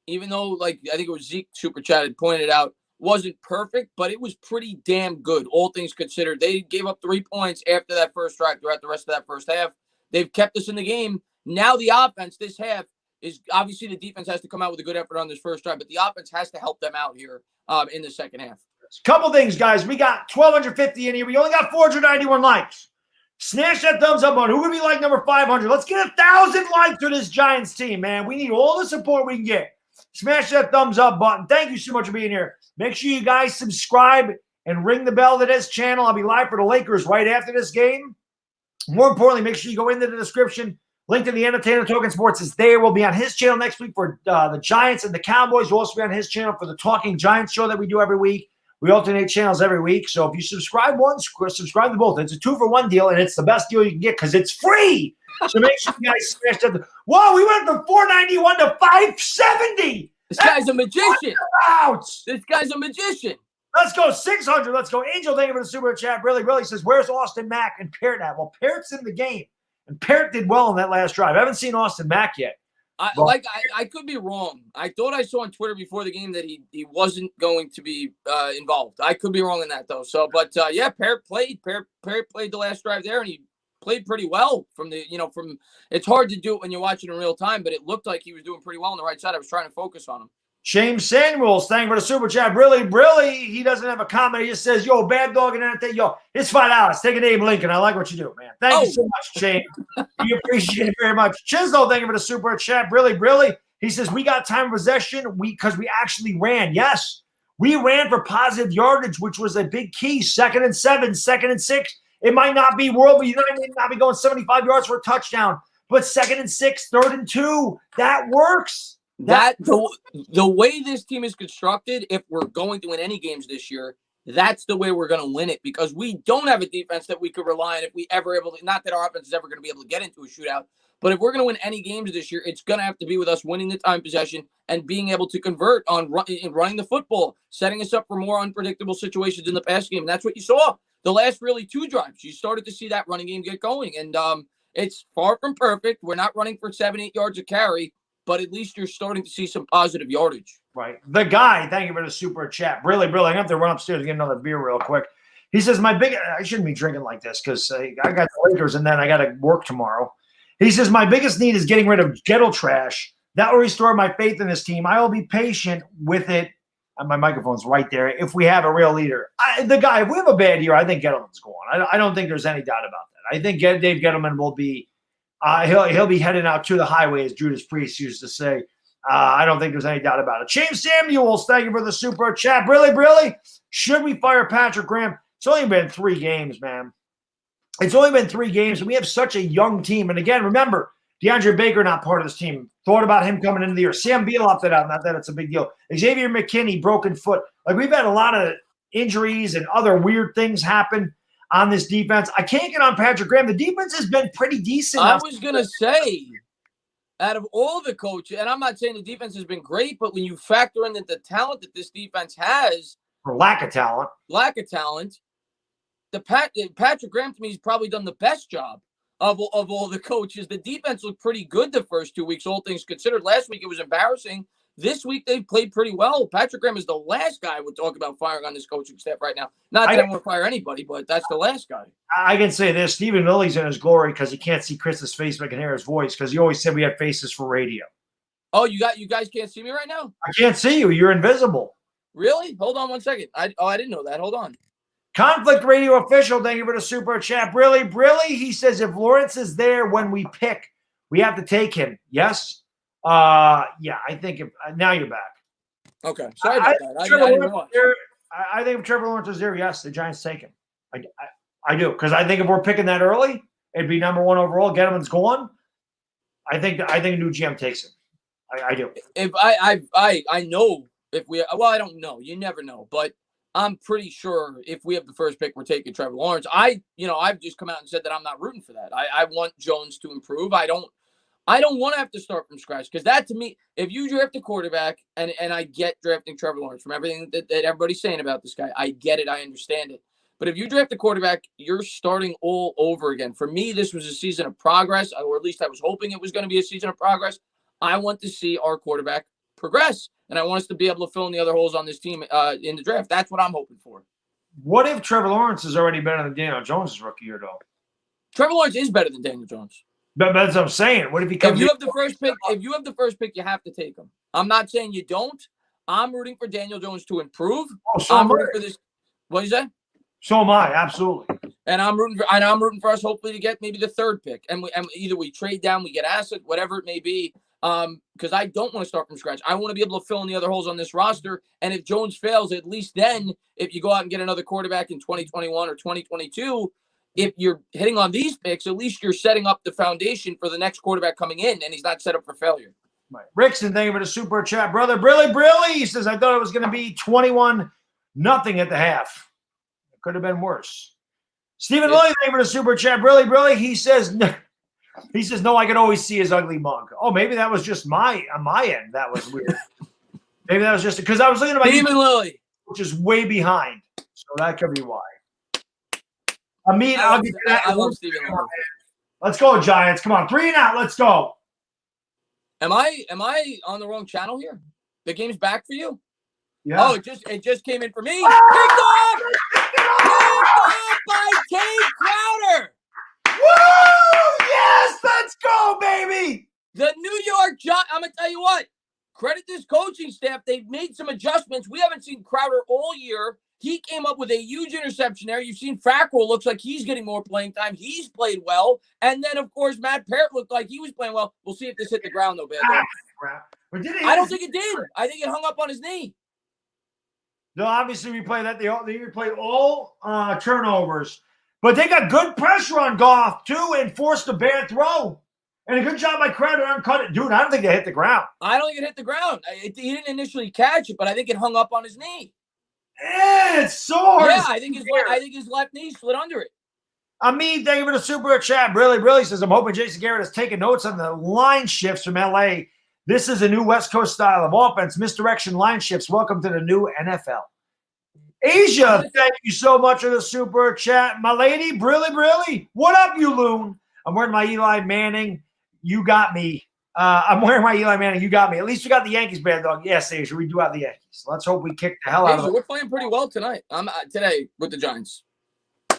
even though, I think it was Zeke Super Chat had pointed out, wasn't perfect, but it was pretty damn good, all things considered. They gave up 3 points after that first drive throughout the rest of that first half. They've kept us in the game. Now the offense this half is obviously the defense has to come out with a good effort on this first drive, but the offense has to help them out here in the second half. Couple things, guys. We got 1,250 in here. We only got 491 likes. Smash that thumbs up on who would be like number 500. Let's get 1,000 likes for this Giants team, man. We need all the support we can get. Smash that thumbs up button. Thank you so much for being here. Make sure you guys subscribe and ring the bell to this channel. I'll be live for the Lakers right after this game. More importantly, make sure you go into the description, Link to the Entertainah Talking Sports is there. We'll be on his channel next week for the Giants and the Cowboys. We'll also be on his channel for the Talking Giants show that we do every week. We alternate channels every week. So if you subscribe one, subscribe to both. It's a 2-for-1 deal, and it's the best deal you can get because it's free. So make sure you guys smash that. Whoa, we went from $491 to $570. This guy's a magician. Ouch. This guy's a magician. Let's go 600. Let's go. Angel, thank you for the super chat. Really says, where's Austin Mack and Parrott at? Well, Parrott's in the game, and Parrott did well in that last drive. I haven't seen Austin Mack yet. I could be wrong. I thought I saw on Twitter before the game that he wasn't going to be involved. I could be wrong in that though. So, but yeah, Parrott played. Parrott played the last drive there, and he played pretty well from it's hard to do it when you're watching in real time, but it looked like he was doing pretty well on the right side. I was trying to focus on him. James Samuels, thank you for the super chat. Really, he doesn't have a comment. He just says, yo, Baddog and anything. Yo, it's $5. Take a name, Lincoln. I like what you do, man. Thank you so much, James. We appreciate it very much. Chislo, thank you for the super chat. Really. He says, we got time of possession because we actually ran. Yes, we ran for positive yardage, which was a big key. 2nd and 7, 2nd and 6. It might not be world, you know what I mean? Not be going 75 yards for a touchdown, but 2nd and 6, 3rd and 2, that works. That the way this team is constructed, if we're going to win any games this year, that's the way we're going to win it because we don't have a defense that we could rely on if we ever able to. Not that our offense is ever going to be able to get into a shootout, but if we're going to win any games this year, it's going to have to be with us winning the time possession and being able to convert on running the football, setting us up for more unpredictable situations in the pass game. And that's what you saw the last really 2 drives. You started to see that running game get going, and it's far from perfect. We're not running for 7-8 yards a carry, but at least you're starting to see some positive yardage. Right. The guy, thank you for the super chat. Really, I have to run upstairs and get another beer real quick. He says, I shouldn't be drinking like this because I got the Lakers and then I got to work tomorrow. He says, my biggest need is getting rid of ghetto trash. That will restore my faith in this team. I will be patient with it. My microphone's right there. If we have a real leader, if we have a bad year, I think Gettleman's going. I don't think there's any doubt about that. I think Dave Gettleman will be he'll be heading out to the highway, as Judas Priest used to say. I don't think there's any doubt about it. James Samuels, thank you for the super chat. Really, should we fire Patrick Graham? It's only been 3 games, man. It's only been 3 games, and we have such a young team. And again, remember, DeAndre Baker not part of this team. Thought about him coming into the year. Sam Beal opted out. Not that it's a big deal. Xavier McKinney, broken foot. Like, we've had a lot of injuries and other weird things happen on this defense. I can't get on Patrick Graham. The defense has been pretty decent. I was going to say, out of all the coaches, and I'm not saying the defense has been great, but when you factor in the talent that this defense has. Or lack of talent. Patrick Graham, to me, has probably done the best job of all the coaches. The defense looked pretty good the first 2 weeks, all things considered. Last week, it was embarrassing. This week, they played pretty well. Patrick Graham is the last guy I would talk about firing on this coaching staff right now. Not that I want to fire anybody, but that's the last guy. I can say this. Stephen Lilly's in his glory because he can't see Chris's face, but can hear his voice because he always said we have faces for radio. Oh, you guys can't see me right now? I can't see you. You're invisible. Really? Hold on 1 second. I didn't know that. Hold on. Conflict Radio Official, thank you for the super chat. Really, he says if Lawrence is there when we pick, we have to take him. Yes? Yeah, I think now you're back. Okay. Sorry about that. I think if Trevor Lawrence is there, yes, the Giants take him. I do, because I think if we're picking that early, it'd be number 1 overall. Gettleman's gone. I think a new GM takes him. I do. If I know if we I don't know. You never know, but I'm pretty sure if we have the first pick, we're taking Trevor Lawrence. I've just come out and said that I'm not rooting for that. I want Jones to improve. I don't want to have to start from scratch because that to me, if you draft a quarterback and I get drafting Trevor Lawrence from everything that everybody's saying about this guy, I get it. I understand it. But if you draft a quarterback, you're starting all over again. For me, this was a season of progress, or at least I was hoping it was going to be a season of progress. I want to see our quarterback progress, and I want us to be able to fill in the other holes on this team in the draft. That's what I'm hoping for. What if Trevor Lawrence is already better than Daniel Jones' rookie year, though? Trevor Lawrence is better than Daniel Jones. But that's what I'm saying. What if he comes? If you have the first pick, you have to take him. I'm not saying you don't. I'm rooting for Daniel Jones to improve. Oh, so I'm rooting for this. What is that? So am I, absolutely. And I'm rooting for us hopefully to get maybe the 3rd pick, and either we trade down, we get asset, whatever it may be. Because I don't want to start from scratch. I want to be able to fill in the other holes on this roster. And if Jones fails, at least then, if you go out and get another quarterback in 2021 or 2022, if you're hitting on these picks, at least you're setting up the foundation for the next quarterback coming in, and he's not set up for failure. Right. Rickson, thank you for the super chat, brother. Brilly, he says, I thought it was going to be 21-0 at the half. It could have been worse. Stephen Lilly, thank you for the super chat. Brilly, he says, no, I could always see his ugly mug. Oh, maybe that was just on my end. That was weird. Maybe that was just because I was looking at my Stephen Lilly, which is way behind. So that could be why. I'll get to that. I love Stephen Lilly. Let's go, Giants. Come on, 3 and out. Let's go. Am I on the wrong channel here? The game's back for you? Yeah. Oh, it just came in for me. Picked off by Kate Crowder. Woo! Yes, let's go, baby. The New York Giants. I'm gonna tell you what. Credit this coaching staff. They've made some adjustments. We haven't seen Crowder all year. He came up with a huge interception there. You've seen Fackrell looks like he's getting more playing time. He's played well. And then, of course, Matt Parrott looked like he was playing well. We'll see if this hit the ground, though, Baddog. I don't think it did. I think it hung up on his knee. No, obviously we played that. They replayed all turnovers. But they got good pressure on Goff, too, and forced a bad throw. And a good job by Crowder to uncut it. Dude, I don't think it hit the ground. I don't think it hit the ground. He didn't initially catch it, but I think it hung up on his knee. Yeah, it's so hard. Yeah, I think his left knee slid under it. Thank you for the super chat. Really says, I'm hoping Jason Garrett has taken notes on the line shifts from LA. This is a new West Coast style of offense. Misdirection line shifts. Welcome to the new NFL. Asia, thank you so much for the super chat. My lady, Brilly. What up, you loon? I'm wearing my Eli Manning. You got me. I'm wearing my Eli Manning. You got me. At least we got the Yankees, Baddog. Yes, Asia, we do have the Yankees. Let's hope we kick the hell out of it. We're playing pretty well tonight. Today with the Giants.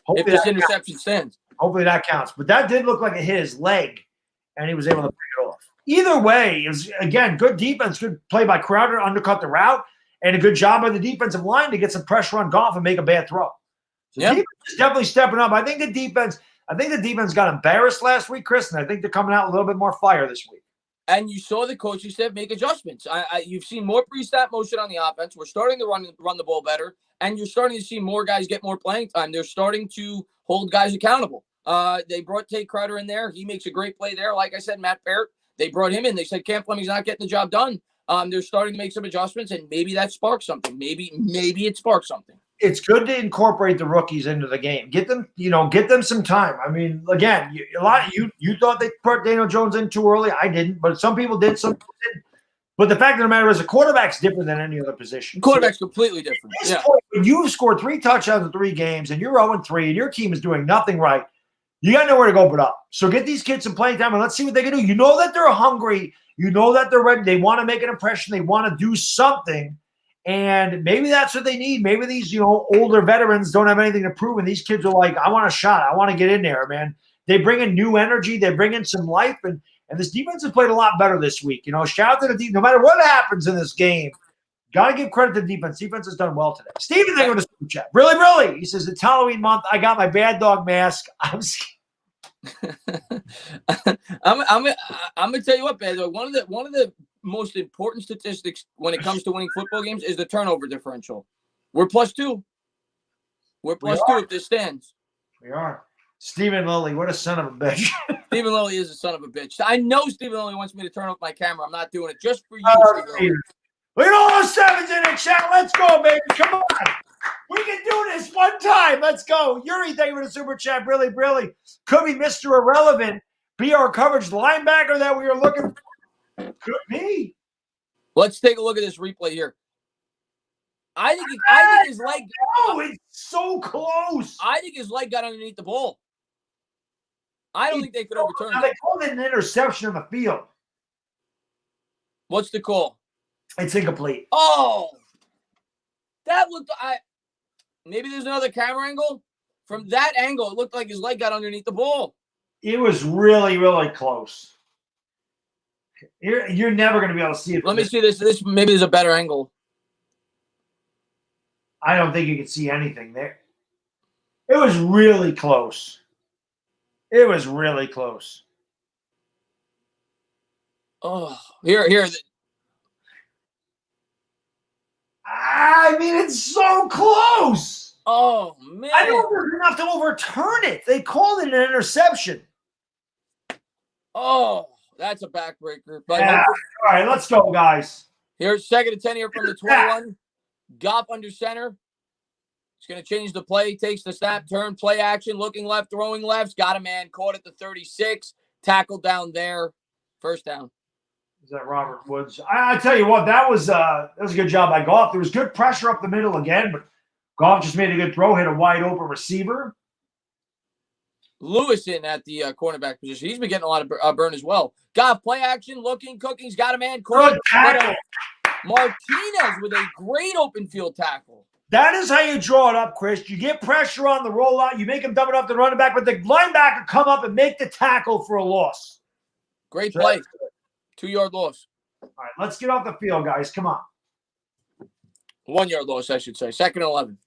If this interception stands. Hopefully that counts. But that did look like it hit his leg, and he was able to break it off. Either way, it was, again, good defense, good play by Crowder to undercut the route, and a good job by the defensive line to get some pressure on Goff and make a bad throw. So the defense is definitely stepping up. I think the defense got embarrassed last week, Chris, and I think they're coming out a little bit more fire this week. And you saw the coaching staff make adjustments. You've seen more pre-snap motion on the offense. We're starting to run the ball better, and you're starting to see more guys get more playing time. They're starting to hold guys accountable. They brought Tate Crowder in there. He makes a great play there. Like I said, Matt Parrott, they brought him in. They said Cam Fleming's not getting the job done. They're starting to make some adjustments, and maybe that sparks something. Maybe it sparks something. It's good to incorporate the rookies into the game. Get them some time. I mean, again, you thought they put Daniel Jones in too early. I didn't, but some people did. Some people didn't. But the fact of the matter is, a quarterback's different than any other position. Quarterback's completely different. Yeah. When you've scored 3 touchdowns in 3 games, and you're 0-3, and your team is doing nothing right, you got nowhere to go but up. So get these kids some playing time, and let's see what they can do. You know that they're hungry. You know that they're ready. They want to make an impression. They want to do something. And maybe that's what they need. Maybe these, older veterans don't have anything to prove, and these kids are like, I want a shot. I want to get in there, man. They bring in new energy. They bring in some life, and this defense has played a lot better this week. Shout out to the defense. No matter what happens in this game, got to give credit to the defense. Defense has done well today. Steven, thank you for the super chat. Really. He says, it's Halloween month. I got my Baddog mask. I'm scared. I'm gonna tell you what, Baddog. One of the most important statistics when it comes to winning football games is the turnover differential. We're +2. We're +2 if this stands. We are. Stephen Lilly, what a son of a bitch. Stephen Lilly is a son of a bitch. I know Stephen Lilly wants me to turn off my camera. I'm not doing it just for you, Stephen. Look at all those 7s in the chat. Let's go, baby. Come on. We can do this one time. Let's go. Yuri, thank you for the super chat. Really. Could be Mr. Irrelevant. Be our coverage linebacker that we are looking for. Could be. Let's take a look at this replay here. I think his leg. Oh, it's so close. I think his leg got underneath the ball. I don't think they could overturn it. They called it an interception on the field. What's the call? It's incomplete. Oh, that looked. Maybe there's another camera angle. From that angle, it looked like his leg got underneath the ball. It was really close. You're never going to be able to see it. Let me see this. This maybe there's a better angle. I don't think you can see anything there. It was really close. It was really close. Oh, here. I mean, it's so close. Oh, man. I don't know enough to overturn it. They called it an interception. Oh, that's a backbreaker. But Yeah. All right, let's go, guys. here's 2nd and 10 here from the 21. Goff under center. He's going to change the play. Takes the snap, turn, play action, looking left, throwing left. Got a man, caught at the 36. Tackled down there. First down. Is that Robert Woods? I tell you what, that was a good job by Goff. There was good pressure up the middle again, but Goff just made a good throw, hit a wide open receiver. Lewis in at the cornerback position. He's been getting a lot of burn as well. Goff, play action, looking, cooking. He's got a man, caught. Good tackle. Martinez with a great open field tackle. That is how you draw it up, Chris. You get pressure on the rollout. You make him dumb enough to run it back, but the linebacker come up and make the tackle for a loss. Great play. 2-yard loss. All right, let's get off the field, guys. Come on. 1-yard loss, I should say. 2nd and 11.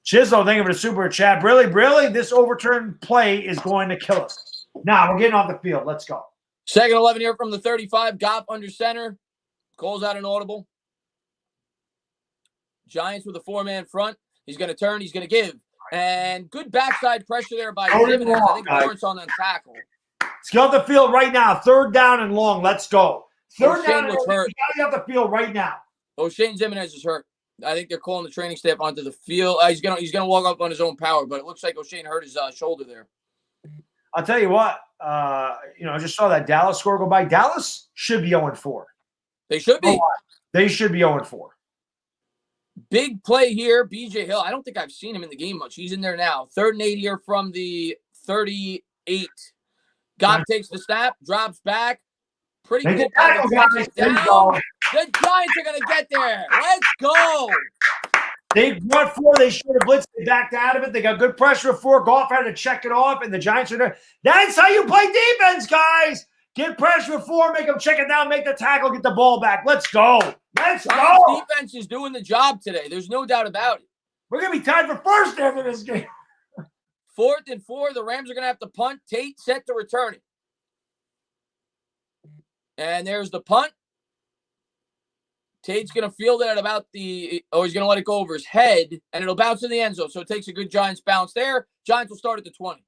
Chisholm, thank you for the super chat. Really, this overturned play is going to kill us. Now we're getting off the field. Let's go. 2nd and 11 here from the 35. Goff under center. Calls out an audible. Giants with a 4-man front. He's going to turn. He's going to give. And good backside pressure there by Jimenez. I think Lawrence on the tackle. Let's get off the field right now. 3rd down and long. Let's go. 3rd O'Shane down and long. was hurt. You got to get off the field right now. O'Shane Jimenez is hurt. I think they're calling the training staff onto the field. He's gonna walk up on his own power, but it looks like O'Shane hurt his shoulder there. I'll tell you what. I just saw that Dallas score go by. Dallas should be 0-4. They should be. They should be 0-4. Big play here, B.J. Hill. I don't think I've seen him in the game much. He's in there now. 3rd and 8 here from the 38. Goff takes the snap, drops back. Pretty good. Tackle, guys. There you go. The Giants are going to get there. Let's go. They went 4. They should have blitzed. They backed out of it. They got good pressure at 4. Goff had to check it off, and the Giants are there. That's how you play defense, guys. Get pressure at 4, make them check it down, make the tackle, get the ball back. Let's go. Let's go. Defense is doing the job today. There's no doubt about it. We're going to be tied for first after this game. 4th and 4. The Rams are going to have to punt. Tate set to return it. And there's the punt. Tate's going to field it at about he's going to let it go over his head, and it'll bounce in the end zone. So it takes a good Giants bounce there. Giants will start at the 20.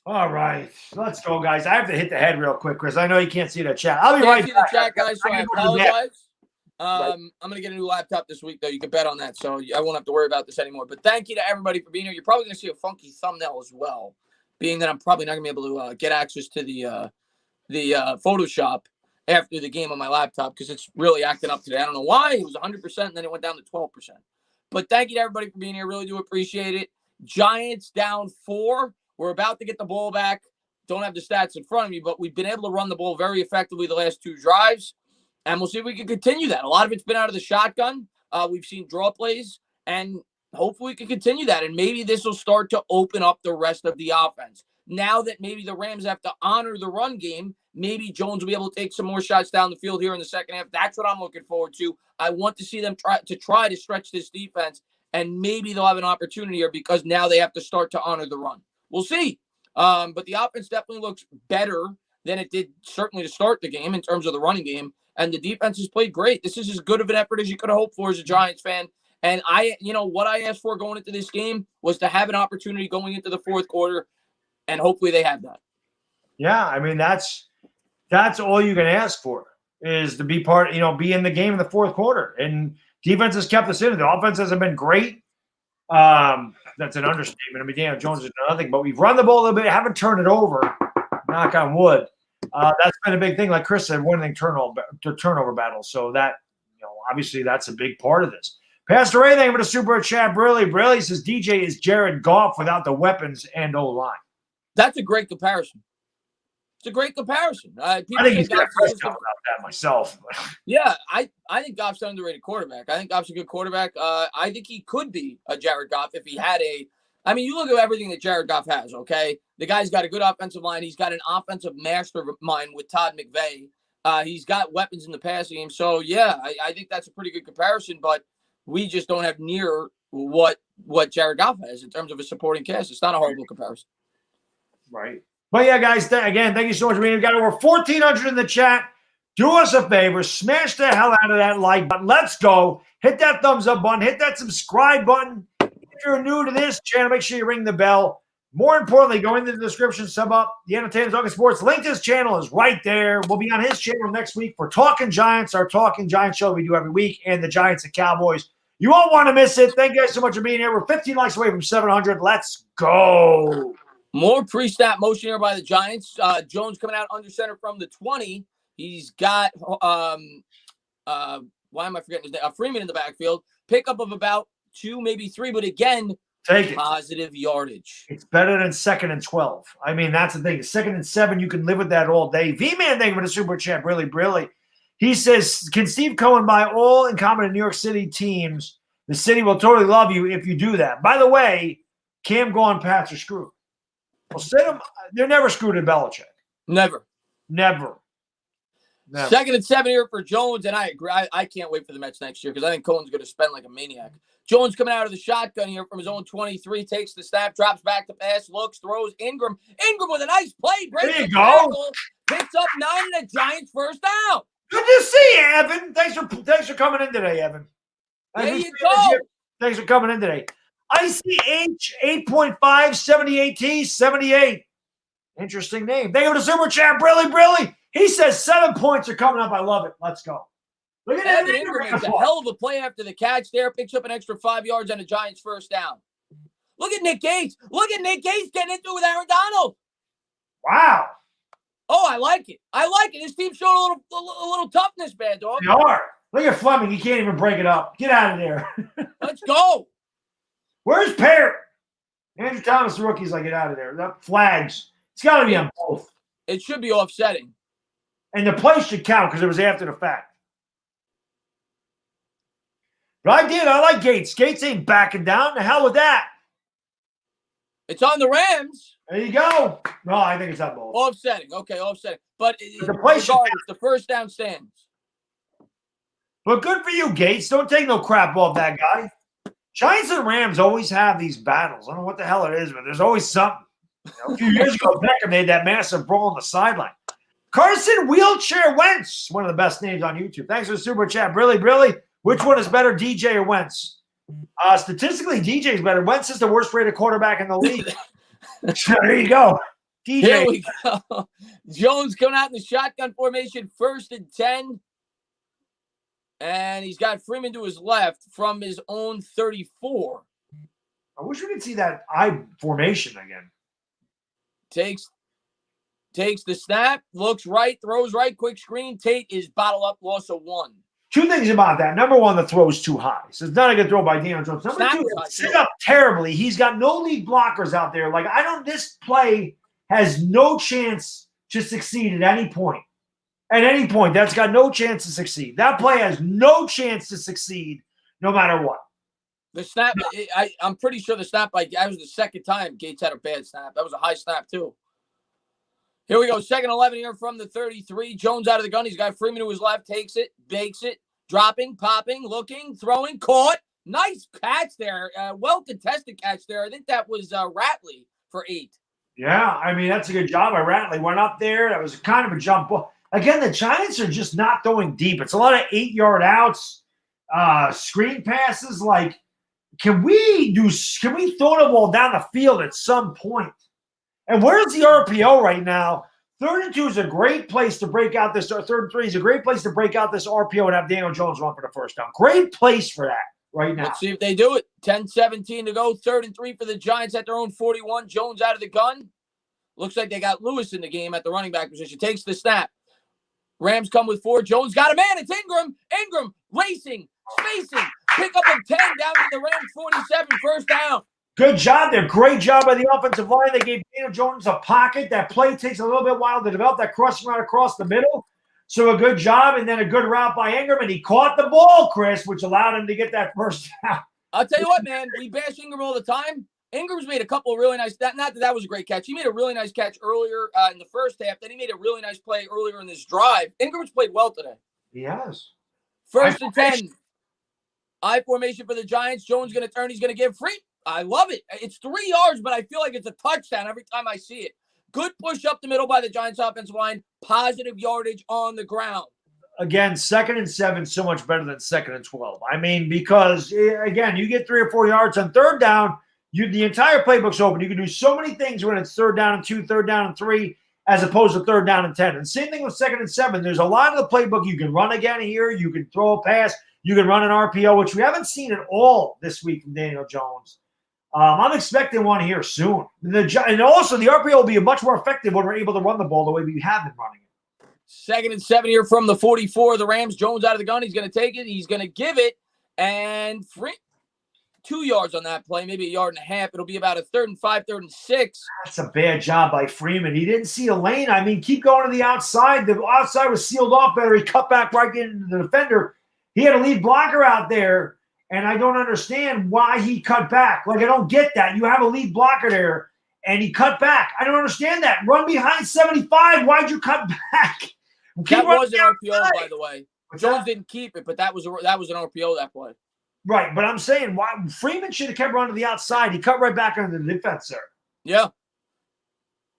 All right. Let's go, guys. I have to hit the head real quick, Chris. I know you can't see the chat. I'll be right back. The chat, guys, so I apologize. I'm going to get a new laptop this week, though. You can bet on that, so I won't have to worry about this anymore. But thank you to everybody for being here. You're probably going to see a funky thumbnail as well, being that I'm probably not going to be able to get access to the Photoshop after the game on my laptop because it's really acting up today. I don't know why. It was 100%, and then it went down to 12%. But thank you to everybody for being here. Really do appreciate it. Giants down 4. We're about to get the ball back. Don't have the stats in front of me, but we've been able to run the ball very effectively the last 2 drives, and we'll see if we can continue that. A lot of it's been out of the shotgun. We've seen draw plays, and hopefully we can continue that, and maybe this will start to open up the rest of the offense. Now that maybe the Rams have to honor the run game, maybe Jones will be able to take some more shots down the field here in the second half. That's what I'm looking forward to. I want to see them try to stretch this defense, and maybe they'll have an opportunity here because now they have to start to honor the run. We'll see. But the offense definitely looks better than it did certainly to start the game in terms of the running game. And the defense has played great. This is as good of an effort as you could have hoped for as a Giants fan. And what I asked for going into this game was to have an opportunity going into the 4th quarter. And hopefully they have that. Yeah, I mean, that's all you can ask for is to be be in the game in the 4th quarter. And defense has kept us in it. The offense hasn't been great. That's an understatement. I mean, Daniel Jones has done nothing, but we've run the ball a little bit, haven't turned it over. Knock on wood. That's been a big thing. Like Chris said, winning turnover battles. So that, obviously that's a big part of this. Pastor Ray, thank you for the super chat. Briley says DJ is Jared Goff without the weapons and O-line. That's a great comparison. It's a great comparison. I think he's got a press about that myself. Yeah, I think Goff's an underrated quarterback. I think Goff's a good quarterback. I think he could be a Jared Goff if he had you look at everything that Jared Goff has, okay? The guy's got a good offensive line. He's got an offensive mastermind with Todd McVay. He's got weapons in the passing game. So, yeah, I think that's a pretty good comparison, but we just don't have near what Jared Goff has in terms of a supporting cast. It's not a horrible comparison. Right. But yeah, guys, again, thank you so much for being here. We've got over 1,400 in the chat. Do us a favor. Smash the hell out of that like button. Let's go. Hit that thumbs up button. Hit that subscribe button. If you're new to this channel, make sure you ring the bell. More importantly, go into the description, sub up the Entertainah Talking Sports. Link to his channel is right there. We'll be on his channel next week for Talking Giants, our Talking Giants show we do every week, and the Giants and Cowboys. You won't want to miss it. Thank you guys so much for being here. We're 15 likes away from 700. Let's go. More pre-snap motion here by the Giants. Jones coming out under center from the 20. He's got why am I forgetting his name? Freeman in the backfield. Pickup of about 2, maybe 3, but again, take it. Positive yardage. It's better than 2nd and 12. I mean, that's the thing. 2nd and 7, you can live with that all day. V-Man, thank you for the super chat. Really. He says, can Steve Cohen buy all incompetent New York City teams? The city will totally love you if you do that. By the way, Cam Gone Pats are screwed. Well, they're never screwed at Belichick. Never. 2nd and 7 here for Jones, and I agree. I can't wait for the Mets next year because I think Cohen's going to spend like a maniac. Jones coming out of the shotgun here from his own 23, takes the snap, drops back to pass, looks, throws. Ingram with a nice play. There you go. Picks up 9 and the Giants first down. Good to see you, Evan. Thanks for coming in today, Evan. There you go. Thanks for coming in today. ICH 8.5 78T 78. Interesting name. Thank you for the super chat, Brilly. He says 7 points are coming up. I love it. Let's go. Look at Evan Ingram makes a hell of a play after the catch there. Picks up an extra 5 yards on the Giants first down. Look at Nick Gates. Getting into it with Aaron Donald. Wow. Oh, I like it. This team showed a little toughness, Baddog. They are. Look at Fleming. He can't even break it up. Get out of there. Let's go. Where's Parrott? Andrew Thomas, the rookie's like, get out of there. That flags. It's got to be on both. It should be offsetting. And the play should count because it was after the fact. But I like Gates. Gates ain't backing down. The hell with that. It's on the Rams. There you go. No, I think it's on both. Offsetting. Okay, offsetting. But the play should count. The first down stands. But good for you, Gates. Don't take no crap off that guy. Giants and Rams always have these battles. I don't know what the hell it is, but there's always something. A few years ago, Beckham made that massive brawl on the sideline. Carson Wheelchair Wentz, one of the best names on YouTube. Thanks for the super chat. Brilly. Which one is better, DJ or Wentz? Statistically, DJ is better. Wentz is the worst rated quarterback in the league. There you go. DJ. Here we go. Jones coming out in the shotgun formation, 1st and 10. And he's got Freeman to his left from his own 34. I wish we could see that I formation again. Takes the snap, looks right, throws right, quick screen. Tate is bottled up, loss of 1. 2 things about that. Number 1, the throw's too high. So it's not a good throw by Daniel Jones. Number 2, set up terribly. He's got no lead blockers out there. This play has no chance to succeed at any point. At any point, that's got no chance to succeed. That play has no chance to succeed no matter what. The snap, I'm pretty sure the snap, that was the second time Gates had a bad snap. That was a high snap, too. Here we go. 2nd 11 here from the 33. Jones out of the gun. He's got Freeman to his left. Takes it. Bakes it. Dropping. Popping. Looking. Throwing. Caught. Nice catch there. Well-contested catch there. I think that was Ratley for 8. Yeah, I mean, that's a good job by Ratley. Went up there. That was kind of a jump ball. Again, the Giants are just not going deep. It's a lot of 8-yard outs, screen passes. Can we throw the ball down the field at some point? And where's the RPO right now? 3rd and 2 is a great place to break out this. 3rd and 3 is a great place to break out this RPO and have Daniel Jones run for the first down. Great place for that right now. Let's see if they do it. 10-17 to go. 3rd and 3 for the Giants at their own 41. Jones out of the gun. Looks like they got Lewis in the game at the running back position. Takes the snap. Rams come with 4. Jones got a man. It's Ingram. Ingram racing, spacing. Pick up of 10 down to the Rams 47. First down. Good job there. Great job by the offensive line. They gave Daniel Jones a pocket. That play takes a little bit while to develop. That crossing route across the middle. So a good job, and then a good route by Ingram, and he caught the ball, Chris, which allowed him to get that first down. I'll tell you what, man. We bash Ingram all the time. Ingram's made a couple of really nice – not that was a great catch. He made a really nice catch earlier in the first half. Then he made a really nice play earlier in this drive. Ingram's played well today. He has. 1st and 10. I formation for the Giants. Jones going to turn. He's going to give free. I love it. It's 3 yards, but I feel like it's a touchdown every time I see it. Good push up the middle by the Giants offensive line. Positive yardage on the ground. again, 2nd and 7 so much better than 2nd and 12. I mean, because again, you get 3 or 4 yards on 3rd down, the entire playbook's open. You can do so many things when it's 3rd down and 2, 3rd down and 3, as opposed to 3rd down and 10. And same thing with 2nd and 7. There's a lot of the playbook you can run again here. You can throw a pass. You can run an RPO, which we haven't seen at all this week from Daniel Jones. I'm expecting one here soon. And also, the RPO will be much more effective when we're able to run the ball the way we have been running it. 2nd and 7 here from the 44 of the Rams. Jones out of the gun. He's going to take it. He's going to give it. And 2 yards on that play, maybe a yard and a half. It'll be about a 3rd and 5, 3rd and 6. That's a bad job by Freeman. He didn't see a lane. I mean, keep going to the outside. The outside was sealed off better. He cut back right into the defender. He had a lead blocker out there, and I don't understand why he cut back. Like, I don't get that. You have a lead blocker there, and he cut back. I don't understand that. Run behind 75. Why'd you cut back? That was an RPO, by the way. Jones didn't keep it, but that was an RPO that play. Right, but I'm saying why Freeman should have kept running to the outside. He cut right back under the defense there. Yeah.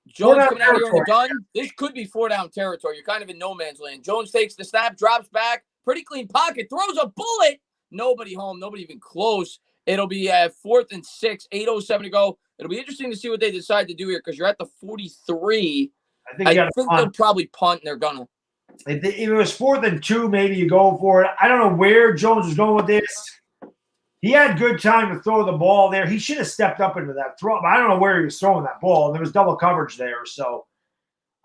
Jones coming out here in the gun. This could be 4-down territory. You're kind of in no man's land. Jones takes the snap, drops back, pretty clean pocket, throws a bullet. Nobody home, nobody even close. It'll be 4th and 6, 8:07 to go. It'll be interesting to see what they decide to do here because you're at the 43. I think they'll probably punt, and they're gonna. If it was 4th and 2, maybe you go for it. I don't know where Jones was going with this. He had good time to throw the ball there. He should have stepped up into that throw. But I don't know where he was throwing that ball. There was double coverage there, so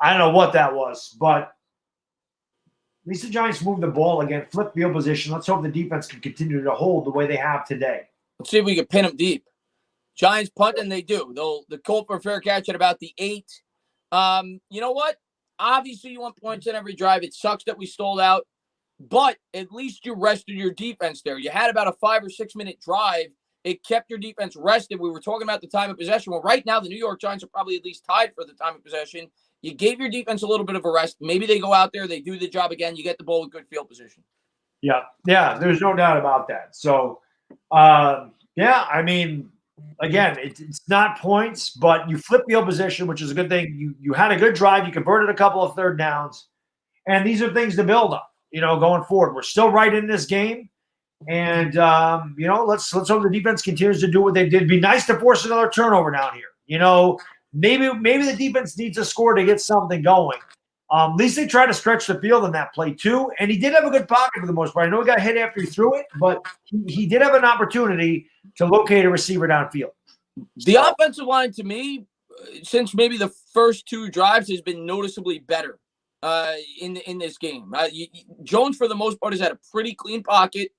I don't know what that was. But at least the Giants moved the ball again, flip field position. Let's hope the defense can continue to hold the way they have today. Let's see if we can pin them deep. Giants punt, and they do. The Colt for fair catch at about the 8. You know what? Obviously, you want points in every drive. It sucks that we stalled out. But at least you rested your defense there. You had about a 5 or 6 minute drive. It kept your defense rested. We were talking about the time of possession. Well, right now, the New York Giants are probably at least tied for the time of possession. You gave your defense a little bit of a rest. Maybe they go out there, they do the job again. You get the ball with good field position. Yeah, there's no doubt about that. So, I mean, again, it's not points, but you flip field position, which is a good thing. You had a good drive. You converted a couple of 3rd downs. And these are things to build on. Going forward. We're still right in this game. And, let's hope the defense continues to do what they did. It'd be nice to force another turnover down here. Maybe the defense needs a score to get something going. At least they try to stretch the field in that play, too. And he did have a good pocket for the most part. I know he got hit after he threw it, but he did have an opportunity to locate a receiver downfield. The offensive line, to me, since maybe the first 2 drives, has been noticeably better. In this game. Jones, for the most part, has had a pretty clean pocket.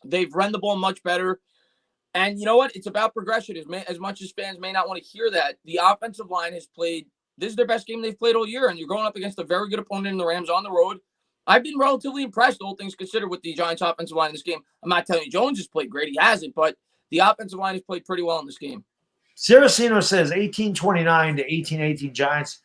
They've run the ball much better. And you know what? It's about progression. As much as fans may not want to hear that, the offensive line has played – this is their best game they've played all year, and you're going up against a very good opponent in the Rams on the road. I've been relatively impressed, all things considered, with the Giants' offensive line in this game. I'm not telling you Jones has played great. He hasn't, but the offensive line has played pretty well in this game. Saraceno says 18-29 to 18-18 Giants.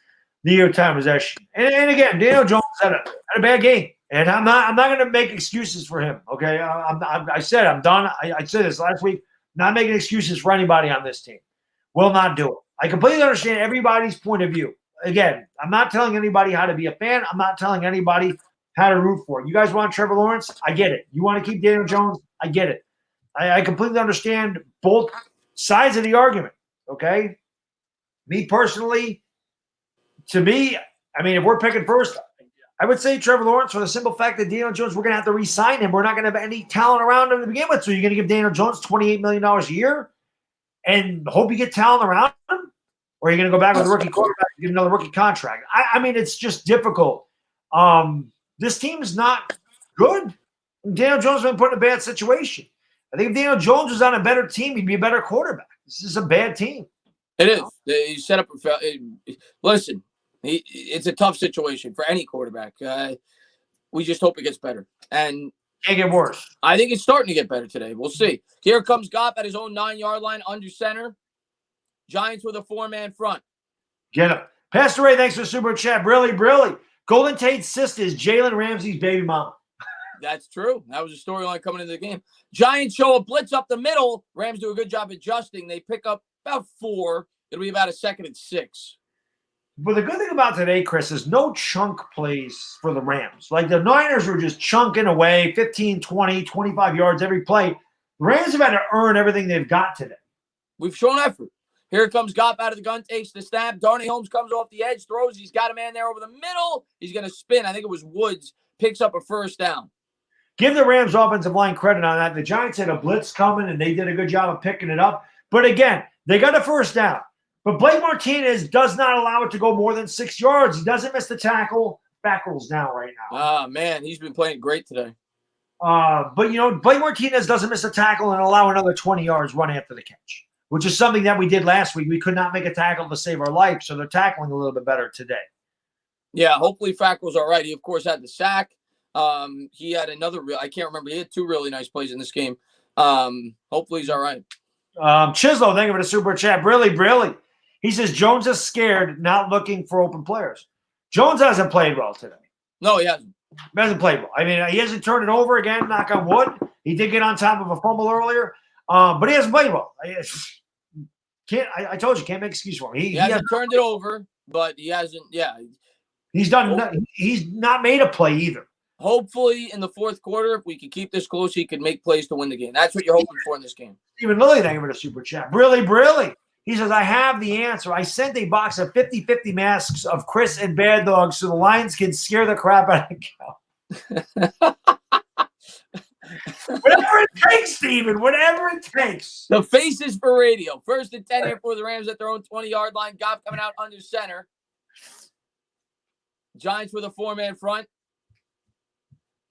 New York time possession. And again, Daniel Jones had a bad game. And I'm not going to make excuses for him, okay? I said I'm done. I said this last week. Not making excuses for anybody on this team. Will not do it. I completely understand everybody's point of view. Again, I'm not telling anybody how to be a fan. I'm not telling anybody how to root for it. You guys want Trevor Lawrence? I get it. You want to keep Daniel Jones? I get it. I completely understand both sides of the argument, okay? Me personally, to me, I mean, if we're picking first, I would say Trevor Lawrence for the simple fact that Daniel Jones, we're going to have to re-sign him. We're not going to have any talent around him to begin with. So you're going to give Daniel Jones $28 million a year and hope you get talent around him? Or are you going to go back with a rookie quarterback and get another rookie contract? I mean, it's just difficult. This team is not good. Daniel Jones has been put in a bad situation. I think if Daniel Jones was on a better team, he'd be a better quarterback. This is a bad team. It is. You set up – listen. It's a tough situation for any quarterback. We just hope it gets better. And can't get worse. I think it's starting to get better today. We'll see. Here comes Goff at his own 9-yard line under center. Giants with a 4-man front. Get him. Pastor Ray, thanks for the super chat. Really. Golden Tate's sister is Jalen Ramsey's baby mama. That's true. That was a storyline coming into the game. Giants show a blitz up the middle. Rams do a good job adjusting. They pick up about 4. It'll be about a 2nd and 6. But the good thing about today, Chris, is no chunk plays for the Rams. Like the Niners were just chunking away 15, 20, 25 yards every play. The Rams have had to earn everything they've got today. We've shown effort. Here comes Goff out of the gun, takes the snap. Darnay Holmes comes off the edge, throws. He's got a man there over the middle. He's going to spin. I think it was Woods. Picks up a first down. Give the Rams offensive line credit on that. The Giants had a blitz coming, and they did a good job of picking it up. But again, they got a first down. But Blake Martinez does not allow it to go more than 6 yards. He doesn't miss the tackle. Back rolls down right now. Ah, man, he's been playing great today. But, Blake Martinez doesn't miss a tackle and allow another 20 yards run after the catch, which is something that we did last week. We could not make a tackle to save our life, so they're tackling a little bit better today. Yeah, hopefully Fackrell's all right. He, of course, had the sack. He had another I can't remember. He had 2 really nice plays in this game. Hopefully he's all right. Chislo, thank you for the super chat. Really. He says Jones is scared, not looking for open players. Jones hasn't played well today. No, he hasn't. He hasn't played well. I mean, he hasn't turned it over again, knock on wood. He did get on top of a fumble earlier, but he hasn't played well. I told you, can't make excuse for him. He hasn't turned it over, but he hasn't, He's not made a play either. Hopefully, in the fourth quarter, if we can keep this close, he could make plays to win the game. That's what you're hoping for in this game. Stephen Lilly, thank you for the super chat. Really. He says, I have the answer. I sent a box of 50-50 masks of Chris and Baddog so the Lions can scare the crap out of Cal. Whatever it takes, Stephen. Whatever it takes. The faces for radio. 1st and 10 here for the Rams at their own 20-yard line. Goff coming out under center. Giants with a 4-man front.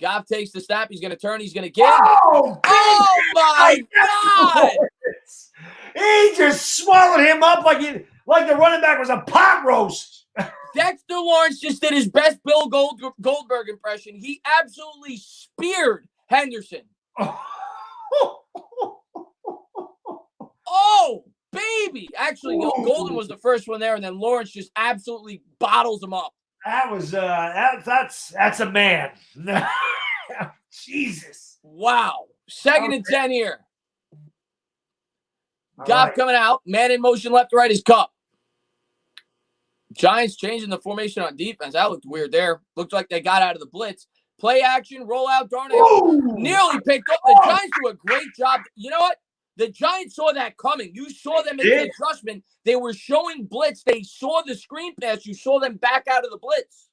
Goff takes the snap. He's going to turn. He's going to get it. Oh my God! He just swallowed him up like the running back was a pot roast. Dexter Lawrence just did his best Bill Goldberg impression. He absolutely speared Henderson. Oh, baby. Actually, Golden was the first one there, and then Lawrence just absolutely bottles him up. That was that's a man. Jesus. Wow. 2nd and 10 here. Goff coming out. Man in motion left to right is Cup. Giants changing the formation on defense. That looked weird there. Looked like they got out of the blitz. Play action, roll out, Darnay nearly picked up. The Giants do a great job. You know what? The Giants saw that coming. You saw them make the adjustment. They were showing blitz. They saw the screen pass. You saw them back out of the blitz.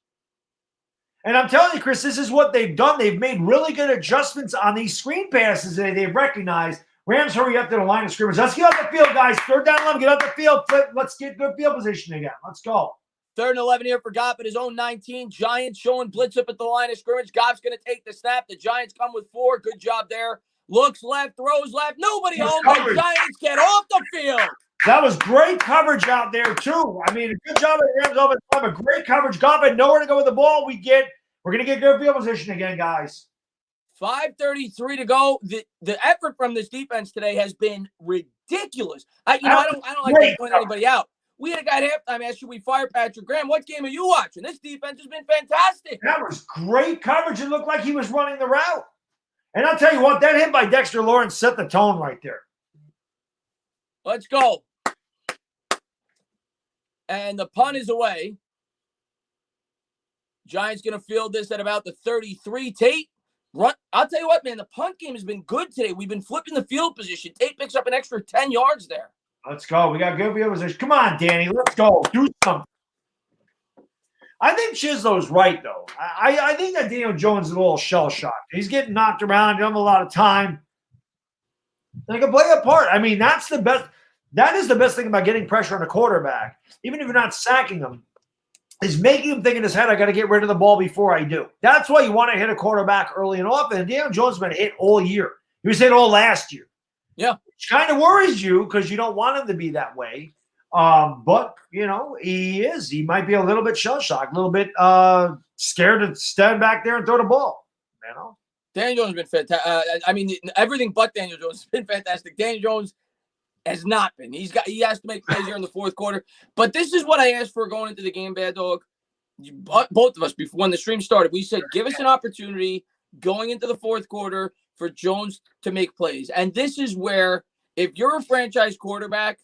And I'm telling you, Chris, this is what they've done. They've made really good adjustments on these screen passes. They've recognized, Rams, hurry up to the line of scrimmage. Let's get off the field, guys. 3rd down, 11. Get off the field. Let's get good field position again. Let's go. 3rd and 11 here for Goff at his own 19. Giants showing blitz up at the line of scrimmage. Goff's going to take the snap. The Giants come with 4. Good job there. Looks left, throws left. Nobody home. The Giants get off the field. That was great coverage out there, too. I mean, good job at the Rams offensive line, but great coverage. Goff had nowhere to go with the ball. We're going to get good field position again, guys. 5:33 to go. The effort from this defense today has been ridiculous. I don't like to point anybody out. We had a guy at halftime ask, should we fire Patrick Graham? What game are you watching? This defense has been fantastic. That was great coverage. It looked like he was running the route. And I'll tell you what, that hit by Dexter Lawrence set the tone right there. Let's go. And the punt is away. Giants going to field this at about the 33. Tate, run. I'll tell you what, man, the punt game has been good today. We've been flipping the field position. Tate picks up an extra 10 yards there. Let's go. We got good field position. Come on, Danny. Let's go. Do something. I think Chislow's right, though. I think that Daniel Jones is a little shell-shocked. He's getting knocked around. He doesn't have a lot of time. They can play a part. I mean, that's the best. That is the best thing about getting pressure on a quarterback, even if you're not sacking him, is making him think in his head, I got to get rid of the ball before I do. That's why you want to hit a quarterback early and often. And Daniel Jones has been hit all year. He was hit all last year. Yeah. Which kind of worries you because you don't want him to be that way. But, he is. He might be a little bit shell-shocked, a little bit scared to stand back there and throw the ball. Daniel Jones has been fantastic. Everything but Daniel Jones has been fantastic. Daniel Jones has not been. He has to make plays here in the fourth quarter. But this is what I asked for going into the game, Bad Dog. Both of us, before when the stream started, we said, give us an opportunity going into the fourth quarter for Jones to make plays. And this is where, if you're a franchise quarterback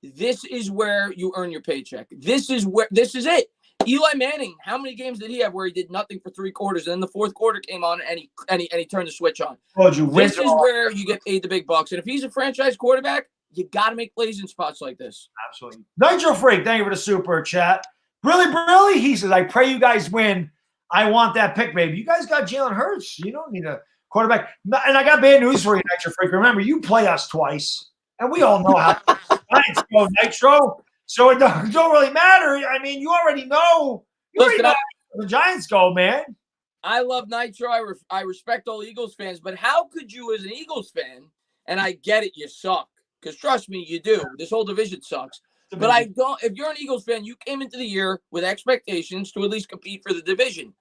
this is where you earn your paycheck. This is it. Eli Manning, how many games did he have where he did nothing for 3 quarters, and then the 4th quarter came on and he turned the switch on? This is where you get paid the big bucks. And if he's a franchise quarterback, you got to make plays in spots like this. Absolutely. Nitro Freak, thank you for the super chat. Really, he says, I pray you guys win. I want that pick, baby. You guys got Jalen Hurts. You don't need a quarterback. And I got bad news for you, Nitro Freak. Remember, you play us twice, and we all know how Giants go, Nitro. So it don't really matter. I mean, you already know. Listen, how the Giants go, man. I love Nitro. I respect all Eagles fans, but how could you, as an Eagles fan, and I get it, you suck. Because trust me, you do. This whole division sucks. But I don't. If you're an Eagles fan, you came into the year with expectations to at least compete for the division.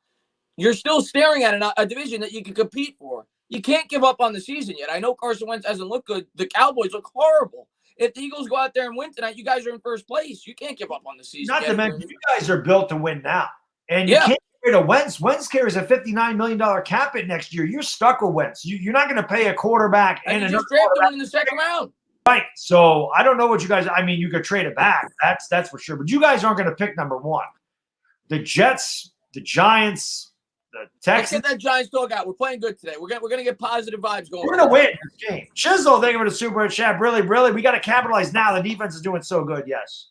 You're still staring at a division that you can compete for. You can't give up on the season yet. I know Carson Wentz hasn't looked good. The Cowboys look horrible. If the Eagles go out there and win tonight, you guys are in first place. You can't give up on the season. Not to mention, you guys are built to win now. And you can't get rid of Wentz. Wentz carries a $59 million cap hit next year. You're stuck with Wentz. You're not going to pay a quarterback and you just drafted one in the second round. Right. So I don't know what you guys – I mean, you could trade it back. That's for sure. But you guys aren't going to pick number 1. The Jets, the Giants, the Texans. Let's get that Giants dog out. We're playing good today. We're gonna get positive vibes going. We're going to win this game. Chisel, thank you for the super chat. Really, we got to capitalize now. The defense is doing so good, yes.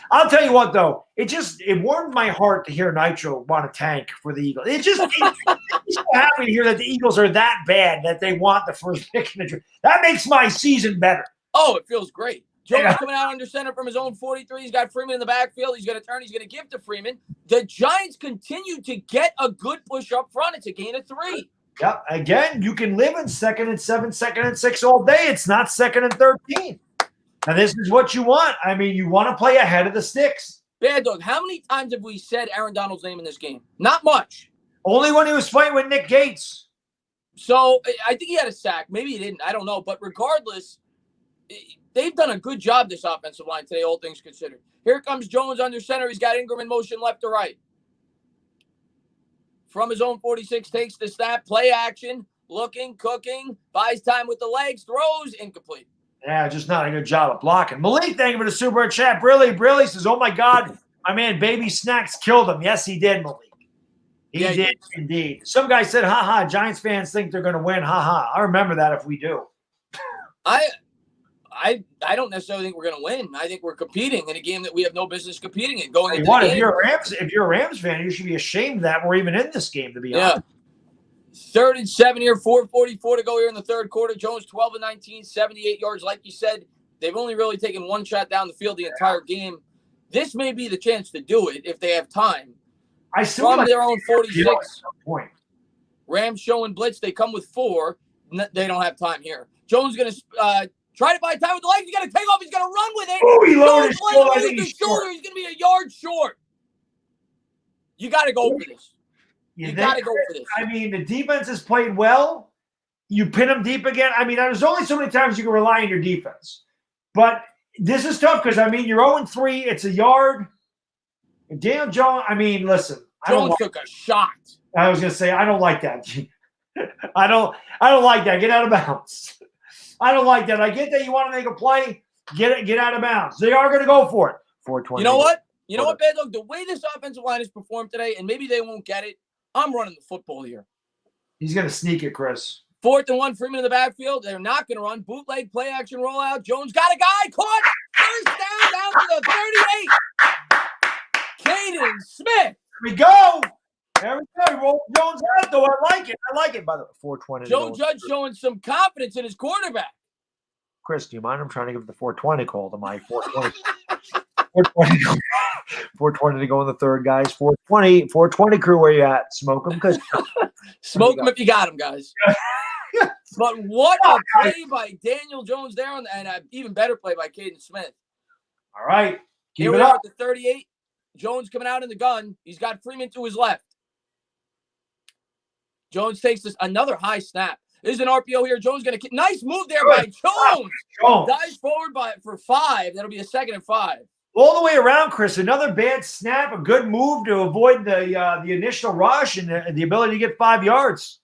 I'll tell you what, though. It warmed my heart to hear Nitro want to tank for the Eagles. I'm so happy to hear that the Eagles are that bad that they want the first pick in the draft. That makes my season better. Oh, it feels great. Jones coming out under center from his own 43. He's got Freeman in the backfield. He's going to turn. He's going to give to Freeman. The Giants continue to get a good push up front. It's a gain of 3. Yep. Again, you can live in 2nd and 7, 2nd and 6 all day. It's not 2nd and 13. And this is what you want. I mean, you want to play ahead of the sticks. Baddog, how many times have we said Aaron Donald's name in this game? Not much. Only when he was fighting with Nick Gates. So I think he had a sack. Maybe he didn't. I don't know. But regardless, they've done a good job, this offensive line today, all things considered. Here comes Jones under center. He's got Ingram in motion left to right. From his own 46, takes the snap, play action, looking, cooking, buys time with the legs, throws, incomplete. Yeah, just not a good job of blocking. Malik, thank you for the super chat. Really says, oh, my God, my man Baby Snacks killed him. Yes, he did, Malik. He did indeed. Some guy said, Giants fans think they're going to win. I remember that if we do. I don't necessarily think we're going to win. I think we're competing in a game that we have no business competing in. If you're a Rams fan, you should be ashamed that we're even in this game, to be honest. 3rd and 7 here, 4:44 to go here in the 3rd quarter. Jones 12 and 19, 78 yards. Like you said, they've only really taken one shot down the field the entire game. This may be the chance to do it if they have time. From their own 46. Rams showing blitz. They come with 4. They don't have time here. Jones going to try to buy time with the legs. He's going to take off. He's going to run with it. Oh, he lowered his shoulder. He's going to be a yard short. You got to go for this. You got to go for this. I mean, the defense has played well. You pin them deep again. I mean, there's only so many times you can rely on your defense. But this is tough because, I mean, you're 0-3. It's a yard. And Daniel Jones, I mean, listen. Jones took a shot. I was going to say, I don't like that. I don't like that. Get out of bounds. I don't like that. I get that you want to make a play. Get out of bounds. They are going to go for it. 420. You know what? You know what, Baddog? The way this offensive line has performed today, and maybe they won't get it, I'm running the football here. He's going to sneak it, Chris. 4th and 1, Freeman in the backfield. They're not going to run. Bootleg, play action, rollout. Jones got a guy. Caught. First down to the 38. Caden Smith. There we go. There we go. Roll Jones out, though. I like it. By the way, 420. Joe Judge showing some confidence in his quarterback. Chris, do you mind? I'm trying to give the 420 call to my 420. 420 to go in the 3rd, guys. 420 crew, where you at? Smoke them. Smoke them if you got them, guys. But what a play by Daniel Jones there, and an even better play by Caden Smith. All right. Here we are at the 38. Jones coming out in the gun. He's got Freeman to his left. Jones takes this another high snap. There's an RPO here. Jones going to – nice move there by Jones. Dives forward for 5. That'll be a 2nd and 5. All the way around, Chris. Another bad snap, a good move to avoid the initial rush and the ability to get 5 yards.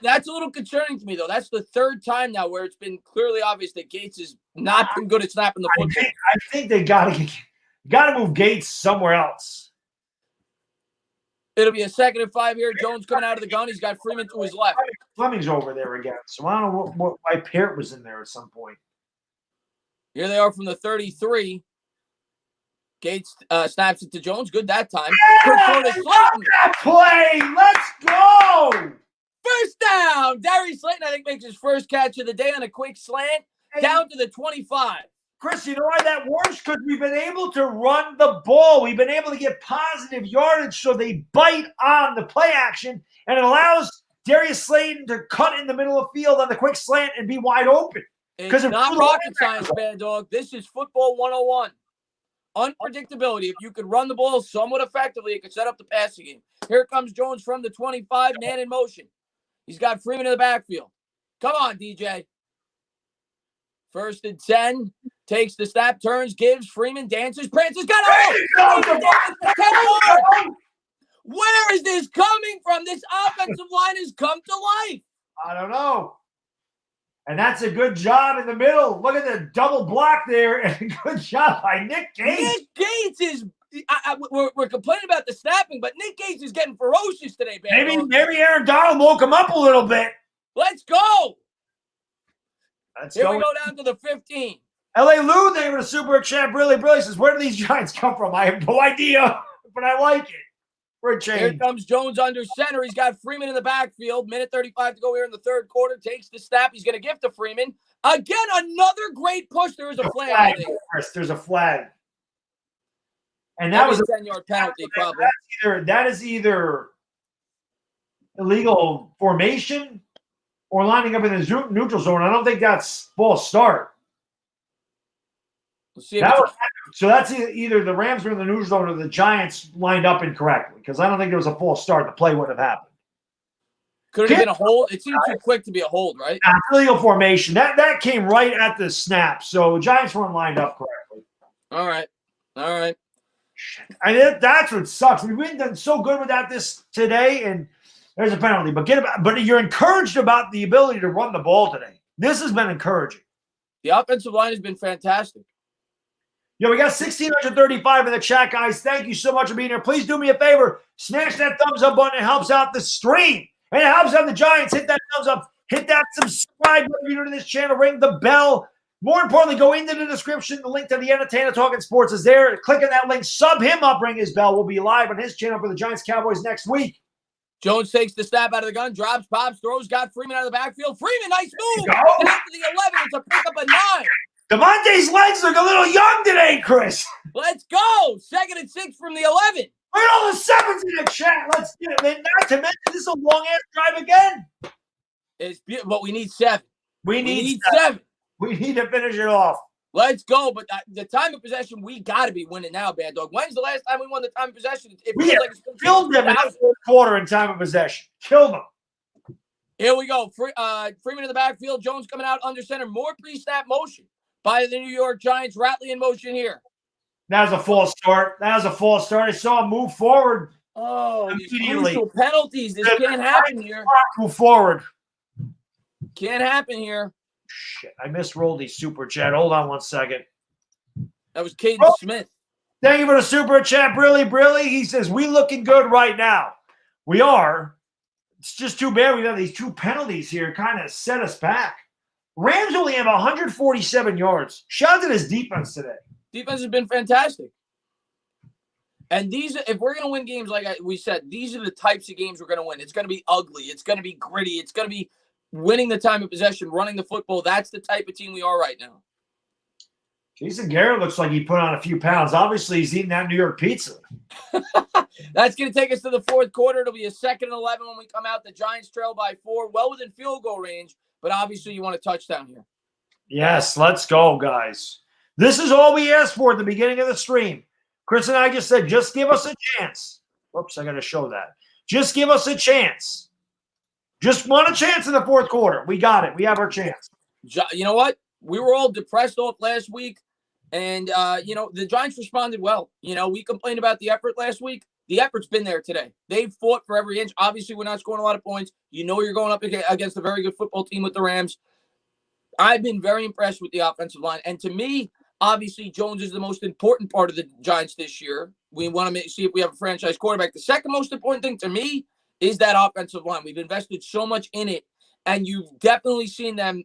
That's a little concerning to me, though. That's the third time now where it's been clearly obvious that Gates has not been good at snapping the football. I think they got to move Gates somewhere else. It'll be a 2nd and 5 here. Jones coming out of the gun. He's got Freeman to his left. Fleming's over there again. So I don't know why Parrott was in there at some point. Here they are from the 33. Gates snaps it to Jones. Good that time. That play. Let's go. First down. Darius Slayton, I think, makes his first catch of the day on a quick slant down to the 25. Chris, you know why that works? Because we've been able to run the ball. We've been able to get positive yardage so they bite on the play action, and it allows Darius Slayton to cut in the middle of the field on the quick slant and be wide open. It's not rocket science, Baddog. This is football 101. Unpredictability. If you could run the ball somewhat effectively, it could set up the passing game. Here comes Jones from the 25, man in motion. He's got Freeman in the backfield. Come on, DJ. 1st and 10. Takes the snap, turns, gives, Freeman dances, prances, got it! Where is this coming from? This offensive line has come to life. I don't know. And that's a good job in the middle. Look at the double block there. And a good job by Nick Gates. Nick Gates is we're complaining about the snapping, but Nick Gates is getting ferocious today, man. Maybe Aaron Donald woke him up a little bit. Let's go. Here we go down to the 15. L.A. Lou, they were the super champ. Really says, where do these Giants come from? I have no idea, but I like it. For a change. Here comes Jones under center. He's got Freeman in the backfield. Minute 35 to go here in the 3rd quarter. Takes the snap. He's going to give to Freeman. Again, another great push. There is a flag. Chris, there's a flag. And that was a 10-yard penalty, probably. That is either illegal formation or lining up in the neutral zone. I don't think that's false start. Let's see so that's either the Rams were in the neutral zone or the Giants lined up incorrectly, because I don't think there was a false start. The play wouldn't have happened. Could it have been a hold? It seemed too quick to be a hold, right? Illegal formation. That came right at the snap. So the Giants weren't lined up correctly. All right. And that's what sucks. We've done so good without this today, and there's a penalty. But you're encouraged about the ability to run the ball today. This has been encouraging. The offensive line has been fantastic. We got 1,635 in the chat, guys. Thank you so much for being here. Please do me a favor. Smash that thumbs up button. It helps out the stream. And it helps out the Giants. Hit that thumbs up. Hit that subscribe button if you're new to this channel. Ring the bell. More importantly, go into the description. The link to the Entertainah Talking Sports is there. Click on that link. Sub him up. Ring his bell. We'll be live on his channel for the Giants Cowboys next week. Jones takes the snap out of the gun. Drops, pops, throws. Got Freeman out of the backfield. Freeman, nice move. Down to the 11. It's a pick up a 9. Devontae's legs look a little young today, Chris. Let's go. 2nd and 6 from the 11. Look at all the sevens in the chat. Let's get it. And not to mention, this is a long-ass drive again. It's beautiful, but we need 7. We need 7. We need to finish it off. Let's go. But the time of possession, we got to be winning now, Baddog. When's the last time we won the time of possession? Killed them in the 4th quarter in time of possession. Killed them. Here we go. Freeman in the backfield. Jones coming out under center. More pre-snap motion by the New York Giants. Ratley in motion here. That was a false start. I saw him move forward. Oh, these crucial penalties. This can't happen here. Move forward. Can't happen here. Shit, I misrolled the super chat. Hold on 1 second. That was Caden Smith. Thank you for the super chat, Brilly. He says, we looking good right now. We are. It's just too bad we have these 2 penalties here kind of set us back. Rams only have 147 yards. Shout out to this defense today. Defense has been fantastic. And if we're going to win games, like we said, these are the types of games we're going to win. It's going to be ugly. It's going to be gritty. It's going to be winning the time of possession, running the football. That's the type of team we are right now. Jason Garrett looks like he put on a few pounds. Obviously, he's eating that New York pizza. That's going to take us to the 4th quarter. It'll be a 2nd and 11 when we come out. The Giants trail by 4, well within field goal range, but obviously you want a touchdown here. Yes, let's go, guys. This is all we asked for at the beginning of the stream. Chris and I just said, just give us a chance. Whoops, I got to show that. Just give us a chance. Just want a chance in the 4th quarter. We got it. We have our chance. You know what? We were all depressed off last week, and, the Giants responded well. We complained about the effort last week. the effort's been there today. They've fought for every inch. Obviously, we're not scoring a lot of points. You know you're going up against a very good football team with the Rams. I've been very impressed with the offensive line. And to me, obviously, Jones is the most important part of the Giants this year. We want to see if we have a franchise quarterback. The second most important thing to me is that offensive line. We've invested so much in it, and you've definitely seen them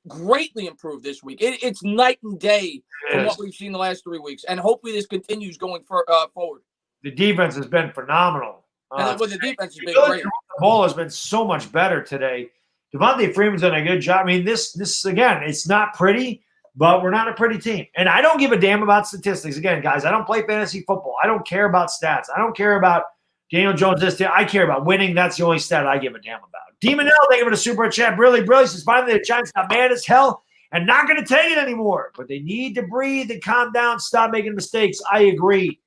greatly improve this week. It's night and day from what we've seen the last 3 weeks, and hopefully this continues going forward. The defense has been phenomenal. And the defense has been great. The ball has been so much better today. Devontae Freeman's done a good job. I mean, this again, it's not pretty, but we're not a pretty team. And I don't give a damn about statistics. Again, guys, I don't play fantasy football. I don't care about stats. I don't care about Daniel Jones this day. I care about winning. That's the only stat I give a damn about. Demon L, thank you for the super chat. Really says finally the Giants got mad as hell and not going to take it anymore. But they need to breathe and calm down, stop making mistakes. I agree.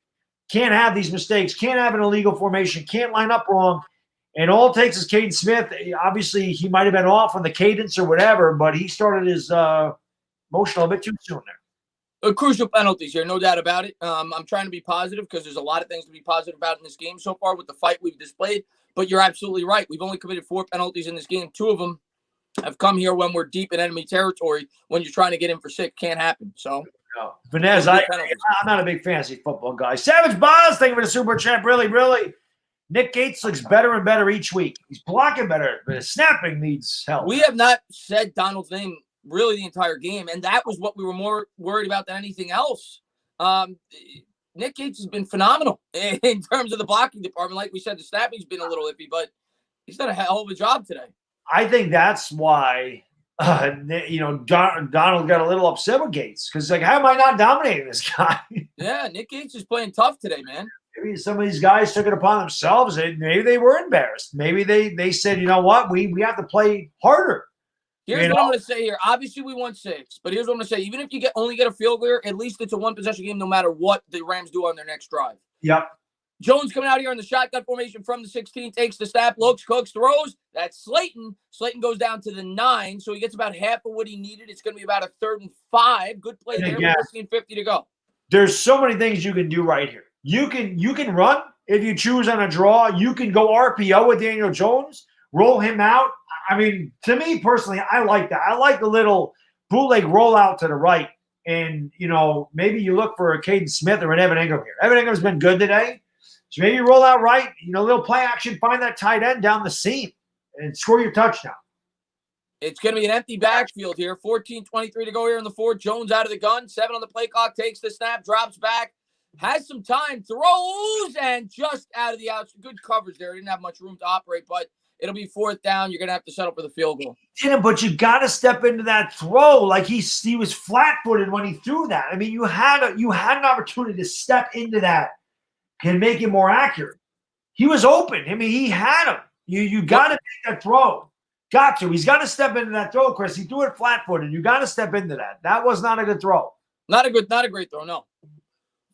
Can't have these mistakes. Can't have an illegal formation. Can't line up wrong. And all it takes is Caden Smith. Obviously, he might have been off on the cadence or whatever, but he started his motion a bit too soon there. Crucial penalties here, no doubt about it. I'm trying to be positive because there's a lot of things to be positive about in this game so far with the fight we've displayed. But you're absolutely right. We've only committed 4 penalties in this game. 2 of them have come here when we're deep in enemy territory. When you're trying to get in for 6, can't happen. So, no. Vanez, I'm not a big fantasy football guy. Savage Boz, thank you for the super chat. Really. Nick Gates looks better and better each week. He's blocking better, but his snapping needs help. We have not said Donald's name really the entire game, and that was what we were more worried about than anything else. Nick Gates has been phenomenal in terms of the blocking department. Like we said, the snapping's been a little iffy, but he's done a hell of a job today. I think that's why, Donald got a little upset with Gates because, like, how am I not dominating this guy? Yeah, Nick Gates is playing tough today, man. Maybe some of these guys took it upon themselves, and maybe they were embarrassed. Maybe they said, you know what, we have to play harder. Here's what I'm going to say here. Obviously, we won 6, but here's what I'm going to say. Even if you only get a field goal, at least it's a one-possession game no matter what the Rams do on their next drive. Yep. Jones coming out here in the shotgun formation from the 16, takes the snap, looks, cooks, throws. That's Slayton. Slayton goes down to the 9, so he gets about half of what he needed. It's going to be about a 3rd and 5. Good play there with 15:50 to go. There's so many things you can do right here. You can run if you choose on a draw. You can go RPO with Daniel Jones, roll him out. I mean, to me personally, I like that. I like the little bootleg rollout to the right. And, maybe you look for a Caden Smith or an Evan Ingram here. Evan Ingram's been good today. So maybe you roll out right, little play action, find that tight end down the seam and score your touchdown. It's going to be an empty backfield here. 14:23 to go here in the 4th. Jones out of the gun. 7 on the play clock. Takes the snap, drops back. Has some time, throws, and just out of the outs. Good coverage there. Didn't have much room to operate, but it'll be 4th down. You're going to have to settle for the field goal. But you got to step into that throw. Like he was flat-footed when he threw that. I mean, you had an opportunity to step into that and make it more accurate. He was open. I mean, he had him. You got to take that throw. Got to. He's got to step into that throw, Chris. He threw it flat-footed. You got to step into that. That was not a good throw. Not a great throw, no.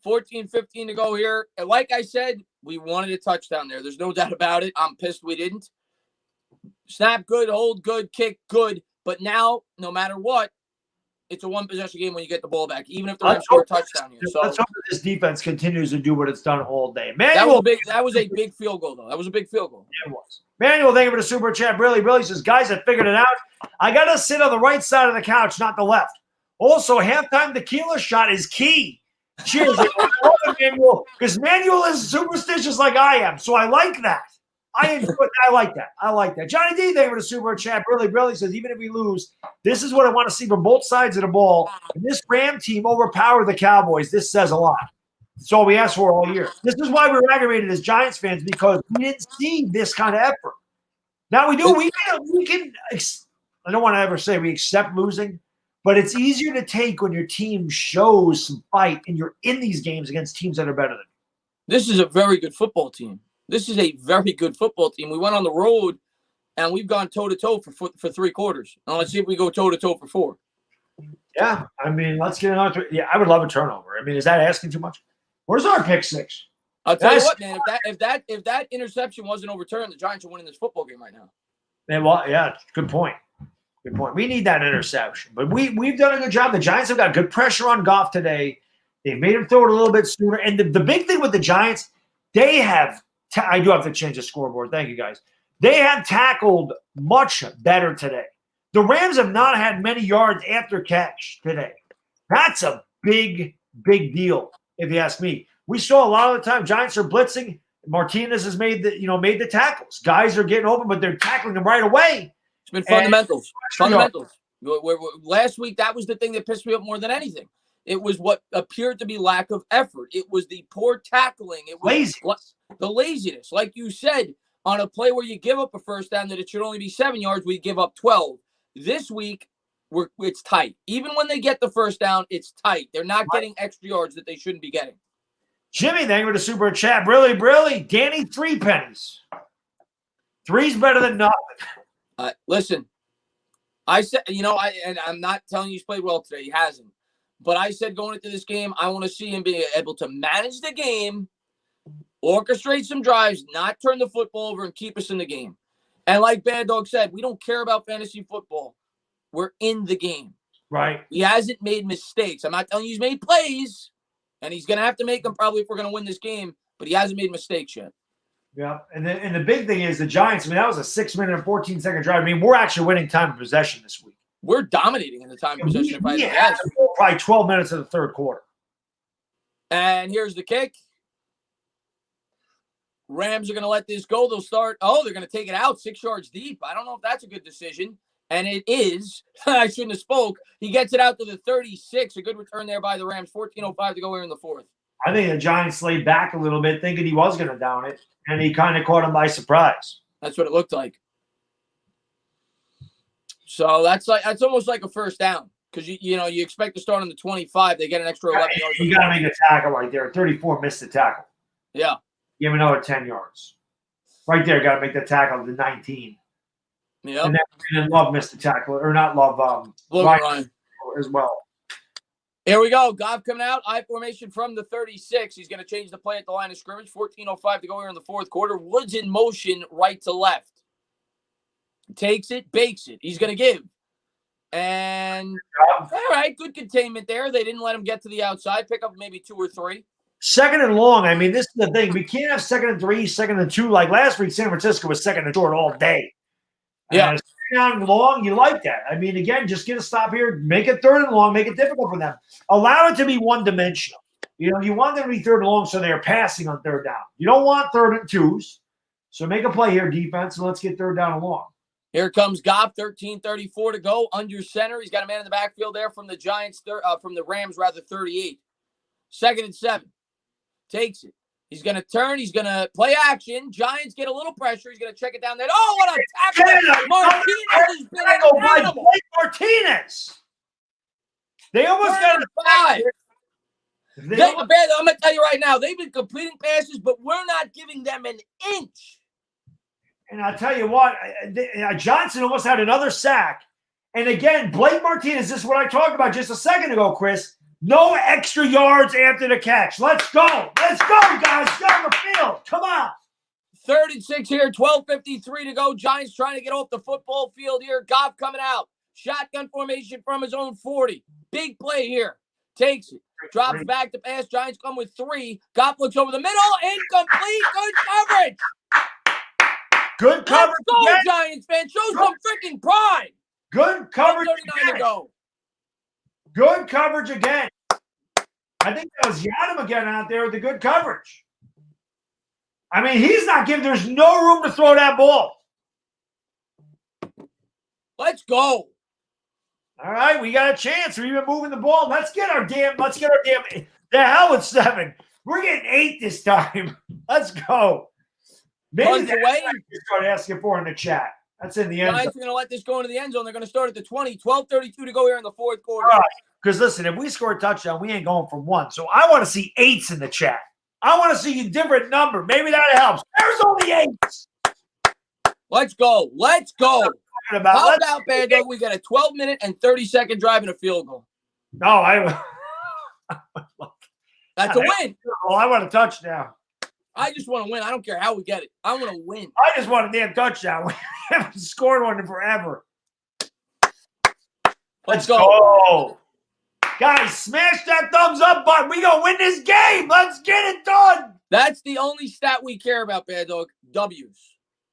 14:15 to go here. And like I said, we wanted a touchdown there. There's no doubt about it. I'm pissed we didn't. Snap good, hold good, kick good. But now, no matter what, it's a one-possession game when you get the ball back, even if the Rams score a touchdown here. So let's hope that this defense continues to do what it's done all day. That was a big field goal, though. That was a big field goal. Yeah, it was. Manuel, thank you for the super chat. Really says, guys, I figured it out. I got to sit on the right side of the couch, not the left. Also, halftime tequila shot is key. Cheers. I love it, Manuel, because Manuel is superstitious like I am, so I like that. I like that. Johnny D, thank you for the super chat. Really says, even if we lose, this is what I want to see from both sides of the ball. And this Ram team overpowered the Cowboys. This says a lot. That's all we asked for all year. This is why we're aggravated as Giants fans, because we didn't see this kind of effort. Now we do. We can. I don't want to ever say we accept losing, but it's easier to take when your team shows some fight and you're in these games against teams that are better than you. This is a very good football team. This is a very good football team. We went on the road, and we've gone toe-to-toe for 3 quarters. Now let's see if we go toe-to-toe for 4. Yeah, I mean, let's get another. Yeah, I would love a turnover. I mean, is that asking too much? Where's our pick 6? I'll tell you what, man. If that interception wasn't overturned, the Giants are winning this football game right now. Yeah, good point. We need that interception, but we've done a good job. The Giants have got good pressure on Goff today. They made him throw it a little bit sooner. And the big thing with the Giants, they have I do have to change the scoreboard. Thank you, guys. They have tackled much better today. The Rams have not had many yards after catch today. That's a big, big deal, if you ask me. We saw a lot of the time Giants are blitzing. Martinez has made the tackles. Guys are getting open, but they're tackling them right away. It's been fundamentals. Last week, that was the thing that pissed me off more than anything. It was what appeared to be lack of effort. It was the poor tackling. It was the laziness. Like you said, on a play where you give up a first down that it should only be 7 yards, we give up 12. This week, it's tight. Even when they get the first down, it's tight. They're not getting extra yards that they shouldn't be getting. Jimmy, thank you for the super chat. Really. Danny, 3 pennies. 3's better than nothing. Listen, I said, and I'm not telling you he's played well today. He hasn't. But I said going into this game, I want to see him be able to manage the game, orchestrate some drives, not turn the football over, and keep us in the game. And like Baddog said, we don't care about fantasy football. We're in the game. Right. He hasn't made mistakes. I'm not telling you he's made plays, and he's going to have to make them probably if we're going to win this game, but he hasn't made mistakes yet. Yeah, and the big thing is the Giants, that was a 6-minute and 14-second drive. We're actually winning time of possession this week. We're dominating in the time of possession. Probably 12 minutes of the third quarter. And here's the kick. Rams are going to let this go. They'll start. Oh, they're going to take it out 6 yards deep. I don't know if that's a good decision. And it is. I shouldn't have spoke. He gets it out to the 36. A good return there by the Rams. 14:05 to go here in the fourth. I think the Giants laid back a little bit, thinking he was going to down it, and he kind of caught him by surprise. That's what it looked like. So that's almost like a first down because you expect to start on the 25. They get an extra 11 yards. You got to make a tackle right there. 34 missed the tackle. Yeah. Give him another 10 yards. Right there, got to make the tackle to 19. Yeah. And then Love missed the tackle, or not Love, Ryan as well. Here we go. Goff coming out. I formation from the 36. He's going to change the play at the line of scrimmage. 14:05 to go here in the fourth quarter. Woods in motion right to left. Takes it, bakes it. He's going to give. And all right, good containment there. They didn't let him get to the outside. Pick up maybe 2 or 3. Second and long. This is the thing. We can't have 2nd and 3, 2nd and 2. Like last week, San Francisco was 2nd and short all day. Yeah. Down long, you like that. Again, just get a stop here. Make it 3rd and long. Make it difficult for them. Allow it to be one-dimensional. You want them to be 3rd and long so they're passing on 3rd down. You don't want 3rd and 2s. So make a play here, defense, and let's get 3rd down and long. Here comes Goff, 13:34 to go, under center. He's got a man in the backfield there from the from the Rams, 38. 2nd and 7. Takes it. He's going to turn. He's going to play action. Giants get a little pressure. He's going to check it down there. Oh, what a tackle. Martinez has been incredible. Martinez. They almost got a 5. I'm going to tell you right now, they've been completing passes, but we're not giving them an inch. And I'll tell you what, Johnson almost had another sack. And again, Blake Martinez, this is what I talked about just a second ago, Chris. No extra yards after the catch. Let's go. Let's go, guys. Get on the field. Come on. 3rd and 6 here. 12:53 to go. Giants trying to get off the football field here. Goff coming out. Shotgun formation from his own 40. Big play here. Takes it. Drops back to pass. Giants come with 3. Goff looks over the middle. Incomplete. Good coverage. Good coverage. Let's go, Giants fans. Show some freaking pride. Good coverage. 39 to go. Good coverage again. I think that was Yadam again out there with the good coverage. He's not giving. There's no room to throw that ball. Let's go. All right, we got a chance. We've been moving the ball. Let's get our damn. The hell with 7. We're getting 8 this time. Let's go. Maybe that's what you start asking for in the chat. That's in the end zone. Giants are going to let this go into the end zone. They're going to start at the 20. 12:32 to go here in the fourth quarter. All right. Because listen, if we score a touchdown, we ain't going from 1. So I want to see 8s in the chat. I want to see a different number. Maybe that helps. There's only 8s. Let's go. Let's go. How about Baddog? We got a 12-minute and 30-second drive and a field goal. No, that's a win. Well, I want a touchdown. I just want to win. I don't care how we get it. I want to win. I just want a damn touchdown. We haven't scored one in forever. Let's go. Guys, smash that thumbs up button. We gonna win this game. Let's get it done. That's the only stat we care about, Baddog. W's.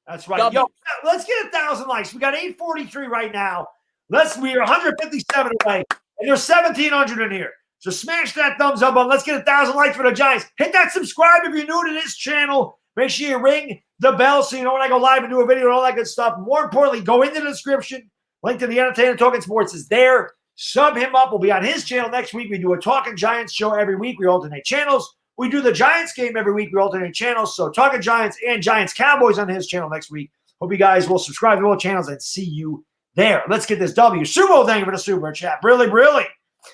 That's right. W's. Yo, let's get 1,000 likes. We got 843 right now. We're 157 away, and there's 1,700 in here. So smash that thumbs up button. Let's get 1,000 likes for the Giants. Hit that subscribe if you're new to this channel. Make sure you ring the bell so you know when I go live and do a video and all that good stuff. More importantly, go into the description. Link to the Entertainah Talking Sports is there. Sub him up. We'll be on his channel next week. We do a Talking Giants show every week. We alternate channels. We do the Giants game every week. We alternate channels. So Talking Giants and Giants Cowboys on his channel next week. Hope you guys will subscribe to both channels and see you there. Let's get this W. Sumo, thank you for the super chat. Really.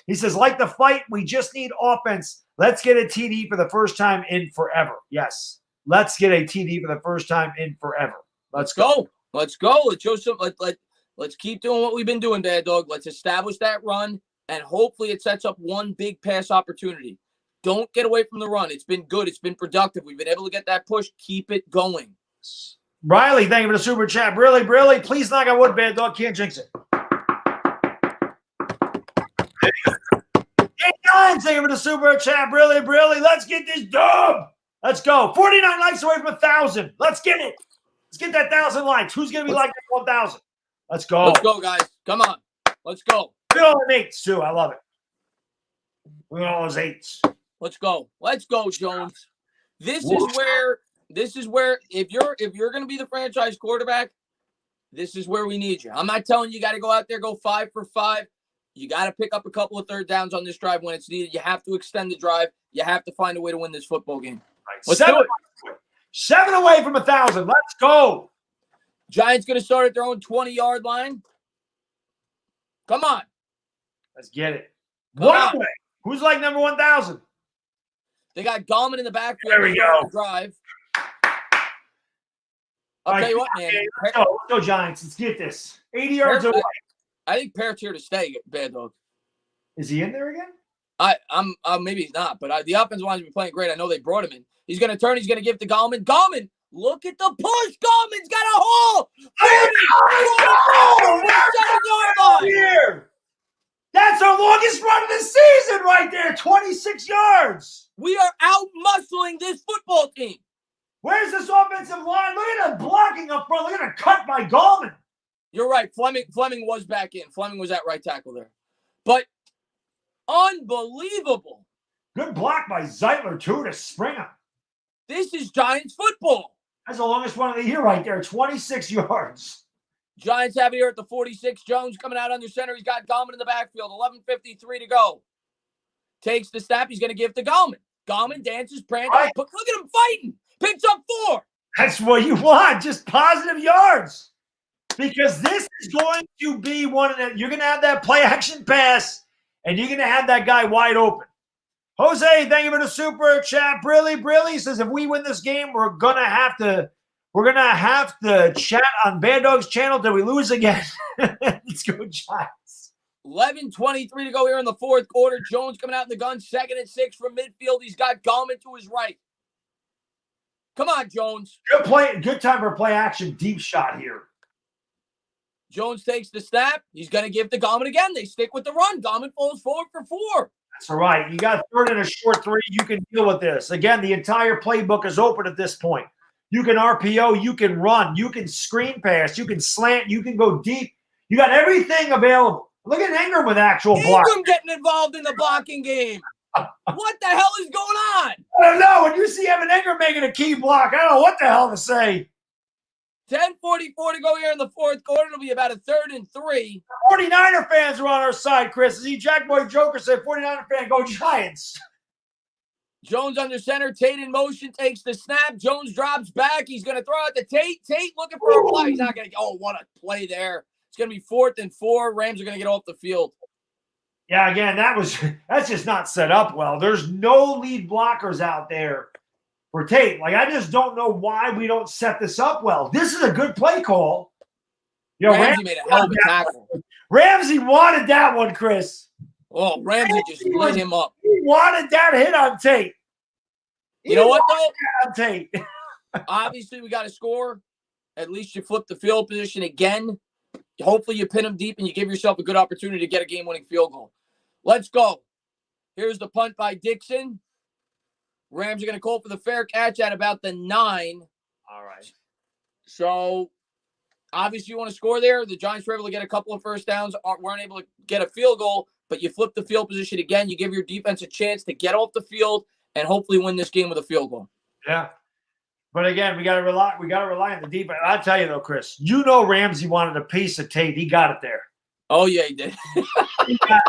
He says, like the fight, we just need offense. Let's get a TD for the first time in forever. Yes. Let's get a TD for the first time in forever. Let's go. Let's go. Let's show some. Let's keep doing what we've been doing, Baddog. Let's establish that run, and hopefully it sets up one big pass opportunity. Don't get away from the run. It's been good. It's been productive. We've been able to get that push. Keep it going. Riley, thank you for the super chat. Really. Please knock on wood, Baddog. Can't jinx it. Thank you for the super chat. Really. Let's get this dub. Let's go. 49 likes away from 1,000. Let's get it. Let's get that 1,000 likes. Who's going to be like that 1,000? Let's go. Let's go, guys. Come on. Let's go. Look at all the 8s, too. I love it. Look at all those 8s. Let's go. Let's go, Jones. This is where if you're going to be the franchise quarterback, this is where we need you. I'm not telling you got to go out there, go 5 for 5. You got to pick up a couple of third downs on this drive when it's needed. You have to extend the drive. You have to find a way to win this football game. Right. Let's do it. 7 away from 1,000. Let's go. Giants going to start at their own 20-yard line. Come on. Let's get it. Come One on. away. Who's like number 1,000? They got Gallman in the backfield. There we go. Drive. I'll tell you what, man. Let's go, Giants. Let's get this. 80 yards away. I think Parrott's here to stay, Baddog. Is he in there again? I'm maybe he's not, but the offensive line's been playing great. I know they brought him in. He's going to turn. He's going to give to Gallman. Gallman, look at the push. Gallman's got a hole. 7-yard line. Here. That's our longest run of the season right there. 26 yards. We are out-muscling this football team. Where's this offensive line? Look at the blocking up front. Look at the cut by Gallman. You're right. Fleming was back in. Fleming was at right tackle there. But unbelievable. Good block by Zeitler, too, to spring him. This is Giants football. That's the longest one of the year right there, 26 yards. Giants have it here at the 46. Jones coming out under center. He's got Gallman in the backfield. 11:53 to go. Takes the snap. He's going to give to Gallman. Gallman dances, prances. Right. Look at him fighting. Picks up 4. That's what you want, just positive yards. Because this is going to be one of the – you're going to have that play-action pass, and you're going to have that guy wide open. Jose, thank you for the super chat. Brilly says if we win this game, we're gonna have to chat on Baddog's channel till we lose again. Let's go, Giants. 11:23 to go here in the fourth quarter. Jones coming out in the gun, 2nd and 6 from midfield. He's got Gallman to his right. Come on, Jones. Good play. Good time for a play action deep shot here. Jones takes the snap. He's going to give to Gallman again. They stick with the run. Gallman falls forward for 4. That's all right. You got 3rd and a short 3. You can deal with this. Again, the entire playbook is open at this point. You can RPO. You can run. You can screen pass. You can slant. You can go deep. You got everything available. Look at Ingram with actual block. Ingram getting involved in the blocking game. What the hell is going on? I don't know. When you see Evan Ingram making a key block, I don't know what the hell to say. 10:44 to go here in the fourth quarter. It'll be about a 3rd and 3. 49er fans are on our side, Chris. See, Jackboy Joker said 49er fan, go Giants. Jones under center. Tate in motion, takes the snap. Jones drops back. He's going to throw out to Tate. Tate looking for a play. He's not going to – oh, what a play there. It's going to be 4th and 4. Rams are going to get off the field. Yeah, again, that's just not set up well. There's no lead blockers out there for Tate. Like, I just don't know why we don't set this up well. This is a good play call. You know, Ramsey made a hell of a tackle. Ramsey wanted that one, Chris. Oh, Ramsey just lit him up. He wanted that hit on Tate. You know what, though? On Tate. Obviously, we got to score. At least you flip the field position again. Hopefully, you pin them deep and you give yourself a good opportunity to get a game-winning field goal. Let's go. Here's the punt by Dixon. Rams are going to call for the fair catch at about the 9. All right. So, obviously, you want to score there. The Giants were able to get a couple of first downs, weren't able to get a field goal, but you flip the field position again. You give your defense a chance to get off the field and hopefully win this game with a field goal. Yeah. But again, we got to rely on the defense. I'll tell you though, Chris, Ramsey wanted a piece of Tate. He got it there. Oh, yeah, he did. He got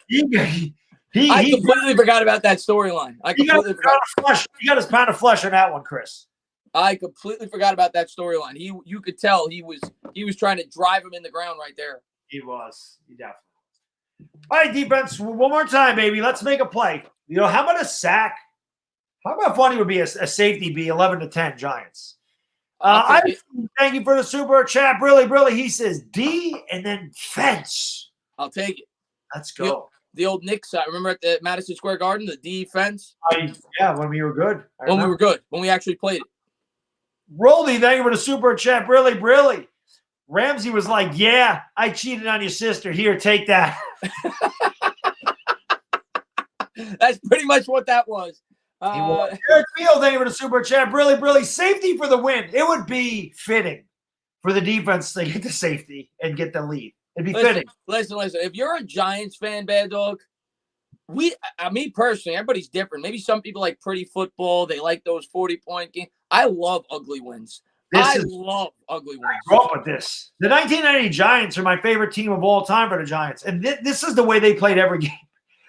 it there. I completely forgot about that storyline. He got his pound of flesh on that one, Chris. I completely forgot about that storyline. You could tell he was trying to drive him in the ground right there. He was. He definitely was. All right, defense, one more time, baby. Let's make a play. How about a sack? How about funny would be a safety be 11-10 Giants? Thank you for the super chat. Brilly. He says D and then fence. I'll take it. Let's go. The old Knicks, I remember at the Madison Square Garden, the defense. Yeah, when we were good. We were good. When we actually played it. Rolly, thank you for the super chat. Brilly. Ramsey was like, yeah, I cheated on your sister. Here, take that. That's pretty much what that was. Eric Beal, thank you for the super chat. Brilly. Safety for the win. It would be fitting for the defense to get the safety and get the lead. It'd be fitting. Listen. If you're a Giants fan, Baddog, me personally, everybody's different. Maybe some people like pretty football. They like those 40-point games. I love ugly wins. Love ugly wins. I grew up with this. The 1990 Giants are my favorite team of all time for the Giants. And this is the way they played every game.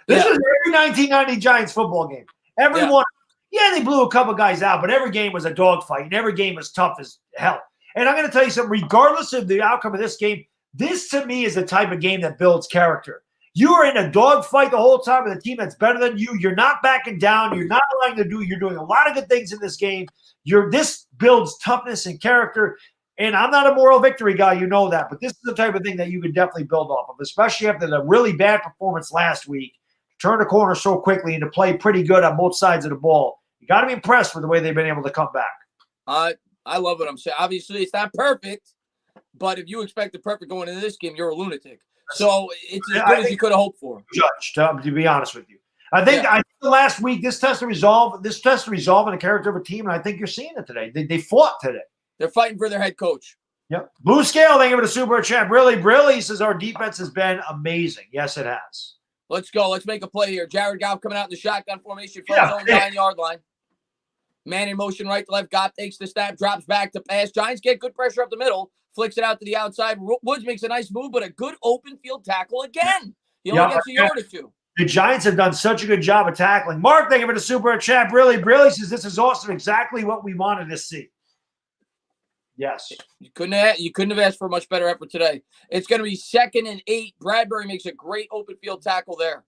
This was every 1990 Giants football game. Every one. Yeah, they blew a couple guys out, but every game was a dogfight, and every game was tough as hell. And I'm going to tell you something. Regardless of the outcome of this game, this to me is the type of game that builds character. You are in a dogfight the whole time with a team that's better than you. You're not backing down. You're not allowing to do. You're doing a lot of good things in this game. This builds toughness and character. And I'm not a moral victory guy, you know that. But this is the type of thing that you could definitely build off of, especially after the really bad performance last week. Turn the corner so quickly and to play pretty good on both sides of the ball. You got to be impressed with the way they've been able to come back. I love what I'm saying. Obviously, it's not perfect, but if you expect the perfect going into this game, you're a lunatic. So it's as good as you could have hoped for. Judge, to be honest with you, I think last week this test to resolve in the character of a team, and I think you're seeing it today. They fought today. They're fighting for their head coach. Yep. Blue Scale, thank you for the super chat. Brilly says our defense has been amazing. Yes, it has. Let's go. Let's make a play here. Jared Goff coming out in the shotgun formation from his own 9-yard line. Man in motion right to left. Goff takes the snap, drops back to pass. Giants get good pressure up the middle. Flicks it out to the outside. Woods makes a nice move, but a good open field tackle again. He only gets a yard or two. The Giants have done such a good job of tackling. Mark, thank you for the super chat. Brilly says this is awesome. Exactly what we wanted to see. Yes. You couldn't have asked for a much better effort today. It's going to be 2nd and 8. Bradbury makes a great open field tackle there.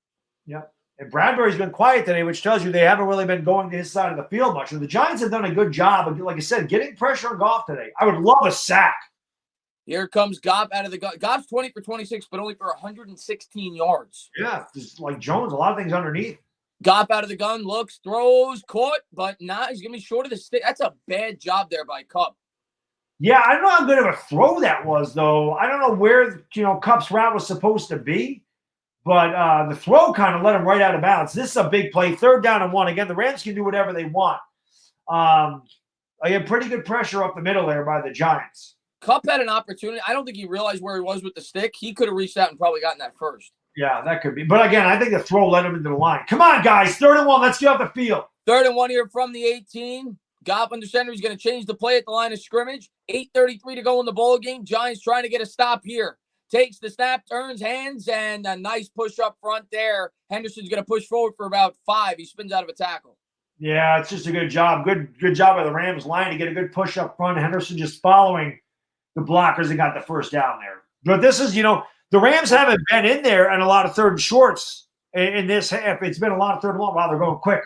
Yeah. And Bradbury's been quiet today, which tells you they haven't really been going to his side of the field much. And the Giants have done a good job of, like I said, getting pressure on Goff today. I would love a sack. Here comes Goff out of the gun. Goff's 20 for 26, but only for 116 yards. Yeah, just like Jones, a lot of things underneath. Goff out of the gun, looks, throws, caught, but not. He's going to be short of the stick. That's a bad job there by Kupp. Yeah, I don't know how good of a throw that was, though. I don't know where, Kupp's route was supposed to be, but the throw kind of let him right out of bounds. This is a big play, 3rd down and 1. Again, the Rams can do whatever they want. I had pretty good pressure up the middle there by the Giants. Kupp had an opportunity. I don't think he realized where he was with the stick. He could have reached out and probably gotten that first. Yeah, that could be. But again, I think the throw led him into the line. Come on, guys. 3rd and 1. Let's get off the field. 3rd and 1 here from the 18. Goff under center. He's going to change the play at the line of scrimmage. 8:33 to go in the ball game. Giants trying to get a stop here. Takes the snap, turns hands, and a nice push up front there. Henderson's going to push forward for about 5. He spins out of a tackle. Yeah, it's just a good job. Good job by the Rams line to get a good push up front. Henderson just following the blockers and got the first down there. But this is, the Rams haven't been in there in a lot of 3rd and shorts in this half. It's been a lot of 3rd and 1 while they're going quick.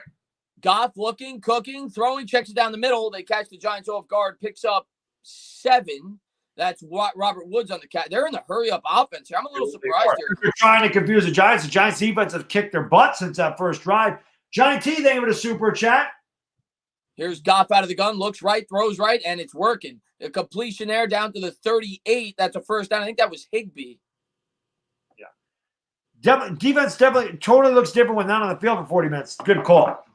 Goff looking, cooking, throwing, checks it down the middle. They catch the Giants off guard, picks up 7. That's what Robert Woods on the cat. They're in the hurry-up offense here. I'm a little surprised here. They're trying to confuse the Giants. The Giants defense have kicked their butt since that first drive. Johnny T, thank you for the super chat. Here's Goff out of the gun, looks right, throws right, and it's working. A completion there down to the 38. That's a first down. I think that was Higbee. Defense definitely totally looks different when not on the field for 40 minutes. Good call.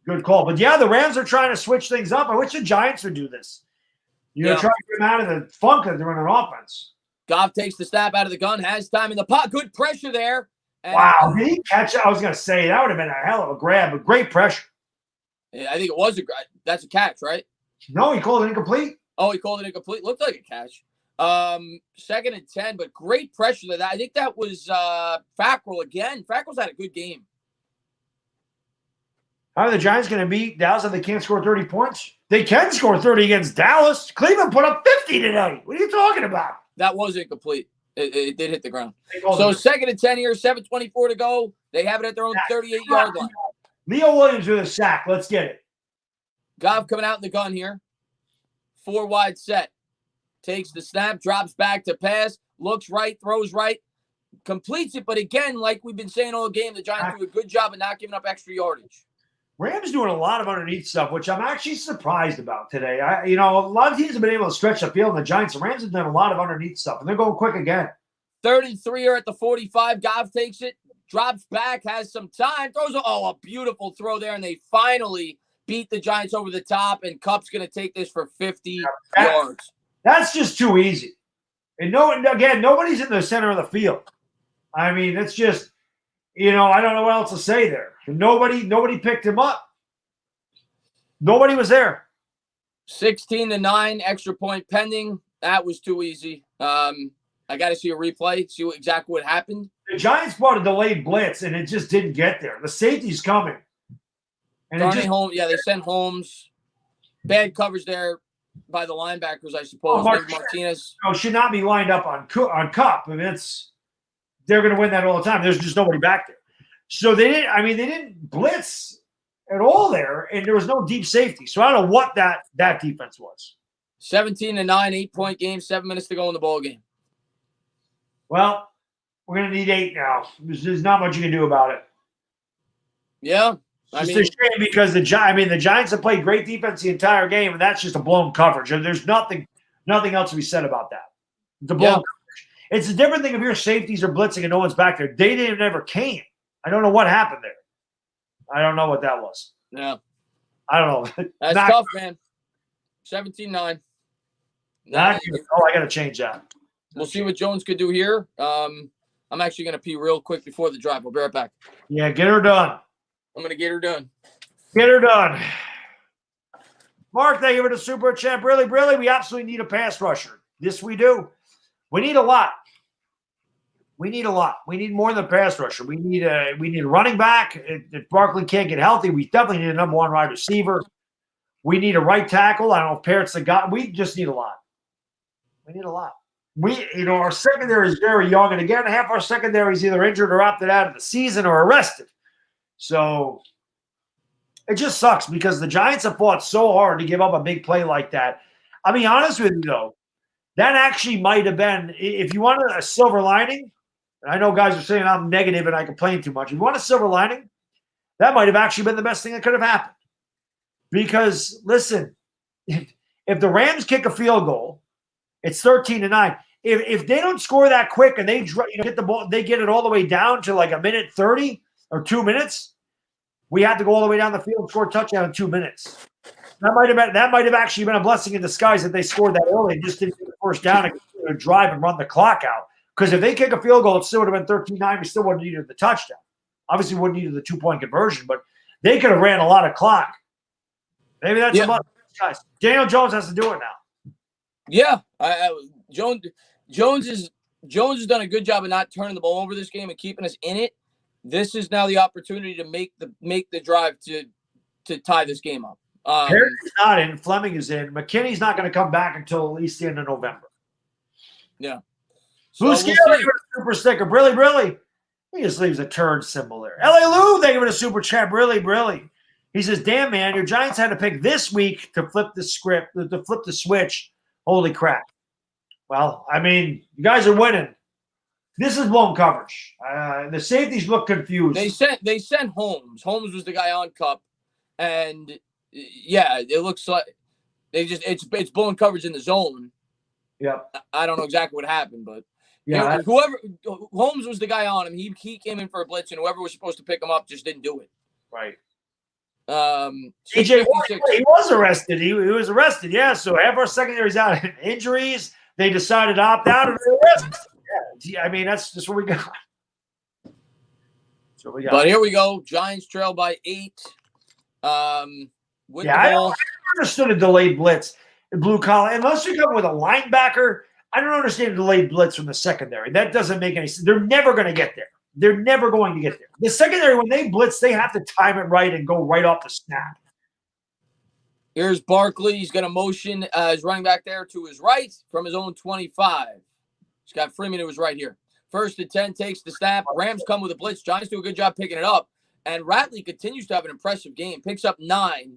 Good call. But yeah, the Rams are trying to switch things up. I wish the Giants would do this. Try to get them out of the funk that they're in an offense. Goff takes the snap out of the gun, has time in the pot. Good pressure there. And wow. Did he catch it? I was going to say that would have been a hell of a grab, but great pressure. Yeah, I think it was that's a catch, right? No, he called it incomplete. Oh, he called it incomplete. Looked like a catch. 2nd and 10, but great pressure to that. I think that was Fackrell again. Fackrell's had a good game. How are the Giants going to beat Dallas if they can't score 30 points? They can score 30 against Dallas. Cleveland put up 50 tonight. What are you talking about? That was incomplete. It did hit the ground. So 2nd and 10 here, 7:24 to go. They have it at their own 38-yard line. Leo Williams with a sack. Let's get it. Goff coming out in the gun here. 4 wide set. Takes the snap, drops back to pass, looks right, throws right, completes it. But again, like we've been saying all game, the Giants do a good job of not giving up extra yardage. Rams doing a lot of underneath stuff, which I'm actually surprised about today. A lot of teams have been able to stretch the field, and the Rams have done a lot of underneath stuff, and they're going quick again. 3rd and 3 are at the 45. Goff takes it, drops back, has some time, throws a beautiful throw there, and they finally beat the Giants over the top, and Kupp's going to take this for 50 yards. That's just too easy. And nobody's in the center of the field. I mean, it's just, I don't know what else to say there. Nobody picked him up. Nobody was there. 16-9, extra point pending. That was too easy. I got to see a replay, see exactly what happened. The Giants brought a delayed blitz, and it just didn't get there. The safety's coming. And Holmes, they sent Holmes. Bad coverage there by the linebackers, I suppose. Martinez should not be lined up on Kupp. I mean, they're going to win that all the time. There's just nobody back there. So they didn't blitz at all there, and there was no deep safety. So I don't know what that defense was. 17-9, 8-point game, 7 minutes to go in the ball game. Well, we're going to need 8 now. There's not much you can do about it. Yeah. It's a shame because the Giants have played great defense the entire game, and that's just a blown coverage. And there's nothing else to be said about that. The blown coverage. It's a different thing if your safeties are blitzing and no one's back there. They never came. I don't know what happened there. I don't know what that was. Yeah. I don't know. That's tough, man. 17-9. I got to change that. We'll see what Jones could do here. I'm actually going to pee real quick before the drive. We'll be right back. Yeah, get her done. I'm going to get her done. Get her done. Mark, thank you for the super chat. Really, we absolutely need a pass rusher. This we do. We need a lot. We need more than a pass rusher. We need a running back. If Barkley can't get healthy, we definitely need a number 1 wide receiver. We need a right tackle. I don't know if Parrott's the guy. We just need a lot. We need a lot. Our secondary is very young, and again, half our secondary is either injured or opted out of the season or arrested. So it just sucks because the Giants have fought so hard to give up a big play like that. I'll be honest with you, though. That actually might have been, if you wanted a silver lining, and I know guys are saying I'm negative and I complain too much. If you want a silver lining, that might have actually been the best thing that could have happened. Because, listen, if the Rams kick a field goal, it's 13-9. If they don't score that quick and they get the ball, they get it all the way down to like a minute 30 or 2 minutes, we have to go all the way down the field and score a touchdown in 2 minutes. That might have actually been a blessing in disguise that they scored that early and just didn't get the first down and drive and run the clock out. Because if they kick a field goal, it still would have been 13-9. We still wouldn't have needed the touchdown. Obviously, we wouldn't have needed the 2-point conversion, but they could have ran a lot of clock. Maybe that's a lot. Guys, Daniel Jones has to do it now. Yeah, Jones has done a good job of not turning the ball over this game and keeping us in it. This is now the opportunity to make the drive to tie this game up. Perry's not in. Fleming is in. McKinney's not going to come back until at least the end of November. Yeah. Blue Scale, thank you for the super sticker. Really. He just leaves a turd symbol there. LA Lou, thank you for the super chat. Really. He says, damn, man, your Giants had to pick this week to flip the switch. Holy crap. Well, I mean, you guys are winning. This is blown coverage. The safeties look confused. They sent Holmes. Holmes was the guy on Kupp. And, yeah, it looks like it's blown coverage in the zone. Yep. I don't know exactly what happened, but Yeah, Whoever Holmes was the guy on him. He came in for a blitz, and whoever was supposed to pick him up just didn't do it. right. TJ, he was arrested. He was arrested. Yeah. So half our secondary's out. Injuries. They decided to opt out and they arrested. Yeah. I mean, that's just what we got. That's what we got. But here we go. Giants trail by 8. With the I ball. never understood a delayed blitz in blue collar unless you come with a linebacker. I don't understand a delayed blitz from the secondary. That doesn't make any sense. They're never going to get there. They're never going to get there. The secondary, when they blitz, they have to time it right and go right off the snap. Here's Barkley. He's going to motion his running back there to his right from his own 25. He's got Freeman to his right here. 1st and 10, takes the snap. Rams come with a blitz. Giants do a good job picking it up. And Ratley continues to have an impressive game. Picks up 9.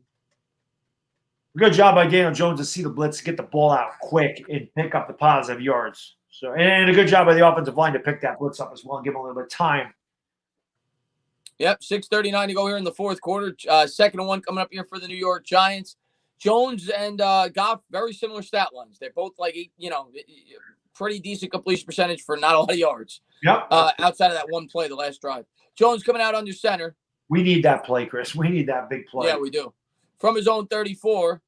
Good job by Daniel Jones to see the blitz, get the ball out quick, and pick up the positive yards. So, and a good job by the offensive line to pick that blitz up as well and give him a little bit of time. Yep, 6:39 to go here in the 4th quarter. 2nd and 1 coming up here for the New York Giants. Jones and Goff, very similar stat lines. They're both like, pretty decent completion percentage for not a lot of yards. Yep. Outside of that one play, the last drive. Jones coming out under center. We need that play, Chris. We need that big play. Yeah, we do. From his own 34.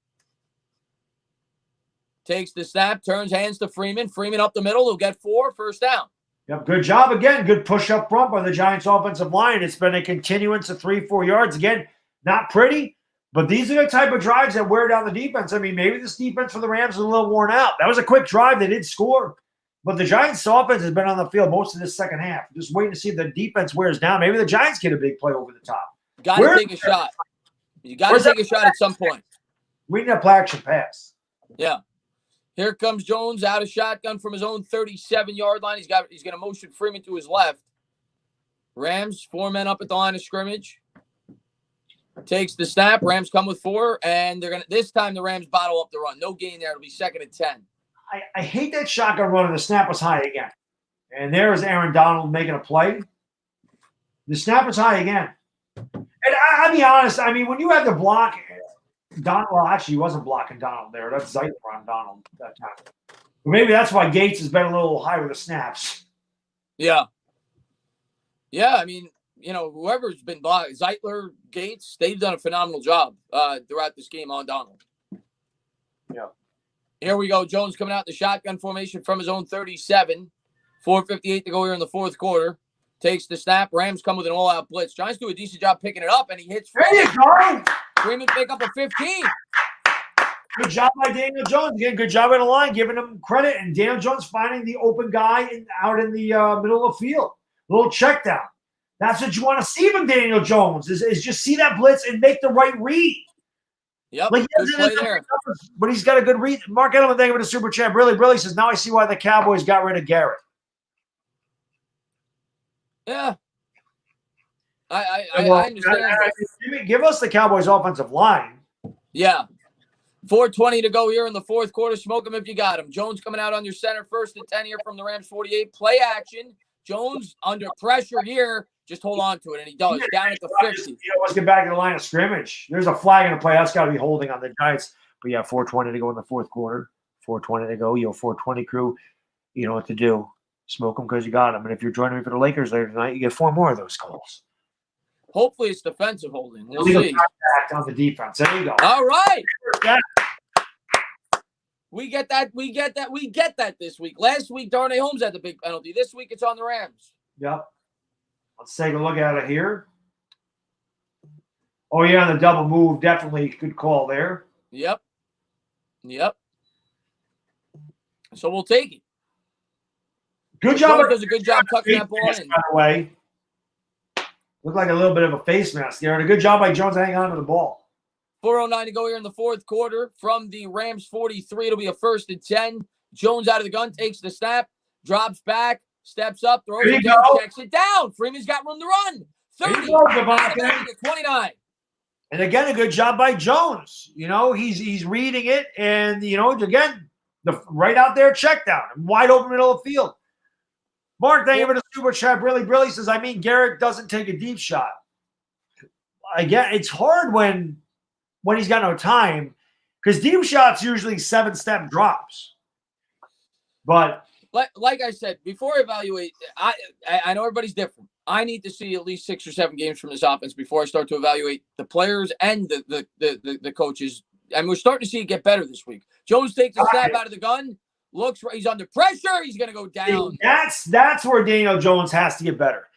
Takes the snap, turns hands to Freeman. Freeman up the middle. He'll get 4, 1st down. Yep, good job again. Good push up front by the Giants offensive line. It's been a continuance of 3-4 yards. Again, not pretty, but these are the type of drives that wear down the defense. I mean, maybe this defense for the Rams is a little worn out. That was a quick drive. They did score. But the Giants offense has been on the field most of this second half. Just waiting to see if the defense wears down. Maybe the Giants get a big play over the top. Got to take a shot. You got to take a shot at some point. We need a play action pass. Yeah. Here comes Jones out of shotgun from his own 37-yard line. He's going to motion Freeman to his left. Rams, 4 men up at the line of scrimmage. Takes the snap. Rams come with 4, and they're gonna. This time the Rams bottle up the run. No gain there. It'll be 2nd and 10. I hate that shotgun run, and the snap was high again. And there is Aaron Donald making a play. The snap was high again. And I'll be honest. I mean, when you had the block, Donald. Well, actually, he wasn't blocking Donald there. That's Zeitler on Donald that time. But maybe that's why Gates has been a little high with the snaps. Yeah. Yeah, I mean, whoever's been blocked, Zeitler, Gates, they've done a phenomenal job throughout this game on Donald. Yeah. Here we go. Jones coming out the shotgun formation from his own 37. 4:58 to go here in the 4th quarter. Takes the snap. Rams come with an all-out blitz. Giants do a decent job picking it up, and he hits. There you go. Freeman pick up a 15. Good job by Daniel Jones. Again, good job on the line, giving him credit. And Daniel Jones finding the open guy out in the middle of the field. Little check down. That's what you want to see from Daniel Jones is just see that blitz and make the right read. Yep, like good play there. But he's got a good read. Mark Edelman, thank you for the super chat. Really says, now I see why the Cowboys got rid of Garrett. Yeah. I understand. Give us the Cowboys offensive line. Yeah. 4:20 to go here in the 4th quarter. Smoke him if you got him. Jones coming out under center. 1st and 10 here from the Rams 48. Play action. Jones under pressure here. Just hold on to it, and he does. Down at the 50. Let's get back to the line of scrimmage. There's a flag in the play. That's got to be holding on the Giants. But yeah, 4:20 to go in the 4th quarter. 4:20 to go. 4:20 crew. You know what to do. Smoke them because you got them. And if you're joining me for the Lakers later tonight, you get 4 more of those calls. Hopefully it's defensive holding. We'll see. On the defense. There you go. All right. Yeah. We get that this week. Last week, Darnay Holmes had the big penalty. This week, it's on the Rams. Yep. Let's take a look at it here. Oh, yeah, the double move. Definitely good call there. Yep. So we'll take it. Good job. Does a good job tucking that ball in. By the way. Looked like a little bit of a face mask there. And a good job by Jones hanging on to the ball. 4:09 to go here in the 4th quarter. From the Rams 43, it'll be a 1st and 10. Jones out of the gun, takes the snap, drops back, steps up, throws it down, checks it down. Freeman's got room to run. 30 to 29. And again, a good job by Jones. He's reading it, and again, right out there, check down, wide open middle of the field. Mark, thank you for the super chat. Really says, Garrett doesn't take a deep shot. Again, it's hard when he's got no time because deep shots usually 7-step drops. But like I said, before I evaluate, I know everybody's different. I need to see at least 6 or 7 games from this offense before I start to evaluate the players and the coaches. And we're starting to see it get better this week. Jones takes a snap out of the gun, looks, he's under pressure, he's going to go down. That's where Daniel Jones has to get better.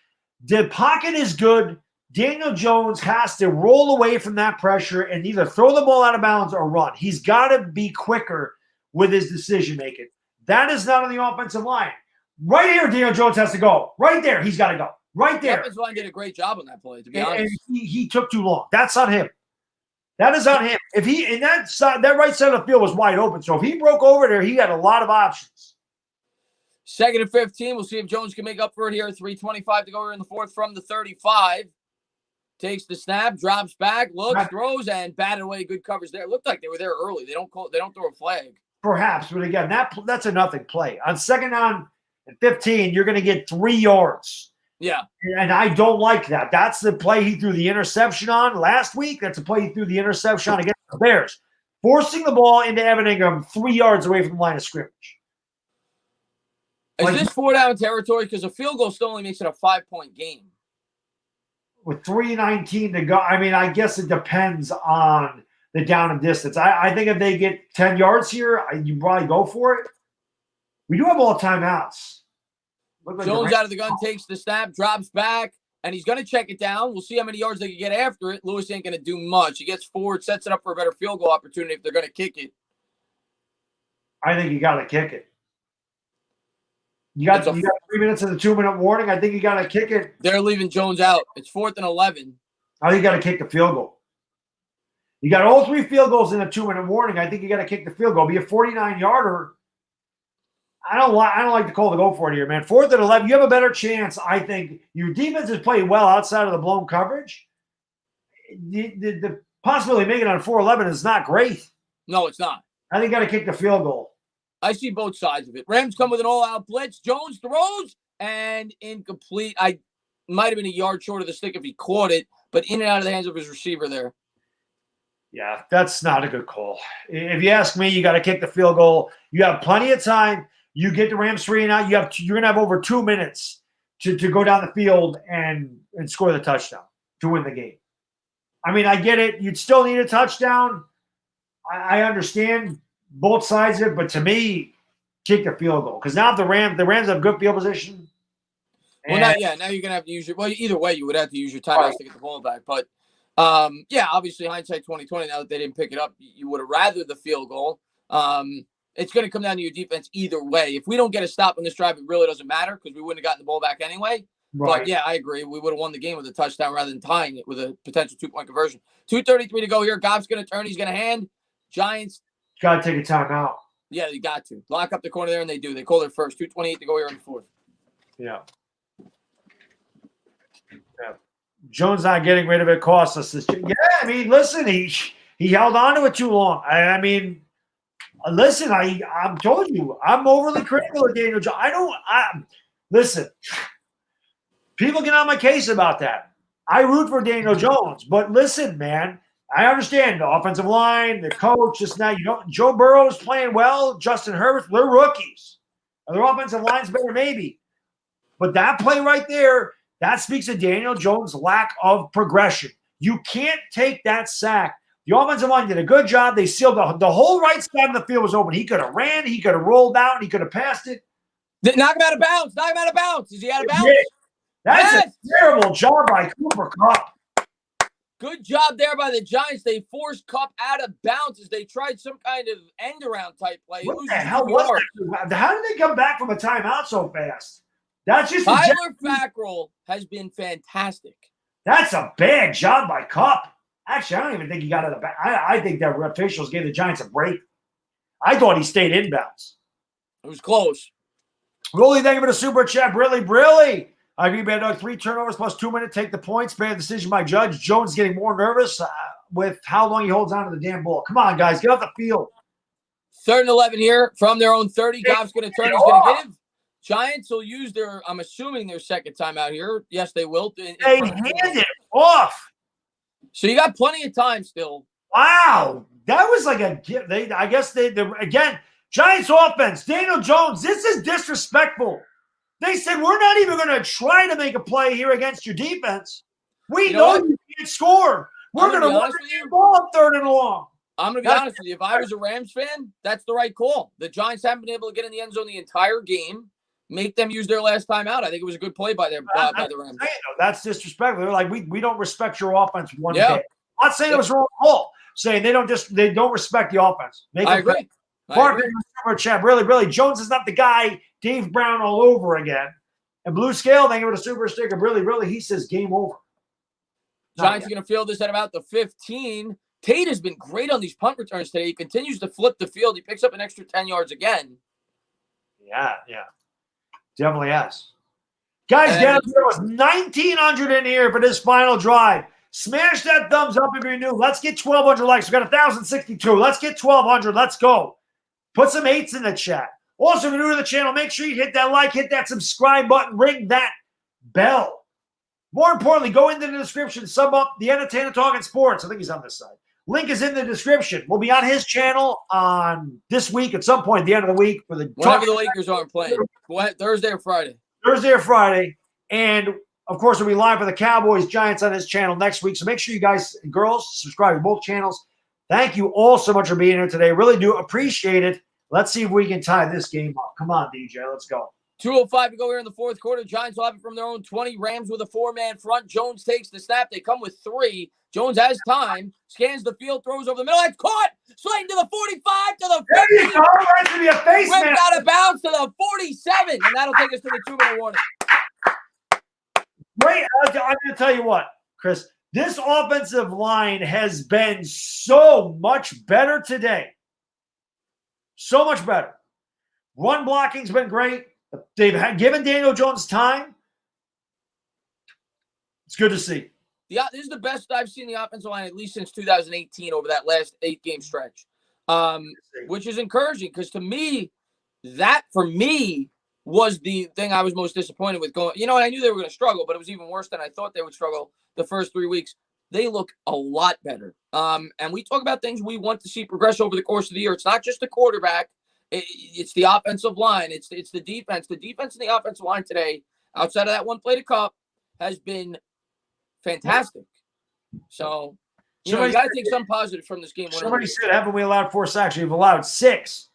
The pocket is good. Daniel Jones has to roll away from that pressure and either throw the ball out of bounds or run. He's got to be quicker with his decision making. That is not on the offensive line. Right here, Daniel Jones has to go. Right there, he's got to go. Right there. The offensive line did a great job on that play, to be honest. And he took too long. That's on him. That is on him. If he and that right side of the field was wide open, so if he broke over there, he had a lot of options. 2nd and 15. We'll see if Jones can make up for it here. 3:25 to go here in the fourth from the 35. Takes the snap, drops back, looks, throws, and batted away. Good coverage there. It looked like they were there early. They don't throw a flag. Perhaps, but again, that's a nothing play. On 2nd down and 15, you're going to get 3 yards. Yeah. And I don't like that. That's the play he threw the interception on last week. That's the play he threw the interception on against the Bears. Forcing the ball into Evan Ingram 3 yards away from the line of scrimmage. Is this 4-down territory? Because a field goal still only makes it a 5-point game. With 3:19 to go, I mean, I guess it depends on the down and distance. I think if they get 10 yards here, you probably go for it. We do have all timeouts. Jones out of the gun, takes the snap, drops back, and he's going to check it down. We'll see how many yards they can get after it. Lewis ain't going to do much. He gets forward, sets it up for a better field goal opportunity if they're going to kick it. I think you got to kick it. You got 3 minutes of the 2-minute warning. I think you got to kick it. They're leaving Jones out. It's 4th and 11. I think you got to kick the field goal. You got all 3 field goals in a 2-minute warning. I think you got to kick the field goal. Be a 49-yarder. I don't like the call to go for it here, man. 4th and 11. You have a better chance. I think your defense has played well outside of the blown coverage. The possibility of making it on 4-11 is not great. No, it's not. I think you got to kick the field goal. I see both sides of it. Rams come with an all-out blitz. Jones throws and incomplete. I might have been a yard short of the stick if he caught it, but in and out of the hands of his receiver there. Yeah, that's not a good call. If you ask me, you got to kick the field goal. You have plenty of time. You get the Rams 3 and out. You're going to have over 2 minutes to go down the field and score the touchdown to win the game. I mean, I get it. You'd still need a touchdown. I understand both sides of it, but to me, kick the field goal. Because now the Rams have good field position. Well, now you're going to have to use either way, you would have to use your timeouts to get the ball back. But, obviously, hindsight 2020, now that they didn't pick it up, you would have rather the field goal. It's going to come down to your defense either way. If we don't get a stop on this drive, it really doesn't matter because we wouldn't have gotten the ball back anyway. Right. But, yeah, I agree. We would have won the game with a touchdown rather than tying it with a potential 2-point conversion. 2:33 to go here. Goff's going to turn. He's going to hand. Giants. Got to take a timeout. Yeah, you got to. Lock up the corner there, and they do. They call their first. 2:28 to go here in the fourth. Yeah. Jones not getting rid of it costs us this. Yeah, I mean, listen, he held on to it too long. I mean, listen, I'm told you, I'm overly critical of Daniel Jones. Listen, people get on my case about that. I root for Daniel Jones, but listen, man, I understand the offensive line, the coach, just now, Joe Burrow is playing well. Justin Herbert, they're rookies. Are their offensive line's better? Maybe. But that play right there, that speaks of Daniel Jones' lack of progression. You can't take that sack. The offensive line did a good job. They sealed the whole right side of the field was open. He could have ran. He could have rolled out. He could have passed it. Knock him out of bounds. Knock him out of bounds. Is he out of bounds? Yeah. That's a terrible job by Cooper Kupp. Good job there by the Giants. They forced Kupp out of bounds as they tried some kind of end-around type play. What the hell was that? How did they come back from a timeout so fast? That's just Tyler Fackrell has been fantastic. That's a bad job by Kupp. Actually, I don't even think he got out of the back. I think that officials gave the Giants a break. I thought he stayed inbounds. It was close. Rolly, thank you for the super chat. Brilly. I agree, Baddog. 3 turnovers plus 2 minutes. Take the points. Bad decision by Judge. Jones getting more nervous with how long he holds on to the damn ball. Come on, guys. Get off the field. 3rd and 11 here from their own 30. Goff's going to turn. He's going to give. Giants will use I'm assuming their second timeout here. Yes, they will. They hand it off. So you got plenty of time still. Wow. That was like I guess again, Giants offense, Daniel Jones, this is disrespectful. They said, we're not even going to try to make a play here against your defense. We know you can't score. We're going to run the ball on 3rd and long. I'm going to be honest with you. If I was a Rams fan, that's the right call. The Giants haven't been able to get in the end zone the entire game. Make them use their last time out. I think it was a good play by the Rams. That's disrespectful. They're like, we don't respect your offense one bit. I'm not saying it was wrong at all. Saying they don't respect the offense. I agree. Super chat. Really, Jones is not the guy. Dave Brown all over again. And Blue Scale, they give it a super sticker. Really, he says game over. Giants are going to field this at about the 15. Tate has been great on these punt returns today. He continues to flip the field. He picks up an extra 10 yards again. Yeah. Definitely has. Guys, there was 1,900 in here for this final drive. Smash that thumbs up if you're new. Let's get 1,200 likes. We got 1,062. Let's get 1,200. Let's go. Put some 8s in the chat. Also, if you're new to the channel, make sure you hit that like, hit that subscribe button, ring that bell. More importantly, go into the description, sub up the Entertainah Talking Sports. I think he's on this side. Link is in the description. We'll be on his channel on this week at some point at the end of the week for the whenever the Lakers aren't playing. Thursday or Friday. Thursday or Friday. And of course, we'll be live for the Cowboys Giants on his channel next week. So make sure you guys and girls subscribe to both channels. Thank you all so much for being here today. Really do appreciate it. Let's see if we can tie this game up. Come on, DJ. Let's go. 2:05 to go here in the fourth quarter. Giants will have it from their own 20. Rams with a 4-man front. Jones takes the snap. They come with 3. Jones has time. Scans the field. Throws over the middle. That's caught. Sliding to the 45 to the 50. There you go. That's going to be a face Ripped mask. out of bounds to the 47. And that'll take us to the 2-minute warning. Great. I'm going to tell you what, Chris. This offensive line has been so much better today. So much better. Run blocking's been great. They've given Daniel Jones time. It's good to see. This is the best I've seen the offensive line at least since 2018 over that last 8-game stretch, which is encouraging because to me, that for me was the thing I was most disappointed with going. You know, I knew they were going to struggle, but it was even worse than I thought they would struggle the first 3 weeks. They look a lot better. And we talk about things we want to see progress over the course of the year. It's not just the quarterback. It's the offensive line. It's the defense. The defense and the offensive line today, outside of that one play to Cup, has been fantastic. So, you got to take some positives from this game. Somebody said, haven't we allowed 4 sacks? We've allowed 6.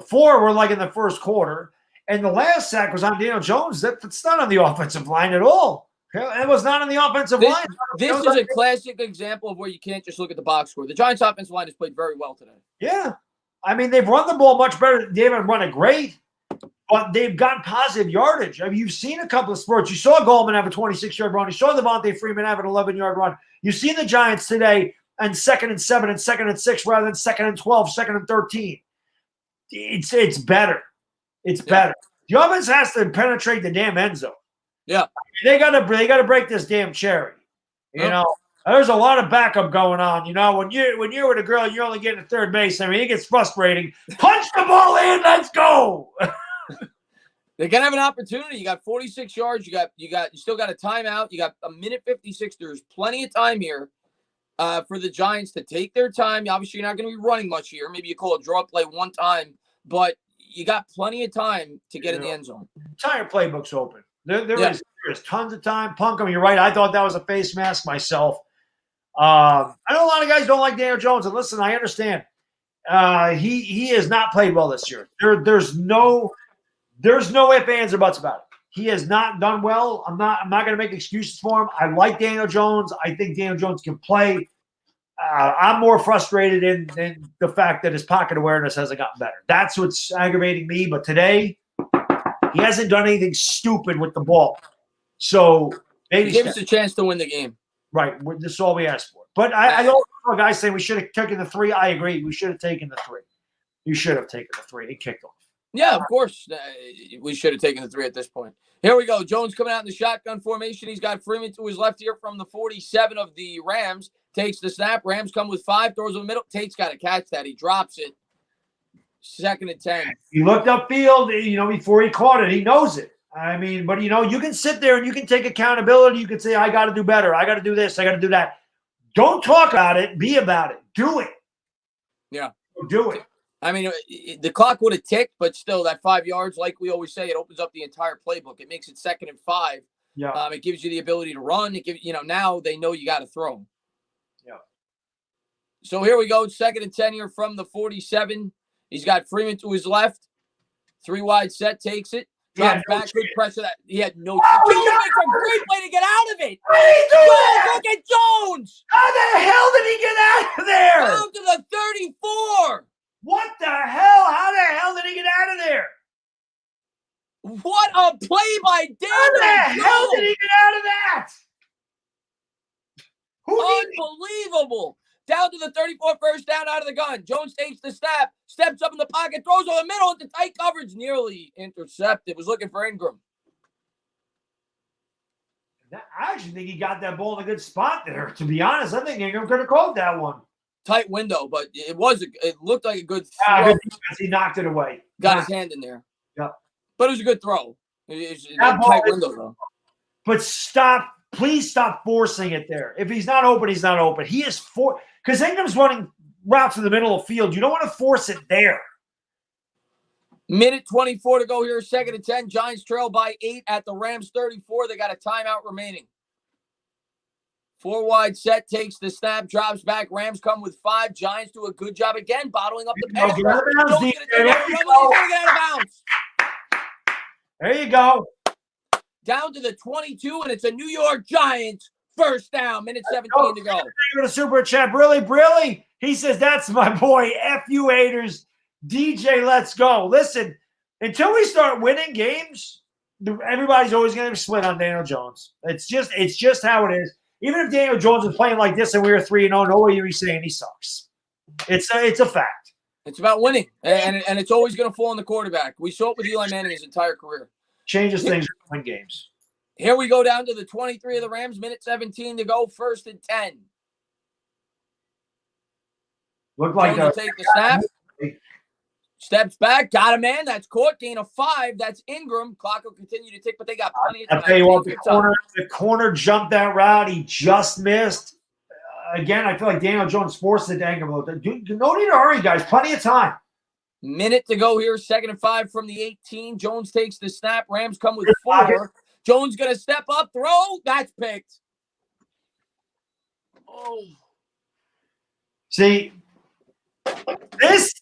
4 were like in the first quarter. And the last sack was on Daniel Jones. That's not on the offensive line at all. It was not on the offensive line. This is a classic example of where you can't just look at the box score. The Giants' offensive line has played very well today. Yeah. I mean, they've run the ball much better. They haven't run it great, but they've gotten positive yardage. I mean, you've seen a couple of spurts. You saw Goldman have a 26-yard run. You saw Devontae Freeman have an 11-yard run. You've seen the Giants today on 2nd and 7 and 2nd and 6 rather than 2nd and 12, 2nd and 13. It's better. It's better. The offense has to penetrate the damn end zone. Yeah. I mean, they gotta break this damn cherry. You know, there's a lot of backup going on. You know, when you're with a girl, you're only getting to third base. I mean, it gets frustrating. Punch the ball in. Let's go. They're gonna have an opportunity. You got 46 yards. You still got a timeout. You got a minute 56. There's plenty of time here for the Giants to take their time. Obviously, you're not going to be running much here. Maybe you call a draw play one time, but you got plenty of time to get in the end zone. Entire playbook's open. There is tons of time. Punkum, you're right. I thought that was a face mask myself. I know a lot of guys don't like Daniel Jones, and listen, I understand. He has not played well this year. There's no ifs, ands, or buts about it. He has not done well. I'm not going to make excuses for him. I like Daniel Jones. I think Daniel Jones can play. I'm more frustrated in the fact that his pocket awareness hasn't gotten better. That's what's aggravating me. But today, he hasn't done anything stupid with the ball. So maybe give us a chance to win the game. Right. This is all we asked for. But I also know guys saying we should have taken the 3. I agree. We should have taken the 3. You should have taken the 3. He kicked off. Yeah, of course. We should have taken the 3 at this point. Here we go. Jones coming out in the shotgun formation. He's got Freeman to his left here from the 47 of the Rams. Takes the snap. Rams come with 5. Throws in the middle. Tate's got to catch that. He drops it. 2nd and 10. He looked upfield, before he caught it. He knows it. I mean, but, you can sit there and you can take accountability. You can say, I got to do better. I got to do this. I got to do that. Don't talk about it. Be about it. Do it. Yeah. Do it. I mean, the clock would have ticked, but still, that 5 yards, like we always say, it opens up the entire playbook. It makes it 2nd and 5. Yeah. It gives you the ability to run. It gives now they know you got to throw. Yeah. So here we go, 2nd and 10 here from the 47. He's got Freeman to his left. 3 wide set, takes it. Drops back, good pressure. That he had no. Jones makes a great play to get out of it. How did he do that? Look at Jones. How the hell did he get out of there? Down to the 34. What the hell? How the hell did he get out of there? What a play by Daniel How the Jones. hell did he get out of that? Unbelievable. Down to the 34, first down out of the gun. Jones takes the snap, steps up in the pocket, throws over the middle into tight coverage, nearly intercepted. Was looking for Ingram. I actually think he got that ball in a good spot there. To be honest, I think Ingram could have called that one. Tight window, but it looked like a good Good throw. defense. He knocked it away. Got his hand in there. Yep. But it was a good throw. It's a That ball tight is- window, though. But please stop forcing it there. If he's not open, he's not open. He is because Ingram's running routes in the middle of the field. You don't want to force it there. Minute 24 to go here, 2nd and 10. Giants trail by 8 at the Rams 34. They got a timeout remaining. 4 wide set, takes the snap, drops back. Rams come with 5. Giants do a good job again, bottling up the pass. Get out of bounds, Jones DJ. gonna take There over, you He's go. gonna get out of bounds. There you go. Down to the 22, and it's a New York Giants first down. Minute 17 to go. Thank you for the super chat. Brilly. He says, that's my boy. F you haters. DJ, let's go. Listen, until we start winning games, everybody's always going to be split on Daniel Jones. It's just how it is. Even if Daniel Jones is playing like this and we were 3-0, no way you're saying he sucks. It's a fact. It's about winning, and it's always going to fall on the quarterback. We saw it with Eli Manning his entire career. Changes things to win games. Here we go down to the 23 of the Rams. Minute 17 to go. 1st and 10. Look like Jones will take the snap. Steps back. Got a man. That's caught. Gain of 5. That's Ingram. Clock will continue to tick, but they got plenty of time. I'll tell you what, Take your time. the corner jumped that route. He just missed. Again, I feel like Daniel Jones forced it to Ingram. No need to hurry, guys. Plenty of time. Minute to go here. 2nd and 5 from the 18. Jones takes the snap. Rams come with 4. Jones going to step up. Throw. That's picked. Oh. See,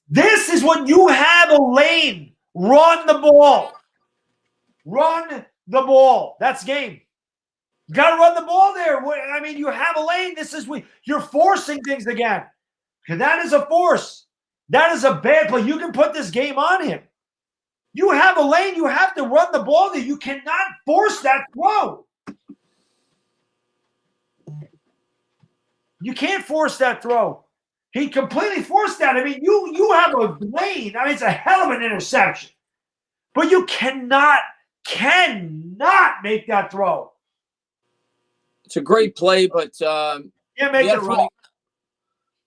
this is when you have a lane. Run the ball. Run the ball. That's game. You got to run the ball there. I mean, you have a lane. This is when you're forcing things again. Because that is a force. That is a bad play. You can put this game on him. You have a lane. You have to run the ball there. You cannot force that throw. You can't force that throw. He completely forced that. I mean, you have a lane. I mean, it's a hell of an interception. But you cannot make that throw. It's a great play, but Yeah, make he the throw.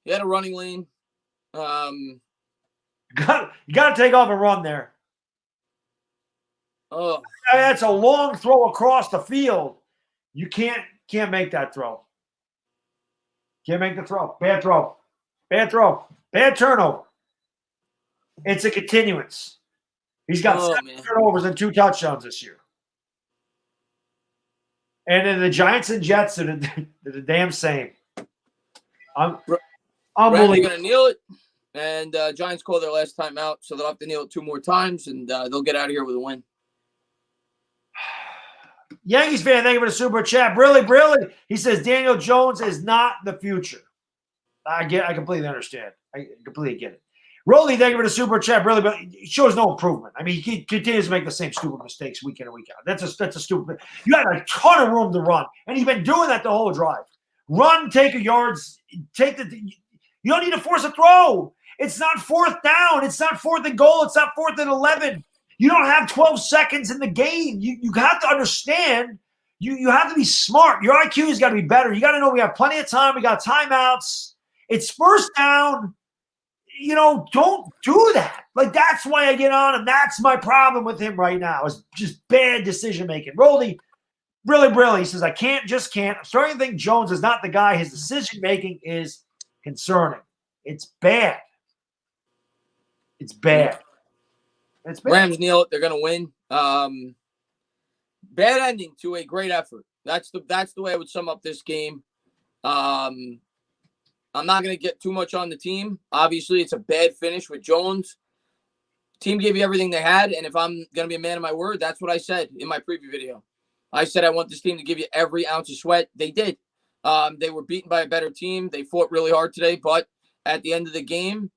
had a running lane. You got to take off and run there. Oh, I mean, that's a long throw across the field. You can't make that throw. Can't make the throw. Bad throw. Bad throw. Bad turnover. It's a continuance. He's got 7 turnovers and 2 touchdowns this year. And then the Giants and Jets are the damn same. Rams Unbelievable. going to kneel it, and Giants call their last time out, so they'll have to kneel it 2 more times, and they'll get out of here with a win. Yankees fan, thank you for the super chat. Brilly. He says Daniel Jones is not the future. I completely understand. I completely get it. Rolly, thank you for the super chat. Brilly, but it shows no improvement. I mean, he continues to make the same stupid mistakes week in and week out. That's a stupid. You got a ton of room to run, and he's been doing that the whole drive. Run, take your yards, you don't need to force a throw. It's not 4th down. It's not 4th and goal. It's not 4th and 11. You don't have 12 seconds in the game. You have to understand. You have to be smart. Your IQ has got to be better. You got to know we have plenty of time. We got timeouts. It's 1st down. Don't do that. Like, that's why I get on him. That's my problem with him right now. It's just bad decision making. Rolly, really. He says, I just can't. I'm starting to think Jones is not the guy. His decision making is concerning. It's bad. It's bad. It's bad. Rams kneel it. They're going to win. Bad ending to a great effort. That's the way I would sum up this game. I'm not going to get too much on the team. Obviously, it's a bad finish with Jones. Team gave you everything they had, and if I'm going to be a man of my word, that's what I said in my preview video. I said I want this team to give you every ounce of sweat. They did. They were beaten by a better team. They fought really hard today, but at the end of the game,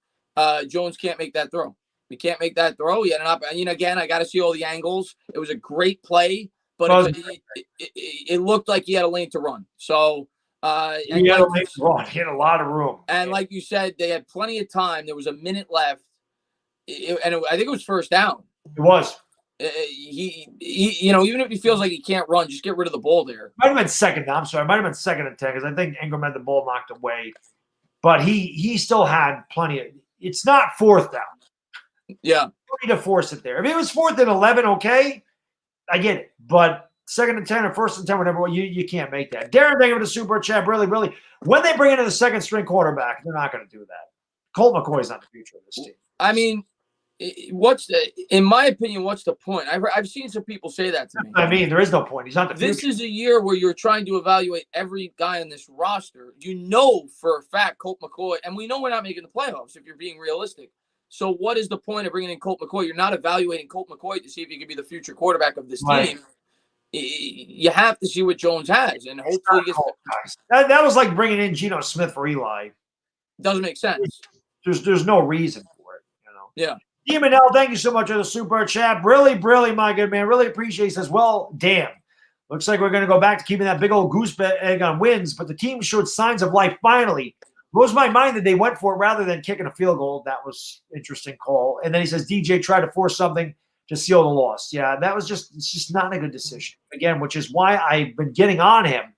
Jones can't make that throw. He can't make that throw. He had an again, I got to see all the angles. It was a great play, but it looked like he had a lane to run. So he had a lane to run. He had a lot of room. And like you said, they had plenty of time. There was a minute left, I think it was first down. It was. He even if he feels like he can't run, just get rid of the ball there. Might have been second down. I'm sorry. It might have been second and 10 because I think Ingram had the ball knocked away. But he still had plenty of – it's not fourth down. Yeah. You don't need to force it there. If it was fourth and 11, okay, I get it. But second and 10 or first and 10, whatever, you can't make that. Darren, thank you for the super chat. Really, when they bring in the second string quarterback, they're not going to do that. Colt McCoy's not the future of this team. I mean – in my opinion, what's the point? I've seen some people say that to me. I mean, there is no point. He's not the future. This is a year where you're trying to evaluate every guy on this roster. You know for a fact Colt McCoy, and we know we're not making the playoffs if you're being realistic. So what is the point of bringing in Colt McCoy? You're not evaluating Colt McCoy to see if he could be the future quarterback of this team. You have to see what Jones has, and hopefully he gets that was like bringing in Geno Smith for Eli. Doesn't make sense. There's no reason for it, Yeah. Demon L, thank you so much for the super chat. Really, my good man. Really appreciate it. He says, well, damn. Looks like we're going to go back to keeping that big old goose egg on wins, but the team showed signs of life finally. Blows my mind that they went for it rather than kicking a field goal. That was interesting call. And then he says, DJ tried to force something to seal the loss. Yeah, it's just not a good decision. Again, which is why I've been getting on him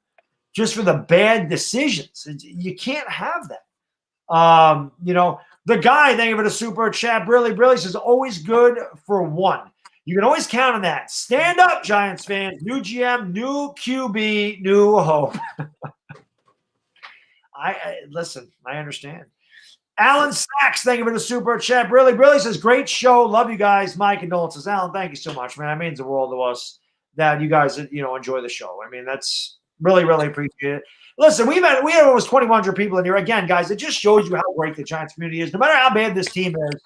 just for the bad decisions. You can't have that. The guy, thank you for the super chat, really says, always good for one. You can always count on that. Stand up, Giants fans. New GM, new QB, new hope. Listen, I understand. Alan Sachs, thank you for the super chat. Really says, great show. Love you guys. My condolences. Alan, thank you so much, man. It means the world to us that you guys, enjoy the show. I mean, that's really appreciate it. Listen, we have almost 2,100 people in here. Again, guys, it just shows you how great the Giants community is. No matter how bad this team is,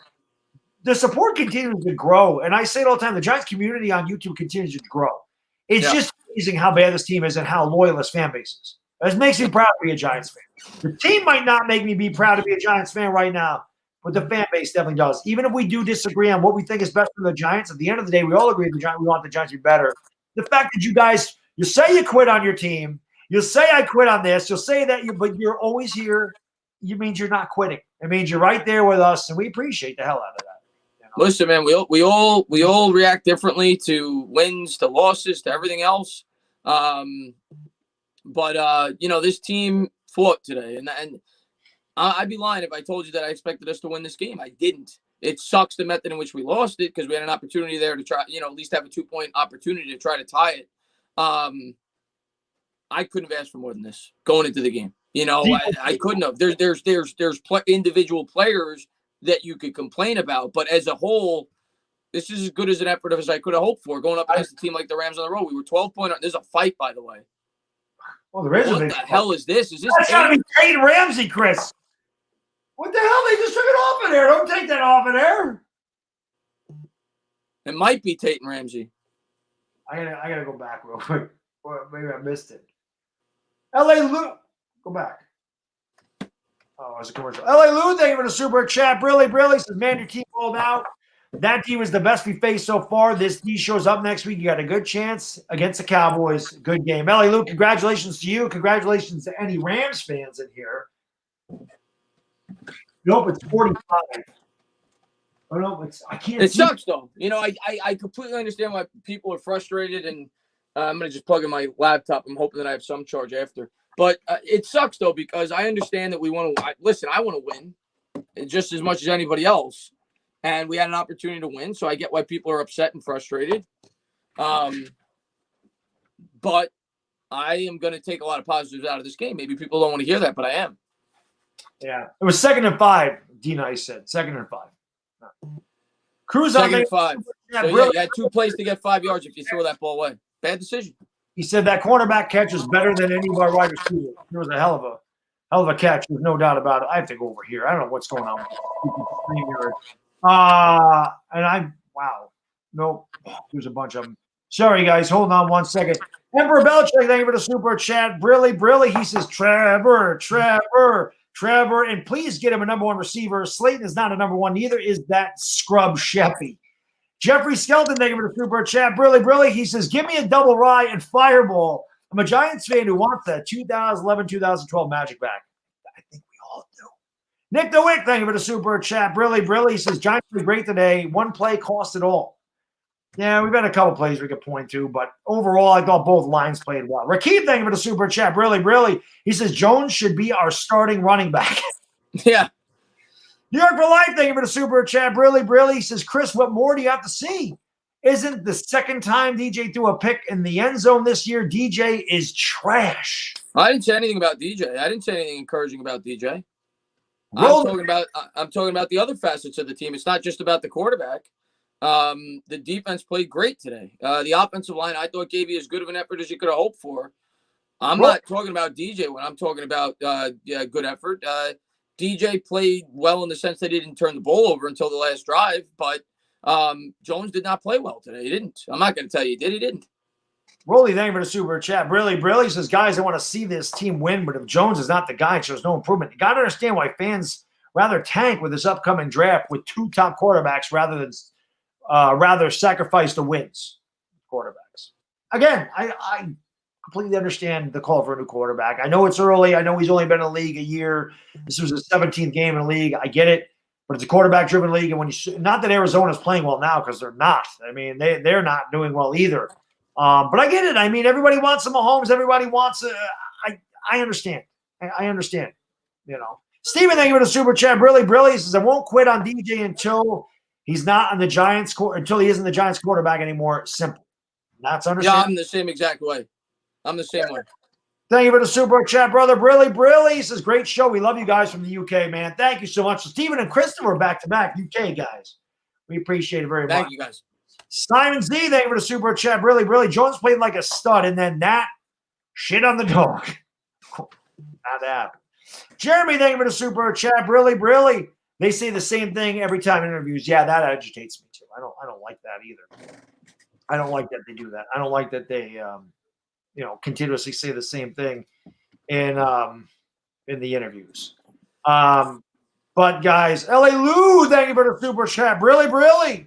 the support continues to grow. And I say it all the time, the Giants community on YouTube continues to grow. It's just amazing how bad this team is and how loyal this fan base is. It makes me proud to be a Giants fan. The team might not make me be proud to be a Giants fan right now, but the fan base definitely does. Even if we do disagree on what we think is best for the Giants, at the end of the day, we all agree we want the Giants to be better. The fact that you guys, you say you quit on your team, you'll say I quit on this. You'll say that but you're always here. It means you're not quitting. It means you're right there with us, and we appreciate the hell out of that. Listen, man, we all react differently to wins, to losses, to everything else. But this team fought today, and I'd be lying if I told you that I expected us to win this game. I didn't. It sucks the method in which we lost it because we had an opportunity there to try, at least have a 2-point opportunity to try to tie it. I couldn't have asked for more than this going into the game. I couldn't have. There's individual players that you could complain about, but as a whole, this is as good as an effort as I could have hoped for. Going up against a team like the Rams on the road, we were 12-point. There's a fight, by the way. Well, there is what the hell is this? Is this? That's got to be Peyton Ramsey, Chris. What the hell? They just took it off of there. Don't take that off of there. It might be Peyton Ramsey. I gotta go back real quick. Or maybe I missed it. LA Lou, go back. Oh, it's a commercial. LA Lou, thank you for the super chat. Really says, man, your team rolled out. That team is the best we faced so far. This D shows up next week. You got a good chance against the Cowboys. Good game. LA Lou, congratulations to you. Congratulations to any Rams fans in here. Nope, it's 45. Oh no, I can't. It sucks though. I completely understand why people are frustrated, and I'm gonna just plug in my laptop. I'm hoping that I have some charge after. But it sucks though because I understand that we want to listen. I want to win just as much as anybody else, and we had an opportunity to win. So I get why people are upset and frustrated. But I am going to take a lot of positives out of this game. Maybe people don't want to hear that, but I am. Yeah, it was 2nd and 5. D Nice said 2nd and 5. Cruz Second on and 5. So, yeah, you had 2 plays to get 5 yards if you throw that ball away. Bad decision. He said that cornerback catch is better than any of our wide receivers. It was a hell of a catch. There's no doubt about it. I have to go over here. I don't know what's going on. Wow. Nope. There's a bunch of them. Sorry, guys. Hold on one second. Emperor Belichick, thank you for the super chat. Brilly. He says, Trevor. And please get him a number 1 receiver. Slayton is not a number 1. Neither is that scrub Sheffy. Jeffrey Skelton, thank you for the super chat. Brilly. He says, give me a double rye and fireball. I'm a Giants fan who wants that 2011-2012 Magic back. I think we all do. Nick DeWick, thank you for the super chat. Brilly. He says, Giants were great today. 1 play cost it all. Yeah, we've had a couple plays we could point to, but overall, I thought both lines played well. Rakeem, thank you for the super chat. Brilly. He says, Jones should be our starting running back. Yeah. New York for life, thank you for the super chat. Brilly. He says, Chris, what more do you have to see? Isn't the second time DJ threw a pick in the end zone this year? DJ is trash. I didn't say anything about DJ. I didn't say anything encouraging about DJ. Roll I'm talking about the other facets of the team. It's not just about the quarterback. The defense played great today. The offensive line, I thought, gave you as good of an effort as you could have hoped for. I'm not talking about DJ when I'm talking about good effort. DJ played well in the sense that he didn't turn the ball over until the last drive, but Jones did not play well today. He didn't. I'm not going to tell you he did. He didn't. Rolly, thank you for the super chat. Brilly says, guys, I want to see this team win, but if Jones is not the guy, it shows no improvement. You got to understand why fans rather tank with this upcoming draft with 2 top quarterbacks rather sacrifice the wins. Quarterbacks. Again, I completely understand the call for a new quarterback. I know it's early. I know he's only been in the league a year. This was his 17th game in the league. I get it, but it's a quarterback-driven league, and when not that Arizona's playing well now because they're not. I mean, they're not doing well either. But I get it. I mean, everybody wants some Mahomes. Everybody wants. I understand. I understand. You know, Steven, thank you for the super chat. Brilly says, I won't quit on DJ until he's not on the Giants until he isn't the Giants quarterback anymore. Simple. That's understandable. Yeah, I'm the same exact way. I'm the same way. Thank you for the super chat, brother. Brilly says, great show. We love you guys from the UK, man. Thank you so much. So Steven and Christopher back-to-back UK guys. We appreciate it very much. Thank you, guys. Simon Z, thank you for the super chat. Brilly. Jones played like a stud, and then that shit on the dog. Not that. Jeremy, thank you for the super chat. Brilly. They say the same thing every time in interviews. Yeah, that agitates me too. I don't like that either. I don't like that they do that. I don't like that they continuously say the same thing in the interviews. But guys, LA Lou, thank you for the super chat. Brilly.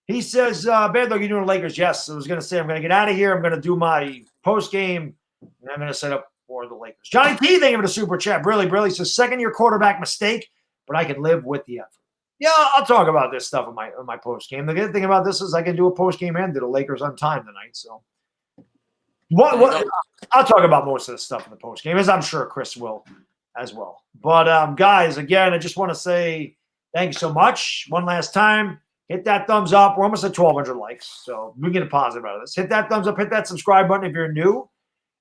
He says, Baddog, you doing Lakers? Yes. I was going to say, I'm going to get out of here. I'm going to do my post game, and I'm going to set up for the Lakers. Johnny P, thank you for the super chat. Brilly says, second-year quarterback mistake, but I can live with the effort. Yeah, I'll talk about this stuff in my post game. The good thing about this is I can do a post game and do the Lakers on time tonight. So, what I'll talk about most of this stuff in the post game, as I'm sure Chris will as well. But guys, again, I just want to say thank you so much. One last time, hit that thumbs up. We're almost at 1,200 likes, so we get a positive out of this. Hit that thumbs up. Hit that subscribe button if you're new.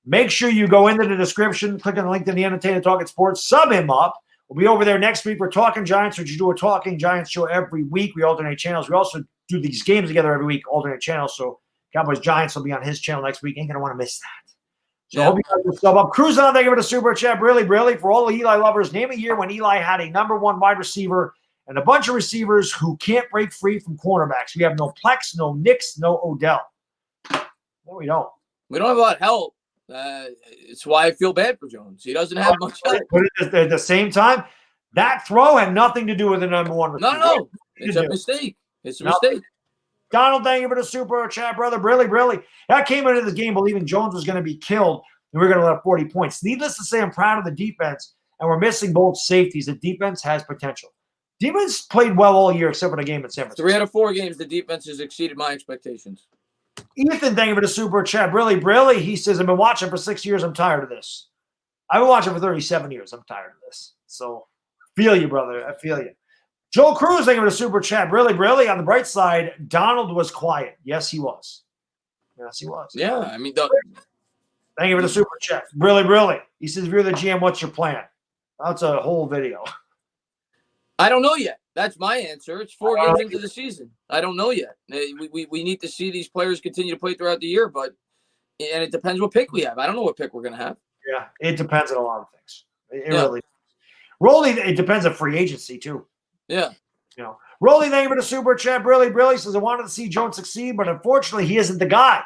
Make sure you go into the description, click on the link to the Entertainah Talking Sports, sub him up. We'll be over there next week. We're talking Giants, which you do a Talking Giants show every week. We alternate channels. We also do these games together every week, alternate channels. So Cowboys Giants will be on his channel next week. Ain't going to want to miss that. So I hope you guys will sub up. Cruise on. Thank you for the super chat. Brilly. For all the Eli lovers, name a year when Eli had a number 1 wide receiver and a bunch of receivers who can't break free from cornerbacks. We have no Plex, no Nix, no Odell. No, we don't. We don't have a lot of help. It's why I feel bad for Jones. He doesn't have much help. But at the same time, that throw had nothing to do with the number 1 receiver. No. It's a mistake. It's a mistake. Donald, thank you for the super chat, brother. Brilly. That came into this game believing Jones was going to be killed and we were going to let 40 points. Needless to say, I'm proud of the defense, and we're missing both safeties. The defense has potential. Defense played well all year except for the game at San Francisco. 3 out of 4 games, the defense has exceeded my expectations. Ethan, thank you for the super chat. Brilly. He says, I've been watching for 6 years. I'm tired of this. I've been watching for 37 years. I'm tired of this. So, feel you, brother. I feel you. Joel Cruz, thank you for the super chat. Brilly. On the bright side, Donald was quiet. Yes, he was. Yeah, I mean, thank you for the super chat. Brilly. He says, if you're the GM, what's your plan? That's a whole video. I don't know yet. That's my answer. It's 4 games into the season. I don't know yet. We need to see these players continue to play throughout the year, and it depends what pick we have. I don't know what pick we're going to have. Yeah, it depends on a lot of things. It really. Rolly, it depends on free agency too. Yeah. You know, Rolly, thank you for the super chat. Brilly says, I wanted to see Jones succeed, but unfortunately, he isn't the guy.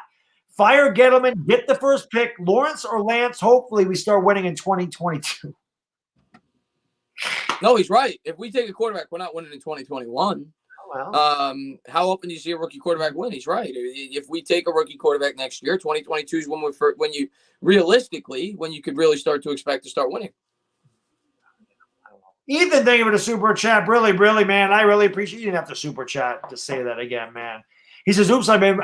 Fire Gettleman, get the first pick. Lawrence or Lance, hopefully we start winning in 2022. No, he's right. If we take a quarterback, we're not winning in 2021. Oh, well. How often do you see a rookie quarterback win? He's right. If we take a rookie quarterback next year, 2022 is when you realistically, when you could really start to expect to start winning. Ethan, thank you for the super chat. Brilly, man. I really appreciate you. Didn't have to super chat to say that again, man. He says, oops, I've been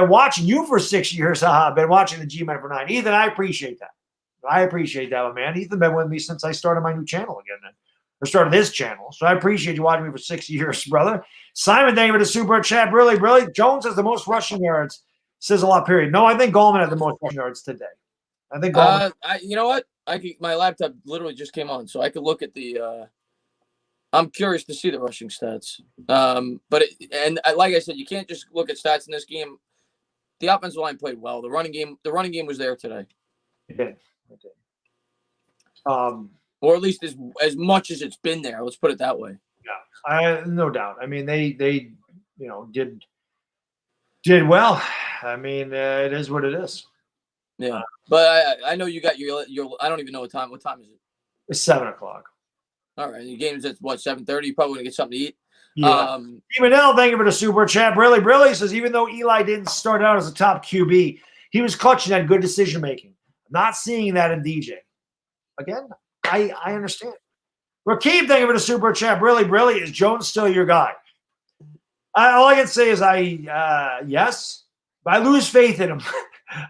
watching you for 6 years. I've been watching the G-Men for 9. Ethan, I appreciate that. I appreciate that, man. Ethan been with me since I started my new channel again, or started this channel. So I appreciate you watching me for 6 years, brother. Simon, thank you for the super chat. Brilly. Jones has the most rushing yards. Says a lot, period. No, I think Gallman had the most rushing yards today. I think Gallman. You know what? My laptop literally just came on, so I could look at the I'm curious to see the rushing stats. Like I said, you can't just look at stats in this game. The offensive line played well. The running game was there today. It did. Or at least as much as it's been there. Let's put it that way. Yeah, no doubt. I mean, they did well. I mean, it is what it is. Yeah, but I know you got your. I don't even know what time. What time is it? It's 7:00. All right, your game's at what, 7:30? You probably gonna get something to eat. Yeah. Even now, thank you for the super chat. Brilly says, even though Eli didn't start out as a top QB, he was clutch and had good decision making. Not seeing that in DJ. Again, I understand. Rakeem, thank you for the super chat. Brilly, is Jones still your guy? All I can say is yes, but I lose faith in him.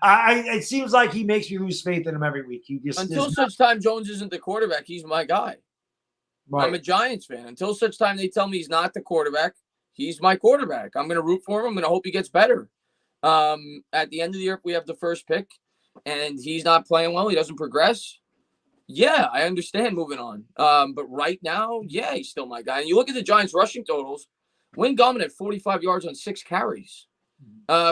It seems like he makes me lose faith in him every week. Until such time Jones isn't the quarterback, he's my guy. Right. I'm a Giants fan. Until such time they tell me he's not the quarterback, he's my quarterback. I'm going to root for him. I'm going to hope he gets better. At the end of the year, if we have the first pick and he's not playing well, he doesn't progress. Yeah, I understand moving on. But right now, yeah, he's still my guy. And you look at the Giants rushing totals. Wayne Gallman had 45 yards on 6 carries.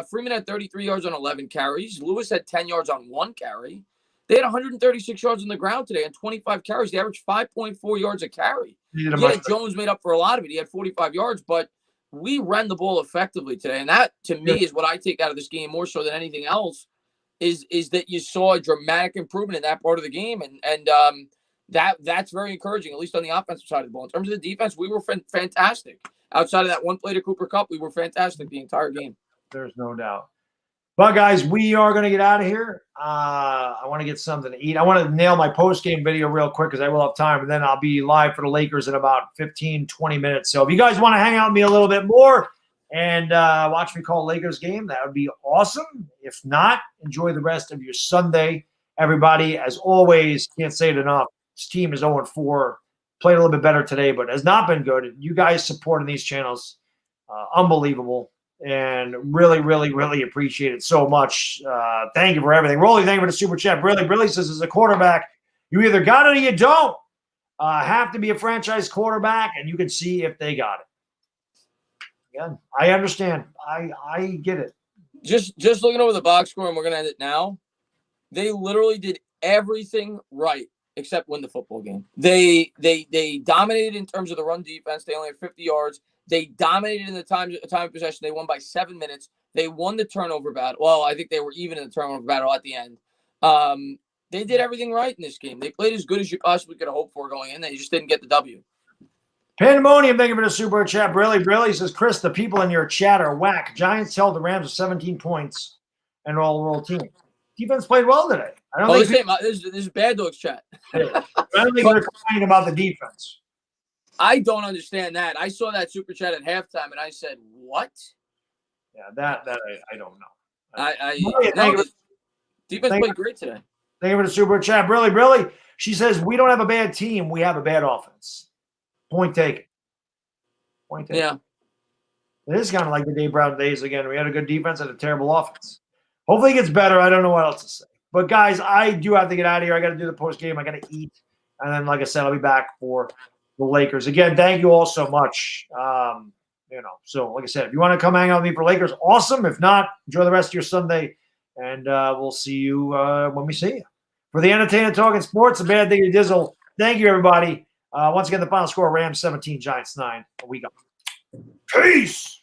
Freeman had 33 yards on 11 carries. Lewis had 10 yards on 1 carry. They had 136 yards on the ground today and 25 carries. They averaged 5.4 yards a carry. Yeah, Jones made up for a lot of it. He had 45 yards, but we ran the ball effectively today. And that, to me, is what I take out of this game more so than anything else, is that you saw a dramatic improvement in that part of the game. And that's very encouraging, at least on the offensive side of the ball. In terms of the defense, we were fantastic. Outside of that one play to Cooper Kupp, we were fantastic the entire game. There's no doubt. But, guys, we are going to get out of here. I want to get something to eat. I want to nail my post-game video real quick because I will have time, and then I'll be live for the Lakers in about 15, 20 minutes. So if you guys want to hang out with me a little bit more and watch me call a Lakers game, that would be awesome. If not, enjoy the rest of your Sunday. Everybody, as always, can't say it enough. This team is 0-4. Played a little bit better today, but has not been good. You guys supporting these channels, unbelievable. And really, really, really appreciate it so much. Thank you for everything. Rolly, thank you for the super chat. Brilly says, as a quarterback, you either got it or you don't. Have to be a franchise quarterback, and you can see if they got it. Again, I understand. I get it. Just looking over the box score, and we're going to end it now. They literally did everything right except win the football game. They dominated in terms of the run defense. They only had 50 yards. They dominated in the time of possession. They won by 7 minutes. They won the turnover battle. Well, I think they were even in the turnover battle at the end. They did everything right in this game. They played as good as you possibly could have hoped for going in. They just didn't get the W. Pandemonium, thank you for the super chat. Brilly says, Chris, the people in your chat are whack. Giants held the Rams to 17 points and an all-world team. Defense played well today. I don't think this is Baddog's chat. I don't think they're complaining about the defense. I don't understand that. I saw that super chat at halftime, and I said, "What?" Yeah, that I don't know. Defense played great today. Thank you for the super chat, Brilly. She says we don't have a bad team; we have a bad offense. Point taken. Yeah, it is kind of like the Dave Brown days again. We had a good defense and a terrible offense. Hopefully, it gets better. I don't know what else to say. But guys, I do have to get out of here. I got to do the post game. I got to eat, and then, like I said, I'll be back for the Lakers. Again, thank you all so much. So like I said, if you want to come hang out with me for Lakers, awesome. If not, enjoy the rest of your Sunday, and we'll see you when we see you. For the Entertainah Talking Sports, the Bad Thing to Dizzle, thank you, everybody. Once again, the final score, Rams 17, Giants 9. We go. Peace!